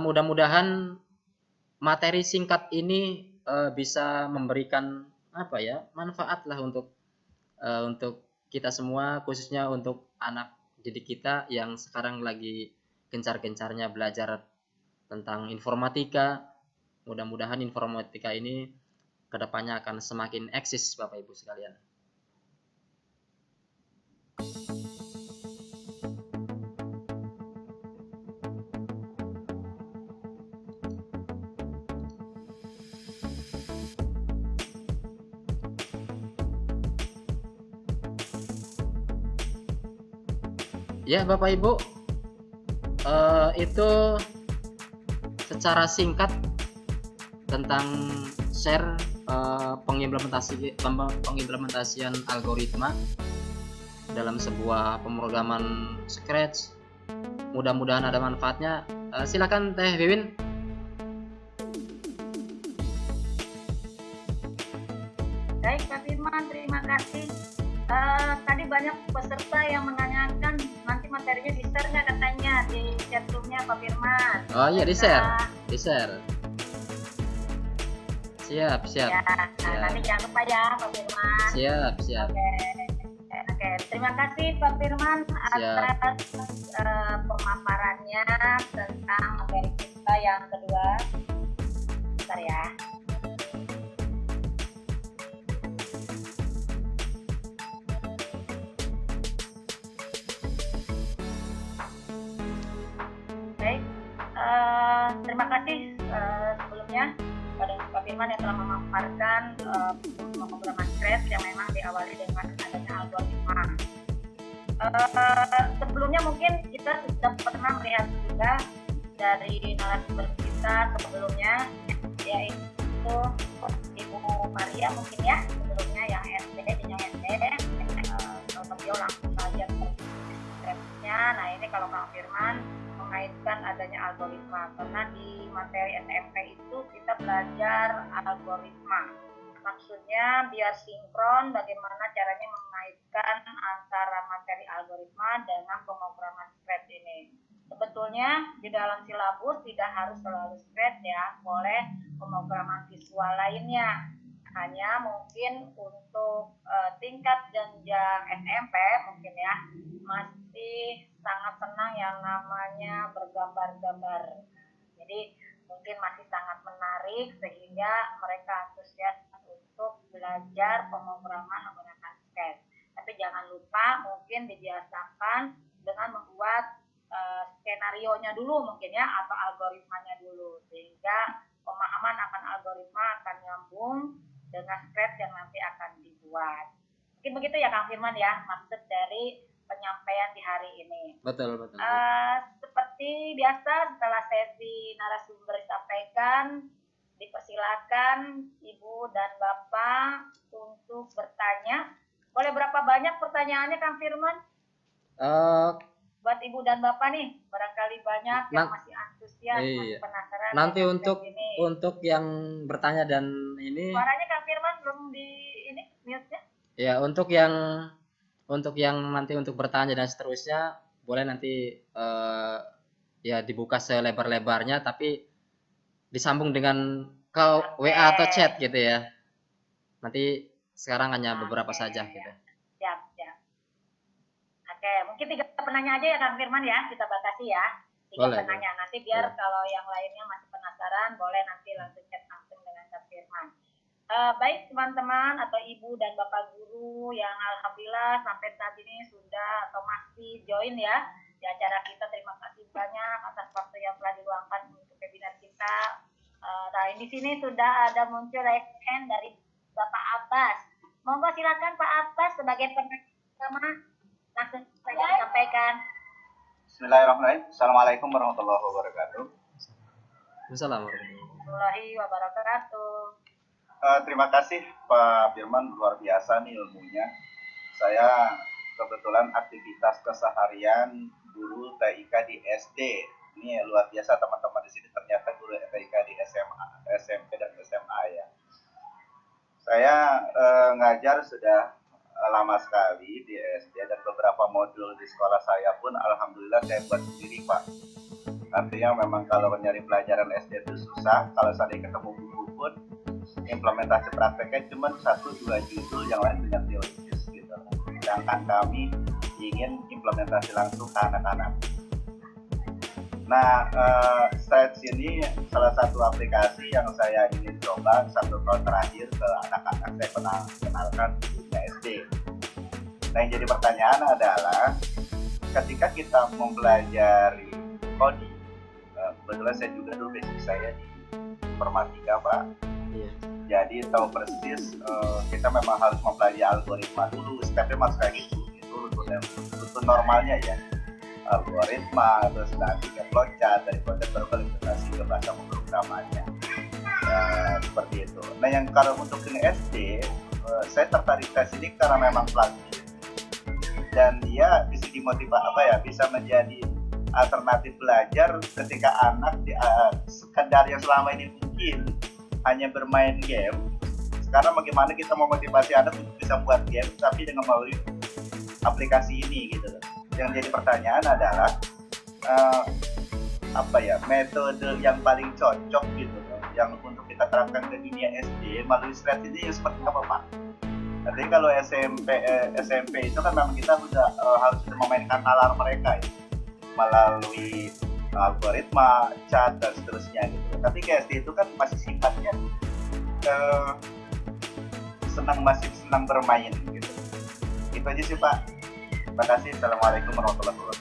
mudah-mudahan materi singkat ini bisa memberikan manfaat lah untuk kita semua, khususnya untuk anak didik kita yang sekarang lagi gencar-gencarnya belajar tentang informatika. Mudah-mudahan informatika ini kedepannya akan semakin eksis, Bapak Ibu sekalian. Ya, Bapak Ibu, itu secara singkat tentang share pengimplementasian algoritma dalam sebuah pemrograman Scratch. Mudah-mudahan ada manfaatnya. Silakan Teh Wiwin. Baik, Pak Firman, terima kasih. Tadi banyak peserta yang menanyakan nanti materinya di share nggak katanya di Pak Firman. Oh iya, di-share. Siap. Ya, nah, nanti jangan lupa ya Pak Firman. Siap. Oke, terima kasih Pak Firman atas pemaparannya tentang materi kita yang kedua. Bentar ya. Baik, terima kasih sebelumnya pada Pak Firman yang telah memaparkan pemrograman Scratch yang memang diawali dengan adanya algoritma. Sebelumnya mungkin kita sudah pernah melihat juga dari narasumber kita sebelumnya, yaitu Ibu Maria mungkin ya, sebelumnya yang SD, jenjang SD, kalau beliau langsung saja ke Scratch-nya. Nah ini kalau Pak Firman mengaitkan adanya algoritma, karena di materi SMP itu kita belajar algoritma. Maksudnya biar sinkron bagaimana caranya mengaitkan antara materi algoritma dengan pemrograman Scratch ini. Sebetulnya di dalam silabus tidak harus selalu Scratch ya, boleh pemrograman visual lainnya. Hanya mungkin untuk tingkat jenjang SMP mungkin ya masih sangat senang yang namanya bergambar-gambar. Jadi mungkin masih sangat menarik sehingga mereka antusias untuk belajar pemrograman menggunakan Scratch. Tapi jangan lupa mungkin dibiasakan dengan membuat skenario-nya dulu mungkin ya, atau algoritmanya dulu, sehingga pemahaman akan algoritma akan nyambung dengan Scratch yang nanti akan dibuat. Mungkin begitu ya Kang Firman ya, maksud dari penyampaian di hari ini. Betul. Seperti biasa setelah sesi narasumber disampaikan, dipersilakan Ibu dan Bapak untuk bertanya. Boleh berapa banyak pertanyaannya Kang Firman? Buat Ibu dan Bapak nih, barangkali banyak yang masih antusias, masih penasaran. Nanti untuk yang bertanya dan ini. Suaranya Kang Firman belum di ini mute-nya? Ya, untuk yang nanti untuk bertanya dan seterusnya boleh nanti ya dibuka selebar-lebarnya, tapi disambung dengan WA atau chat gitu ya. Nanti sekarang hanya beberapa saja gitu. Siap. Oke, mungkin 3 penanya aja ya Kang Firman ya, kita batasi ya. 3 penanya. Nanti biar kalau yang lainnya masih penasaran, boleh nanti langsung chat langsung dengan Kang Firman. Baik teman-teman atau ibu dan bapak guru yang alhamdulillah sampai saat ini sudah atau masih join ya di acara kita, terima kasih banyak atas waktu yang telah diluangkan untuk webinar kita. Nah di sini sudah ada muncul raise hand dari Bapak Abbas. Monggo silakan Pak Abbas sebagai penanya pertama, langsung saja disampaikan. Bismillahirrahmanirrahim. Assalamualaikum warahmatullahi wabarakatuh. Waalaikumsalam warahmatullahi wabarakatuh. Terima kasih Pak Firman, luar biasa nih ilmunya. Saya kebetulan aktivitas keseharian guru TIK di SD. Ini luar biasa teman-teman di sini, ternyata guru TIK di SMA, SMP dan SMA ya. Saya ngajar sudah lama sekali di SD dan beberapa modul di sekolah saya pun alhamdulillah saya buat sendiri Pak. Artinya memang kalau nyari pelajaran SD itu susah, kalau saya ketemu buku pun implementasi prakteknya cuma 1-2 judul, yang lain banyak teoritis gitu. Sedangkan kami ingin implementasi langsung ke anak-anak. Nah, Scratch ini salah satu aplikasi yang saya ingin coba 1 tahun terakhir ke anak-anak saya kenalkan di SD. Nah, yang jadi pertanyaan adalah ketika kita mempelajari coding, kebetulan saya juga dulu basic saya di informatika Pak. Jadi tahu persis kita memang harus mempelajari algoritma dulu, stepnya masuk kayak gitu. Itu rutun normalnya ya. Algoritma, terus nanti ke flowchart, dari flowchart baru implementasi ke bahasa pemrogramannya. Seperti itu. Nah yang kalau untuk ini SD, saya tertarik ke sini karena memang plugin dan dia bisa bisa menjadi alternatif belajar ketika anak sekedar yang selama ini mungkin hanya bermain game. Sekarang bagaimana kita memotivasi anak untuk bisa membuat game tapi dengan melalui aplikasi ini gitu. Yang jadi pertanyaan adalah apa ya, metode yang paling cocok gitu loh, yang untuk kita terapkan ke dunia SD melalui strategi yang seperti apa Pak? Jadi kalau SMP itu kan memang kita harus memainkan nalar mereka ya, melalui algoritma, chat dan seterusnya gitu. Tapi ke SD itu kan masih sifatnya masih senang bermain gitu. Itu aja sih Pak. Terima kasih. Assalamualaikum warahmatullahi wabarakatuh.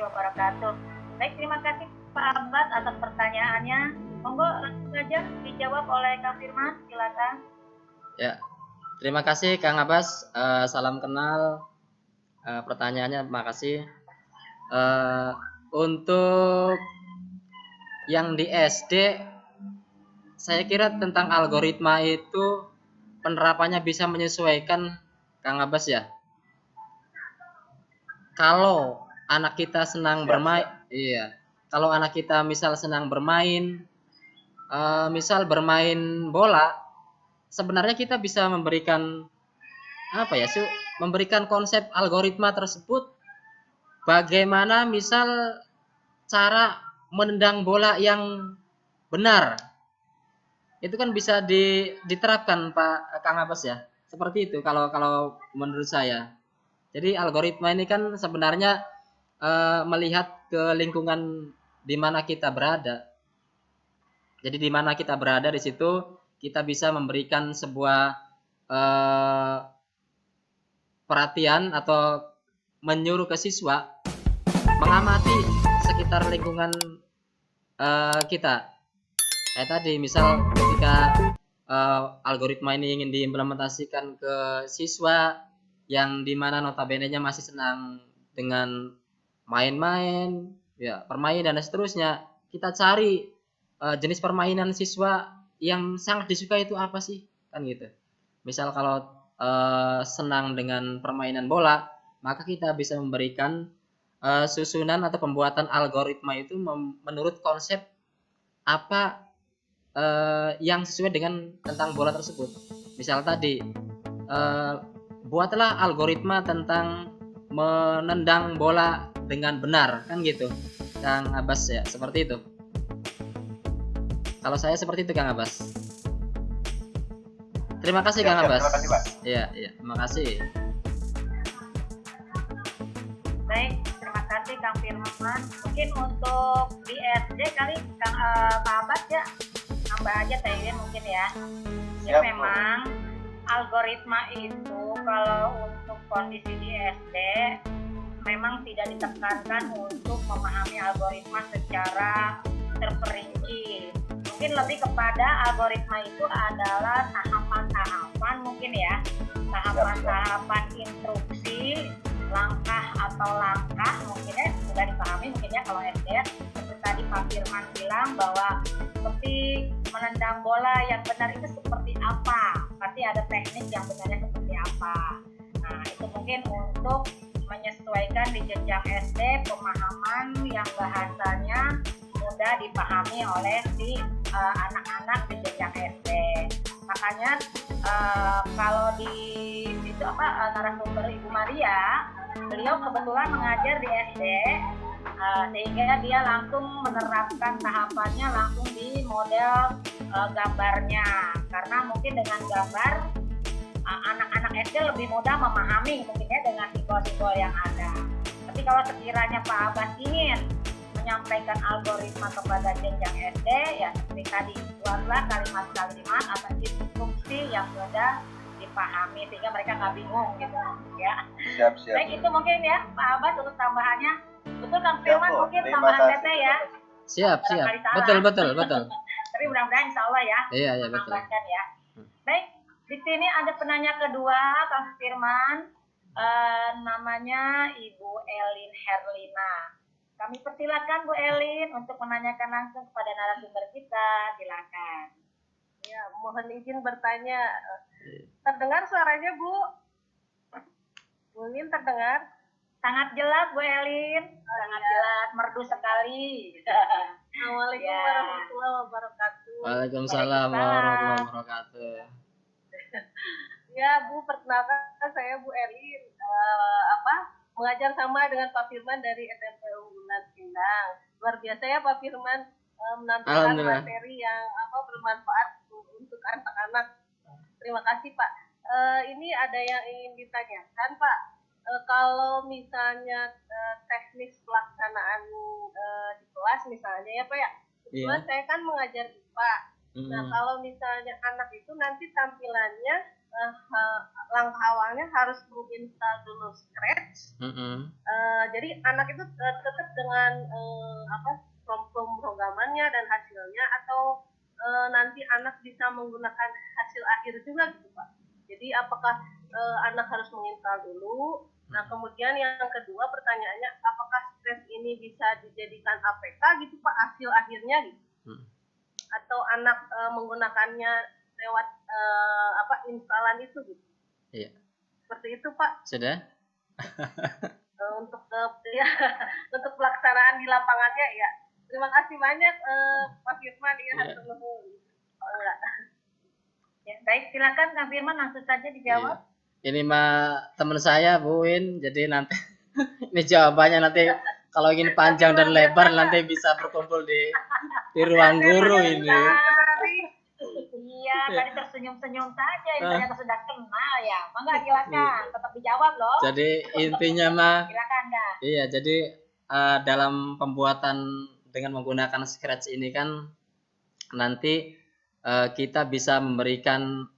Wabarakatuh. Baik, terima kasih Pak Abbas atas pertanyaannya. Monggo langsung saja dijawab oleh Kang Firman, silakan. Ya, terima kasih Kang Abbas. Salam kenal. Pertanyaannya, terima kasih. Untuk yang di SD, saya kira tentang algoritma itu penerapannya bisa menyesuaikan Kang Abbas ya. Kalau anak kita senang bermain, iya. Kalau anak kita misal senang bermain, misal bermain bola, sebenarnya kita bisa memberikan apa ya, memberikan konsep algoritma tersebut. Bagaimana misal cara menendang bola yang benar, itu kan bisa diterapkan Pak Kang Abbas ya. Seperti itu kalau menurut saya. Jadi algoritma ini kan sebenarnya melihat ke lingkungan di mana kita berada. Jadi di mana kita berada, di situ kita bisa memberikan sebuah perhatian atau menyuruh ke siswa mengamati sekitar lingkungan kita. Kayak tadi misal ketika algoritma ini ingin diimplementasikan ke siswa yang dimana notabene-nya masih senang dengan main-main, ya permainan dan seterusnya, kita cari jenis permainan siswa yang sangat disukai itu apa sih, kan gitu. Misal kalau senang dengan permainan bola, maka kita bisa memberikan susunan atau pembuatan algoritma itu menurut konsep apa yang sesuai dengan tentang bola tersebut. Misal tadi buatlah algoritma tentang menendang bola dengan benar, kan gitu Kang Abbas ya, seperti itu. Kalau saya seperti itu Kang Abbas. Terima kasih Kang Abbas. Terima kasih Pak. Iya, terima kasih. Baik, terima kasih Kang Firman. Mungkin untuk di SD kali Pak Abbas ya, nambah aja tadi mungkin ya. Ya memang algoritma itu kalau untuk kondisi di SD memang tidak ditekankan untuk memahami algoritma secara terperinci. Mungkin lebih kepada algoritma itu adalah tahapan-tahapan mungkin ya, tahapan-tahapan instruksi, langkah atau langkah mungkin ya sudah dipahami mungkin ya kalau SD. Seperti tadi Pak Firman bilang bahwa seperti menendang bola yang benar itu seperti apa, pasti ada teknik yang benarnya seperti apa. Nah itu mungkin untuk menyesuaikan di jenjang SD, pemahaman yang bahasanya mudah dipahami oleh si anak-anak di jenjang SD. Makanya kalau di itu narasumber Ibu Maria, beliau kebetulan mengajar di SD, sehingga dia langsung menerapkan tahapannya langsung di model gambarnya, karena mungkin dengan gambar anak-anak SD lebih mudah memahami mungkin ya dengan simbol-simbol yang ada. Tapi kalau sekiranya Pak Abbas ingin menyampaikan algoritma kepada jenjang SD, ya seperti tadi, buatlah kalimat-kalimat atau instruksi yang mudah dipahami sehingga mereka nggak bingung gitu ya. Siap. Baik, itu mungkin ya Pak Abbas untuk tambahannya. Betul Kang Firman, mungkin tambahan teteh ya. Siap. Betul. Tapi mudah-mudahan insya Allah ya. Iya betul. Ya. Baik, di sini ada penanya kedua Kang Firman, namanya Ibu Elin Herlina. Kami persilakan Bu Elin untuk menanyakan langsung kepada narasumber kita. Silakan. Ya, mohon izin bertanya. Terdengar suaranya Bu? Bu Elin terdengar? Sangat jelas Bu Elin. Sangat jelas, merdu sekali. Assalamualaikum warahmatullahi wabarakatuh. Waalaikumsalam warahmatullahi wabarakatuh. Ya Bu, perkenalkan saya Bu Elin. mengajar sama dengan Pak Firman dari SMP Unggulan Sindang. Luar biasa ya Pak Firman menampilkan Alhamdulillah. materi yang bermanfaat untuk anak-anak. Terima kasih Pak. Ini ada yang ingin ditanyakan Pak. Kalau misalnya teknis pelaksanaan di kelas misalnya ya Pak ya. Kebetulan saya kan mengajar IPA. Nah kalau misalnya anak itu nanti tampilannya langkah awalnya harus menginstal dulu Scratch. Jadi anak itu tetap dengan pemrogramannya dan hasilnya, atau nanti anak bisa menggunakan hasil akhir juga gitu Pak. Jadi apakah anak harus menginstal dulu? Nah kemudian yang kedua pertanyaannya, apakah Scratch ini bisa dijadikan APK gitu Pak, hasil akhirnya gitu? Atau anak menggunakannya lewat instalan itu gitu? Iya. Seperti itu Pak. Sudah? Untuk untuk pelaksanaan di lapangannya ya. Terima kasih banyak Pak Firman ya. Ya, baik, silakan Kang Firman langsung saja dijawab. Ini mah teman saya Bu Win, jadi nanti ini jawabannya nanti kalau ingin panjang dan lebar nanti bisa berkumpul di ruang guru ini. Iya, tadi tersenyum-senyum saja, ini ternyata sudah kenal ya. Mangga silakan, tetap dijawab loh. Jadi intinya mah, silakan dah. iya, jadi dalam pembuatan dengan menggunakan Scratch ini kan nanti kita bisa memberikan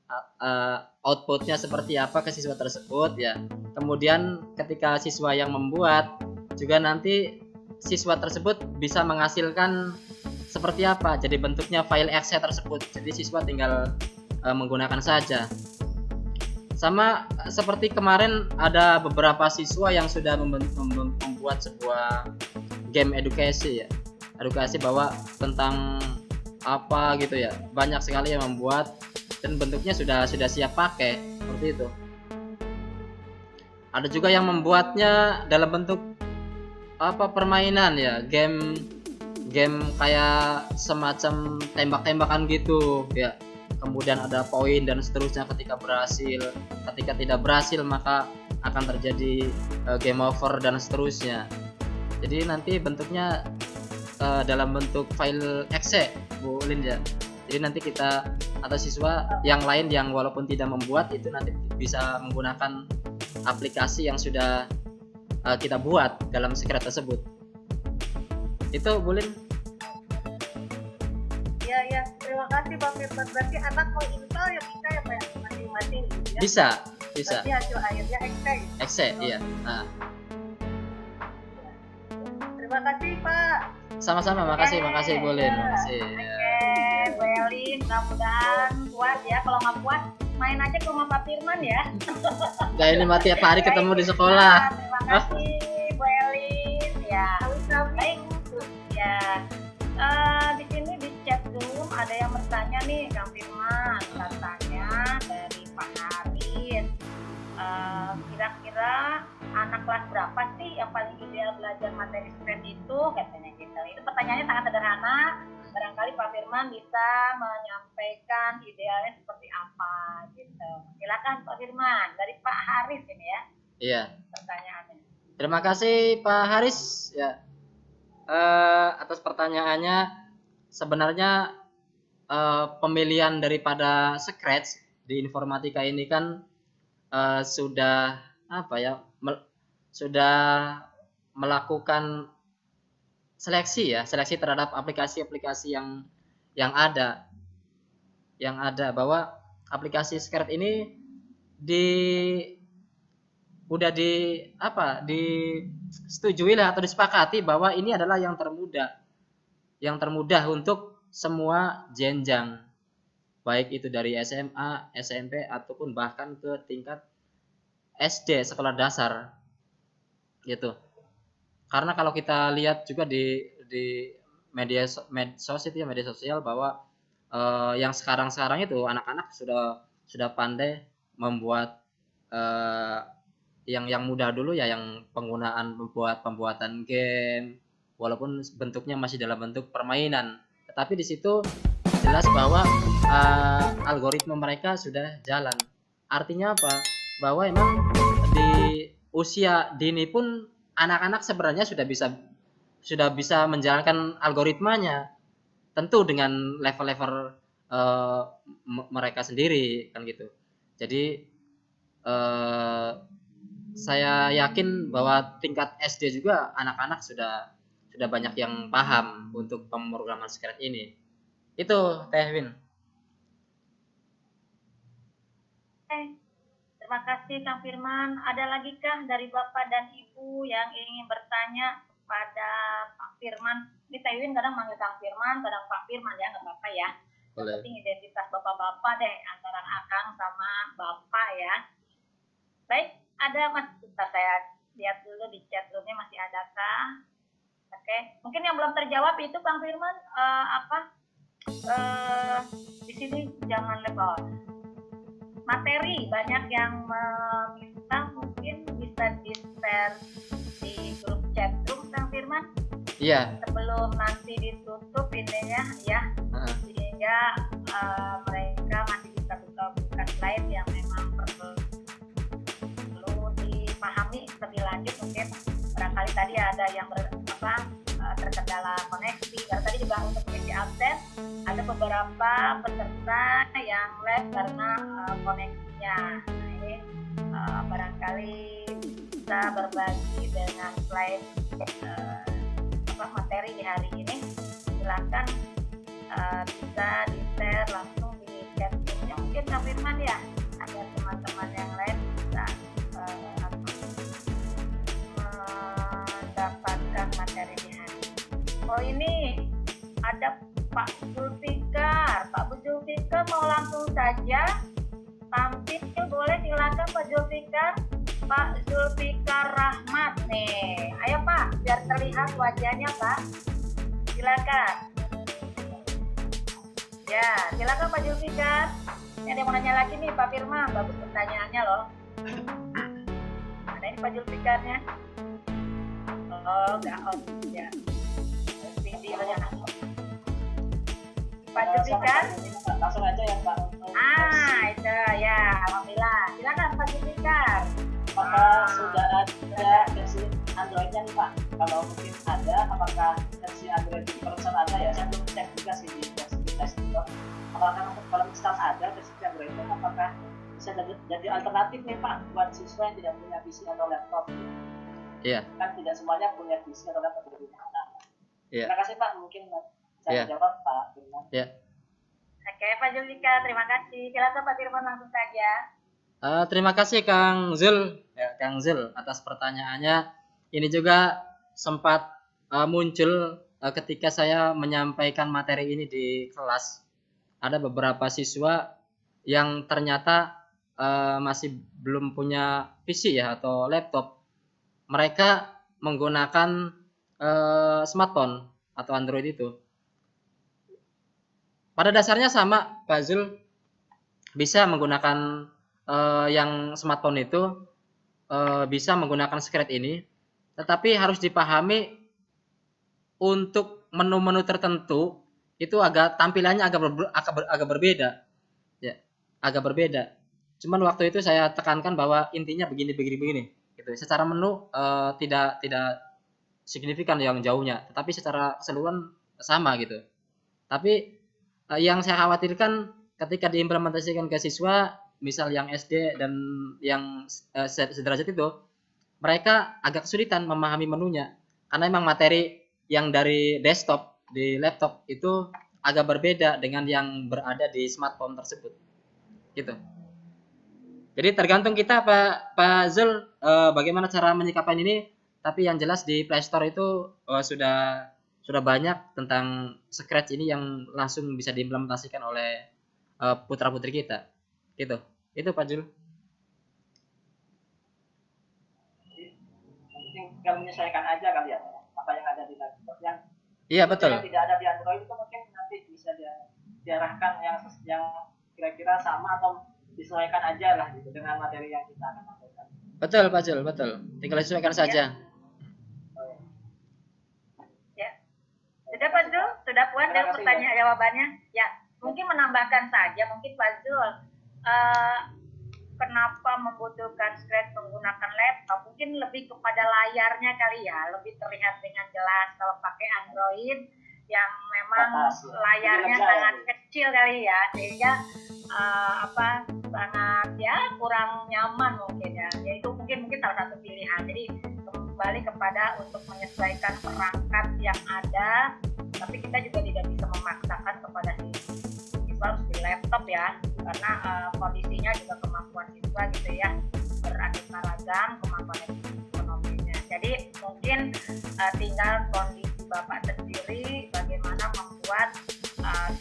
outputnya seperti apa ke siswa tersebut ya. Kemudian ketika siswa yang membuat juga nanti siswa tersebut bisa menghasilkan seperti apa, jadi bentuknya file Excel tersebut, jadi siswa tinggal menggunakan saja. Sama seperti kemarin ada beberapa siswa yang sudah membuat sebuah game edukasi ya, edukasi bahwa tentang apa gitu ya, banyak sekali yang membuat dan bentuknya sudah siap pakai seperti itu. Ada juga yang membuatnya dalam bentuk permainan ya, game kayak semacam tembak-tembakan gitu ya. Kemudian ada poin dan seterusnya ketika berhasil, ketika tidak berhasil maka akan terjadi game over dan seterusnya. Jadi nanti bentuknya dalam bentuk file exe Bu Lin ya. Jadi nanti kita atau siswa yang lain yang walaupun tidak membuat itu nanti bisa menggunakan aplikasi yang sudah kita buat dalam Scratch tersebut. Itu Bu Lin. Ya, terima kasih Pak Firman. Berarti anak mau install ya bisa ya Pak, masing-masing gitu ya? Bisa. Berarti hasil akhirnya Exe, iya. Nah. Terima kasih Pak. Sama-sama, makasih Bu Lin. Makasih. Bu Elin, mudah-mudahan kuat ya. Kalau nggak kuat, main aja ke rumah Pak Firman ya. Nah, ini mah tiap hari ketemu di sekolah. Terima kasih Bu Elin. Ya, baik. Ya, di sini di chat room ada yang bertanya nih Kang Firman, katanya dari Pak Haris. Kira-kira anak kelas berapa sih yang paling ideal belajar materi Scratch itu, katanya gitu. Itu pertanyaannya sangat sederhana. Barangkali Pak Firman bisa menyampaikan idealnya seperti apa gitu. Silakan Pak Firman, dari Pak Haris ini ya. Iya. Pertanyaannya. Terima kasih Pak Haris ya. Atas pertanyaannya. Sebenarnya pemilihan daripada Scratch di informatika ini kan sudah sudah melakukan seleksi terhadap aplikasi-aplikasi yang ada bahwa aplikasi Scratch ini udah disetujui lah atau disepakati bahwa ini adalah yang termudah untuk semua jenjang, baik itu dari SMA, SMP ataupun bahkan ke tingkat SD, sekolah dasar gitu. Karena kalau kita lihat juga di media sosial bahwa yang sekarang itu anak-anak sudah pandai membuat yang mudah dulu ya, yang pembuatan game walaupun bentuknya masih dalam bentuk permainan, tetapi di situ jelas bahwa algoritma mereka sudah jalan. Artinya apa? Bahwa emang usia dini pun anak-anak sebenarnya sudah bisa menjalankan algoritmanya, tentu dengan level-level mereka sendiri kan gitu. Jadi saya yakin bahwa tingkat SD juga anak-anak sudah banyak yang paham untuk pemrograman Scratch ini. Itu Teh Win. Terima kasih Kang Firman. Ada lagi kah dari Bapak dan Ibu yang ingin bertanya pada Pak Firman? Ini Teh Win kadang manggil Kang Firman, kadang Pak Firman ya, nggak apa-apa ya. Boleh. Penting identitas bapak-bapak deh antara Akang sama Bapak ya. Baik, ada Mas. Bentar saya lihat dulu di chat roomnya masih adakah? Oke, mungkin yang belum terjawab itu Kang Firman di sini jangan lebar. Materi banyak yang meminta, mungkin bisa di-share di grup chat room Kang Firman. Iya. Sebelum nanti ditutup ininya ya, sehingga mereka masih bisa buka slide yang memang perlu dipahami lebih lanjut. Mungkin barangkali tadi ada yang terkendala koneksi. Karena tadi juga untuk mengisi absen ada beberapa peserta yang live karena koneksinya. Nah ini barangkali bisa berbagi dengan slide materi di hari ini. Silakan bisa di-share langsung di chat room-nya mungkin Kak Firman ya, agar teman-teman yang lain bisa mendapatkan materi di hari ini. Oh ini ada Pak Zulfikar. Pak Zulfikar mau langsung saja tampil, boleh silakan Pak Zulfikar. Pak Zulfikar Rahmat nih. Ayo Pak, biar terlihat wajahnya Pak. Silakan. Ya, silakan Pak Zulfikar. Ini ada yang mau nanya lagi nih Pak Firman, bagus pertanyaannya loh. Ada ini Pak Zulfikarnya. Oh, enggak on ya. Videonya. Pak Zulfikar. Langsung aja ya Pak. Itu ya, alhamdulillah. Silakan Pak Zulfikar. Apakah sudah ada versi Android-nya nih Pak? Kalau mungkin ada, apakah versi Android version ada ya? Saya belum cek juga sih di Play Store. Apakah kalau misalkan ada versi Android-nya, apakah bisa jadi alternatif nih Pak buat siswa yang tidak punya PC atau laptop? Iya. Kan tidak semuanya punya PC atau laptop di rumah. Iya. Terima kasih Pak, mungkin saya jawab Pak Firman. Iya. Oke Pak Zulfikar, terima kasih. Silakan Pak Firman langsung saja. Terima kasih Kang Zul, atas pertanyaannya. Ini juga sempat muncul ketika saya menyampaikan materi ini di kelas. Ada beberapa siswa yang ternyata masih belum punya PC ya atau laptop. Mereka menggunakan smartphone atau Android itu. Pada dasarnya sama, Pak Zul, bisa menggunakan yang smartphone itu bisa menggunakan Scratch ini, tetapi harus dipahami untuk menu-menu tertentu itu tampilannya agak berbeda, ya, agak berbeda. Cuman waktu itu saya tekankan bahwa intinya begini, gitu. Secara menu tidak signifikan yang jauhnya, tetapi secara keseluruhan sama gitu. Tapi yang saya khawatirkan ketika diimplementasikan ke siswa, misal yang SD dan yang sederajat itu, mereka agak kesulitan memahami menunya karena memang materi yang dari desktop di laptop itu agak berbeda dengan yang berada di smartphone tersebut, gitu. Jadi tergantung kita Pak Zul bagaimana cara menyikapi ini. Tapi yang jelas di Play Store itu sudah banyak tentang Scratch ini yang langsung bisa diimplementasikan oleh putra-putri kita. Gitu. Itu Pak Jul. Tinggal menyesuaikan aja kali ya, apa yang ada di laptop yang iya betul. Yang tidak ada di Android itu mungkin nanti bisa diarahkan yang kira-kira sama atau disesuaikan aja lah gitu dengan materi yang kita akan lakukan. Betul Pak Jul, betul. Tinggal disesuaikan saja. Ya. Sudah Pak Jul? Sudah puas dengan pertanyaan jawabannya? Ya. Mungkin menambahkan saja, mungkin Pak Jul kenapa membutuhkan scratch menggunakan laptop, mungkin lebih kepada layarnya kali ya, lebih terlihat dengan jelas. Kalau pakai Android yang memang layarnya sangat kecil kali ya, sehingga sangat ya kurang nyaman mungkin ya. Jadi itu mungkin salah satu pilihan. Jadi kembali kepada untuk menyesuaikan perangkat yang ada, tapi kita juga tidak bisa memaksakan kepada siswa harus di laptop ya, karena kondisinya juga kemampuan siswa gitu ya beraneka ragam kemampuan ekonominya. Jadi mungkin tinggal kondisi Bapak sendiri bagaimana membuat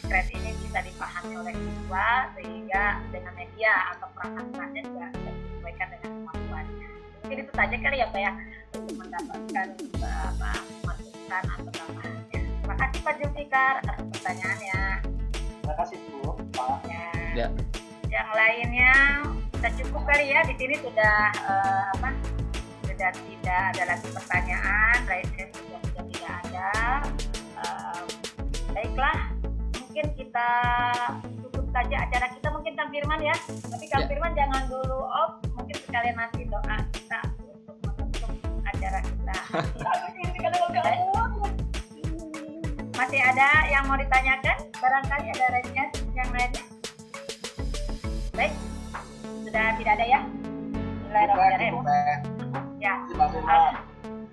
scratch ini bisa dipahami oleh siswa sehingga dengan media atau perangkatnya juga bisa disesuaikan dengan kemampuannya. Mungkin itu saja kali ya Pak ya, untuk mendapatkan masukan atau tambahannya. Terima kasih Pak Zulfikar atas pertanyaannya. Terima kasih Bu, Pak. Ya. Yang lainnya sudah cukup kali ya, di sini sudah sudah tidak ada lagi pertanyaan, lainnya sudah tidak ada. Baiklah, mungkin kita tutup saja acara kita, mungkin Kang Firman ya. Tapi Kang Firman jangan dulu off, mungkin sekalian nanti doa kita untuk menutup acara kita. Masih ada yang mau ditanyakan? Barangkali ada yang lainnya? Baik, sudah tidak ada ya? Bismillahirrahmanirrahim. Ya.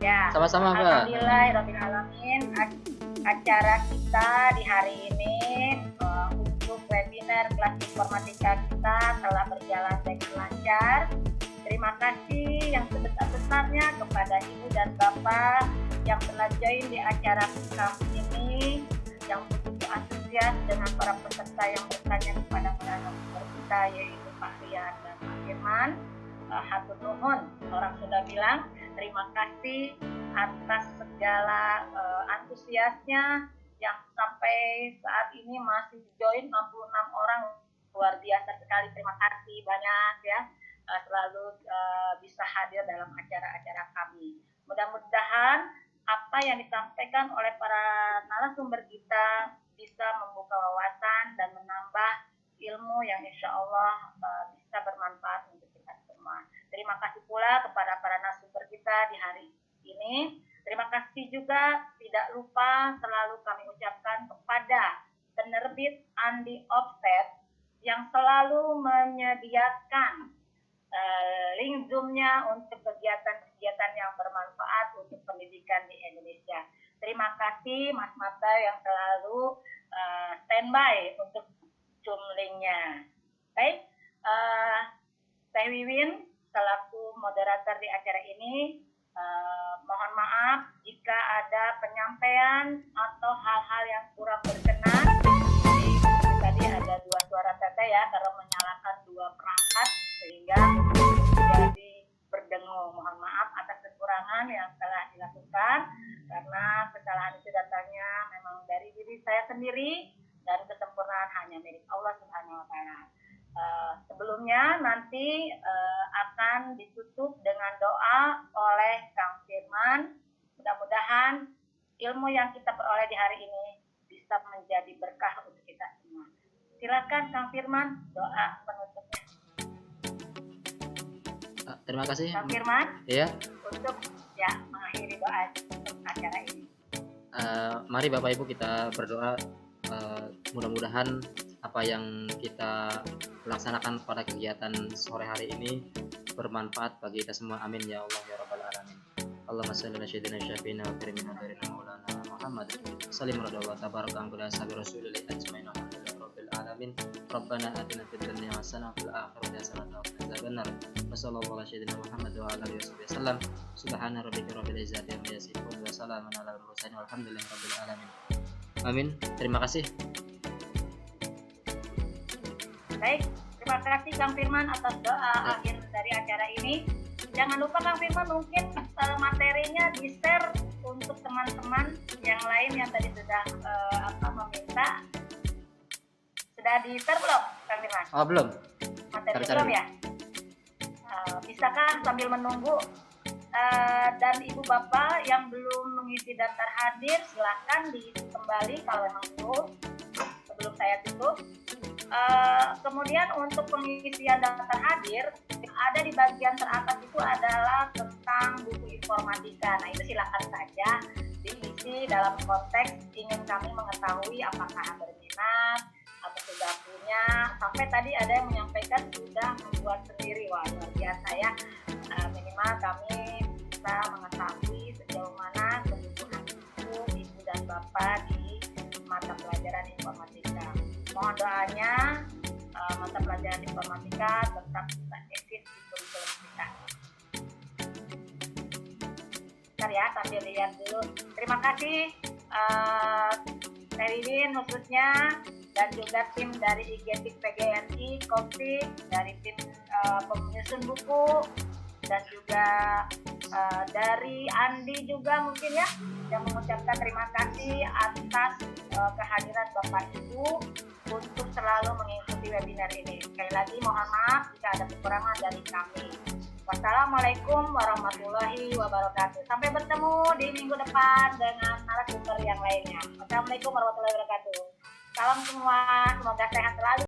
Ya. Sama-sama, Pak. Alhamdulillahirabbil alamin. Acara kita di hari ini untuk webinar kelas informatika kita telah berjalan dengan lancar. Terima kasih yang sebesar-besarnya kepada Ibu dan Bapak yang telah join di acara kami ini, yang begitu antusias dengan para peserta yang bertanya kepada narasumber kita, yaitu Pak Rian dan Pak Firman. Hatur nuhun, orang sudah bilang terima kasih atas segala antusiasnya yang sampai saat ini masih join 66 orang, luar biasa sekali. Terima kasih banyak ya, selalu bisa hadir dalam acara-acara kami. Mudah-mudahan apa yang disampaikan oleh para narasumber kita bisa membuka wawasan dan menambah ilmu yang insya Allah bisa bermanfaat untuk kita semua. Terima kasih pula kepada para narasumber kita di hari ini. Terima kasih juga tidak lupa selalu kami ucapkan kepada penerbit Andi Offset yang selalu menyediakan link Zoom-nya untuk kegiatan-kegiatan yang bermanfaat untuk pendidikan di Indonesia. Terima kasih Mas Mata yang selalu standby untuk Zoom link-nya. Baik, saya Wiwin selaku moderator di acara ini. Mohon maaf jika ada penyampaian atau hal-hal yang kurang berkenan. Jadi tadi ada dua suara teteh ya, karena menyalakan dua perangkat sehingga jadi berdengung. Mohon maaf atas kekurangan yang telah dilakukan, karena kesalahan itu datangnya memang dari diri saya sendiri dan kesempurnaan hanya milik Allah Subhanahu wa Ta'ala. Sebelumnya nanti akan ditutup dengan doa oleh Kang Firman. Mudah-mudahan ilmu yang kita peroleh di hari ini bisa menjadi berkah untuk kita semua. Silakan Kang Firman, doa penutupnya. Terima kasih Kang Firman. Iya. Untuk ya mengakhiri doa untuk acara ini. Mari Bapak Ibu kita berdoa, mudah-mudahan apa yang kita laksanakan pada kegiatan sore hari ini bermanfaat bagi kita semua. Amin ya Allah ya Rabbal alamin. Allahumma shalli ala sayyidina syafiina wa karimina darina maulana Muhammad sallim radhiyallahu tabaraka an kulli ashabi rasulillahi ajmain alhamdulillahi rabbil alamin. Rabbana atina fid dunya hasanah wa fil akhirati hasanah wa qina adzabannar. Wa sallallahu ala sayyidina Muhammad wa ala alihi wasallam. Subhana rabbika rabbil izzati amma yasifun wa salamun alal mursalin walhamdulillahi rabbil alamin. Amin. Terima kasih. Baik, terima kasih Kang Firman atas doa akhir dari acara ini. Jangan lupa Kang Firman mungkin materinya di-share untuk teman-teman yang lain yang tadi sudah meminta. Sudah di-share belum Kang Firman? Oh, belum. Materi Cari-cari belum dulu. ya? Bisakah sambil menunggu dan Ibu Bapak yang belum mengisi daftar hadir silakan diisi kembali kalau memang belum, sebelum saya tutup. Kemudian untuk pengisian daftar hadir, ada di bagian teratas itu adalah tentang buku informatika. Nah, itu silakan saja diisi dalam konteks ingin kami mengetahui apakah berminat atau sudah punya. Sampai tadi ada yang menyampaikan sudah membuat sendiri. Wah, luar biasa ya. Minimal kami bisa mengetahui sejauh mana kebutuhan ibu dan bapak di mata pelajaran informatika. Mohon doanya mata pelajaran informatika tetap bisa eksis di kurikulum kita. Bentar ya, sambil lihat dulu. Terima kasih Teridin khususnya, dan juga tim dari IGTIK PGRI, Koptik, dari tim penyusun buku, dan juga dari Andi juga mungkin ya, yang mengucapkan terima kasih atas kehadiran Bapak Ibu untuk selalu mengikuti webinar ini. Sekali lagi mohon maaf jika ada kekurangan dari kami. Wassalamualaikum warahmatullahi wabarakatuh. Sampai bertemu di minggu depan dengan narasumber yang lainnya. Wassalamualaikum warahmatullahi wabarakatuh. Salam semua, semoga sehat selalu.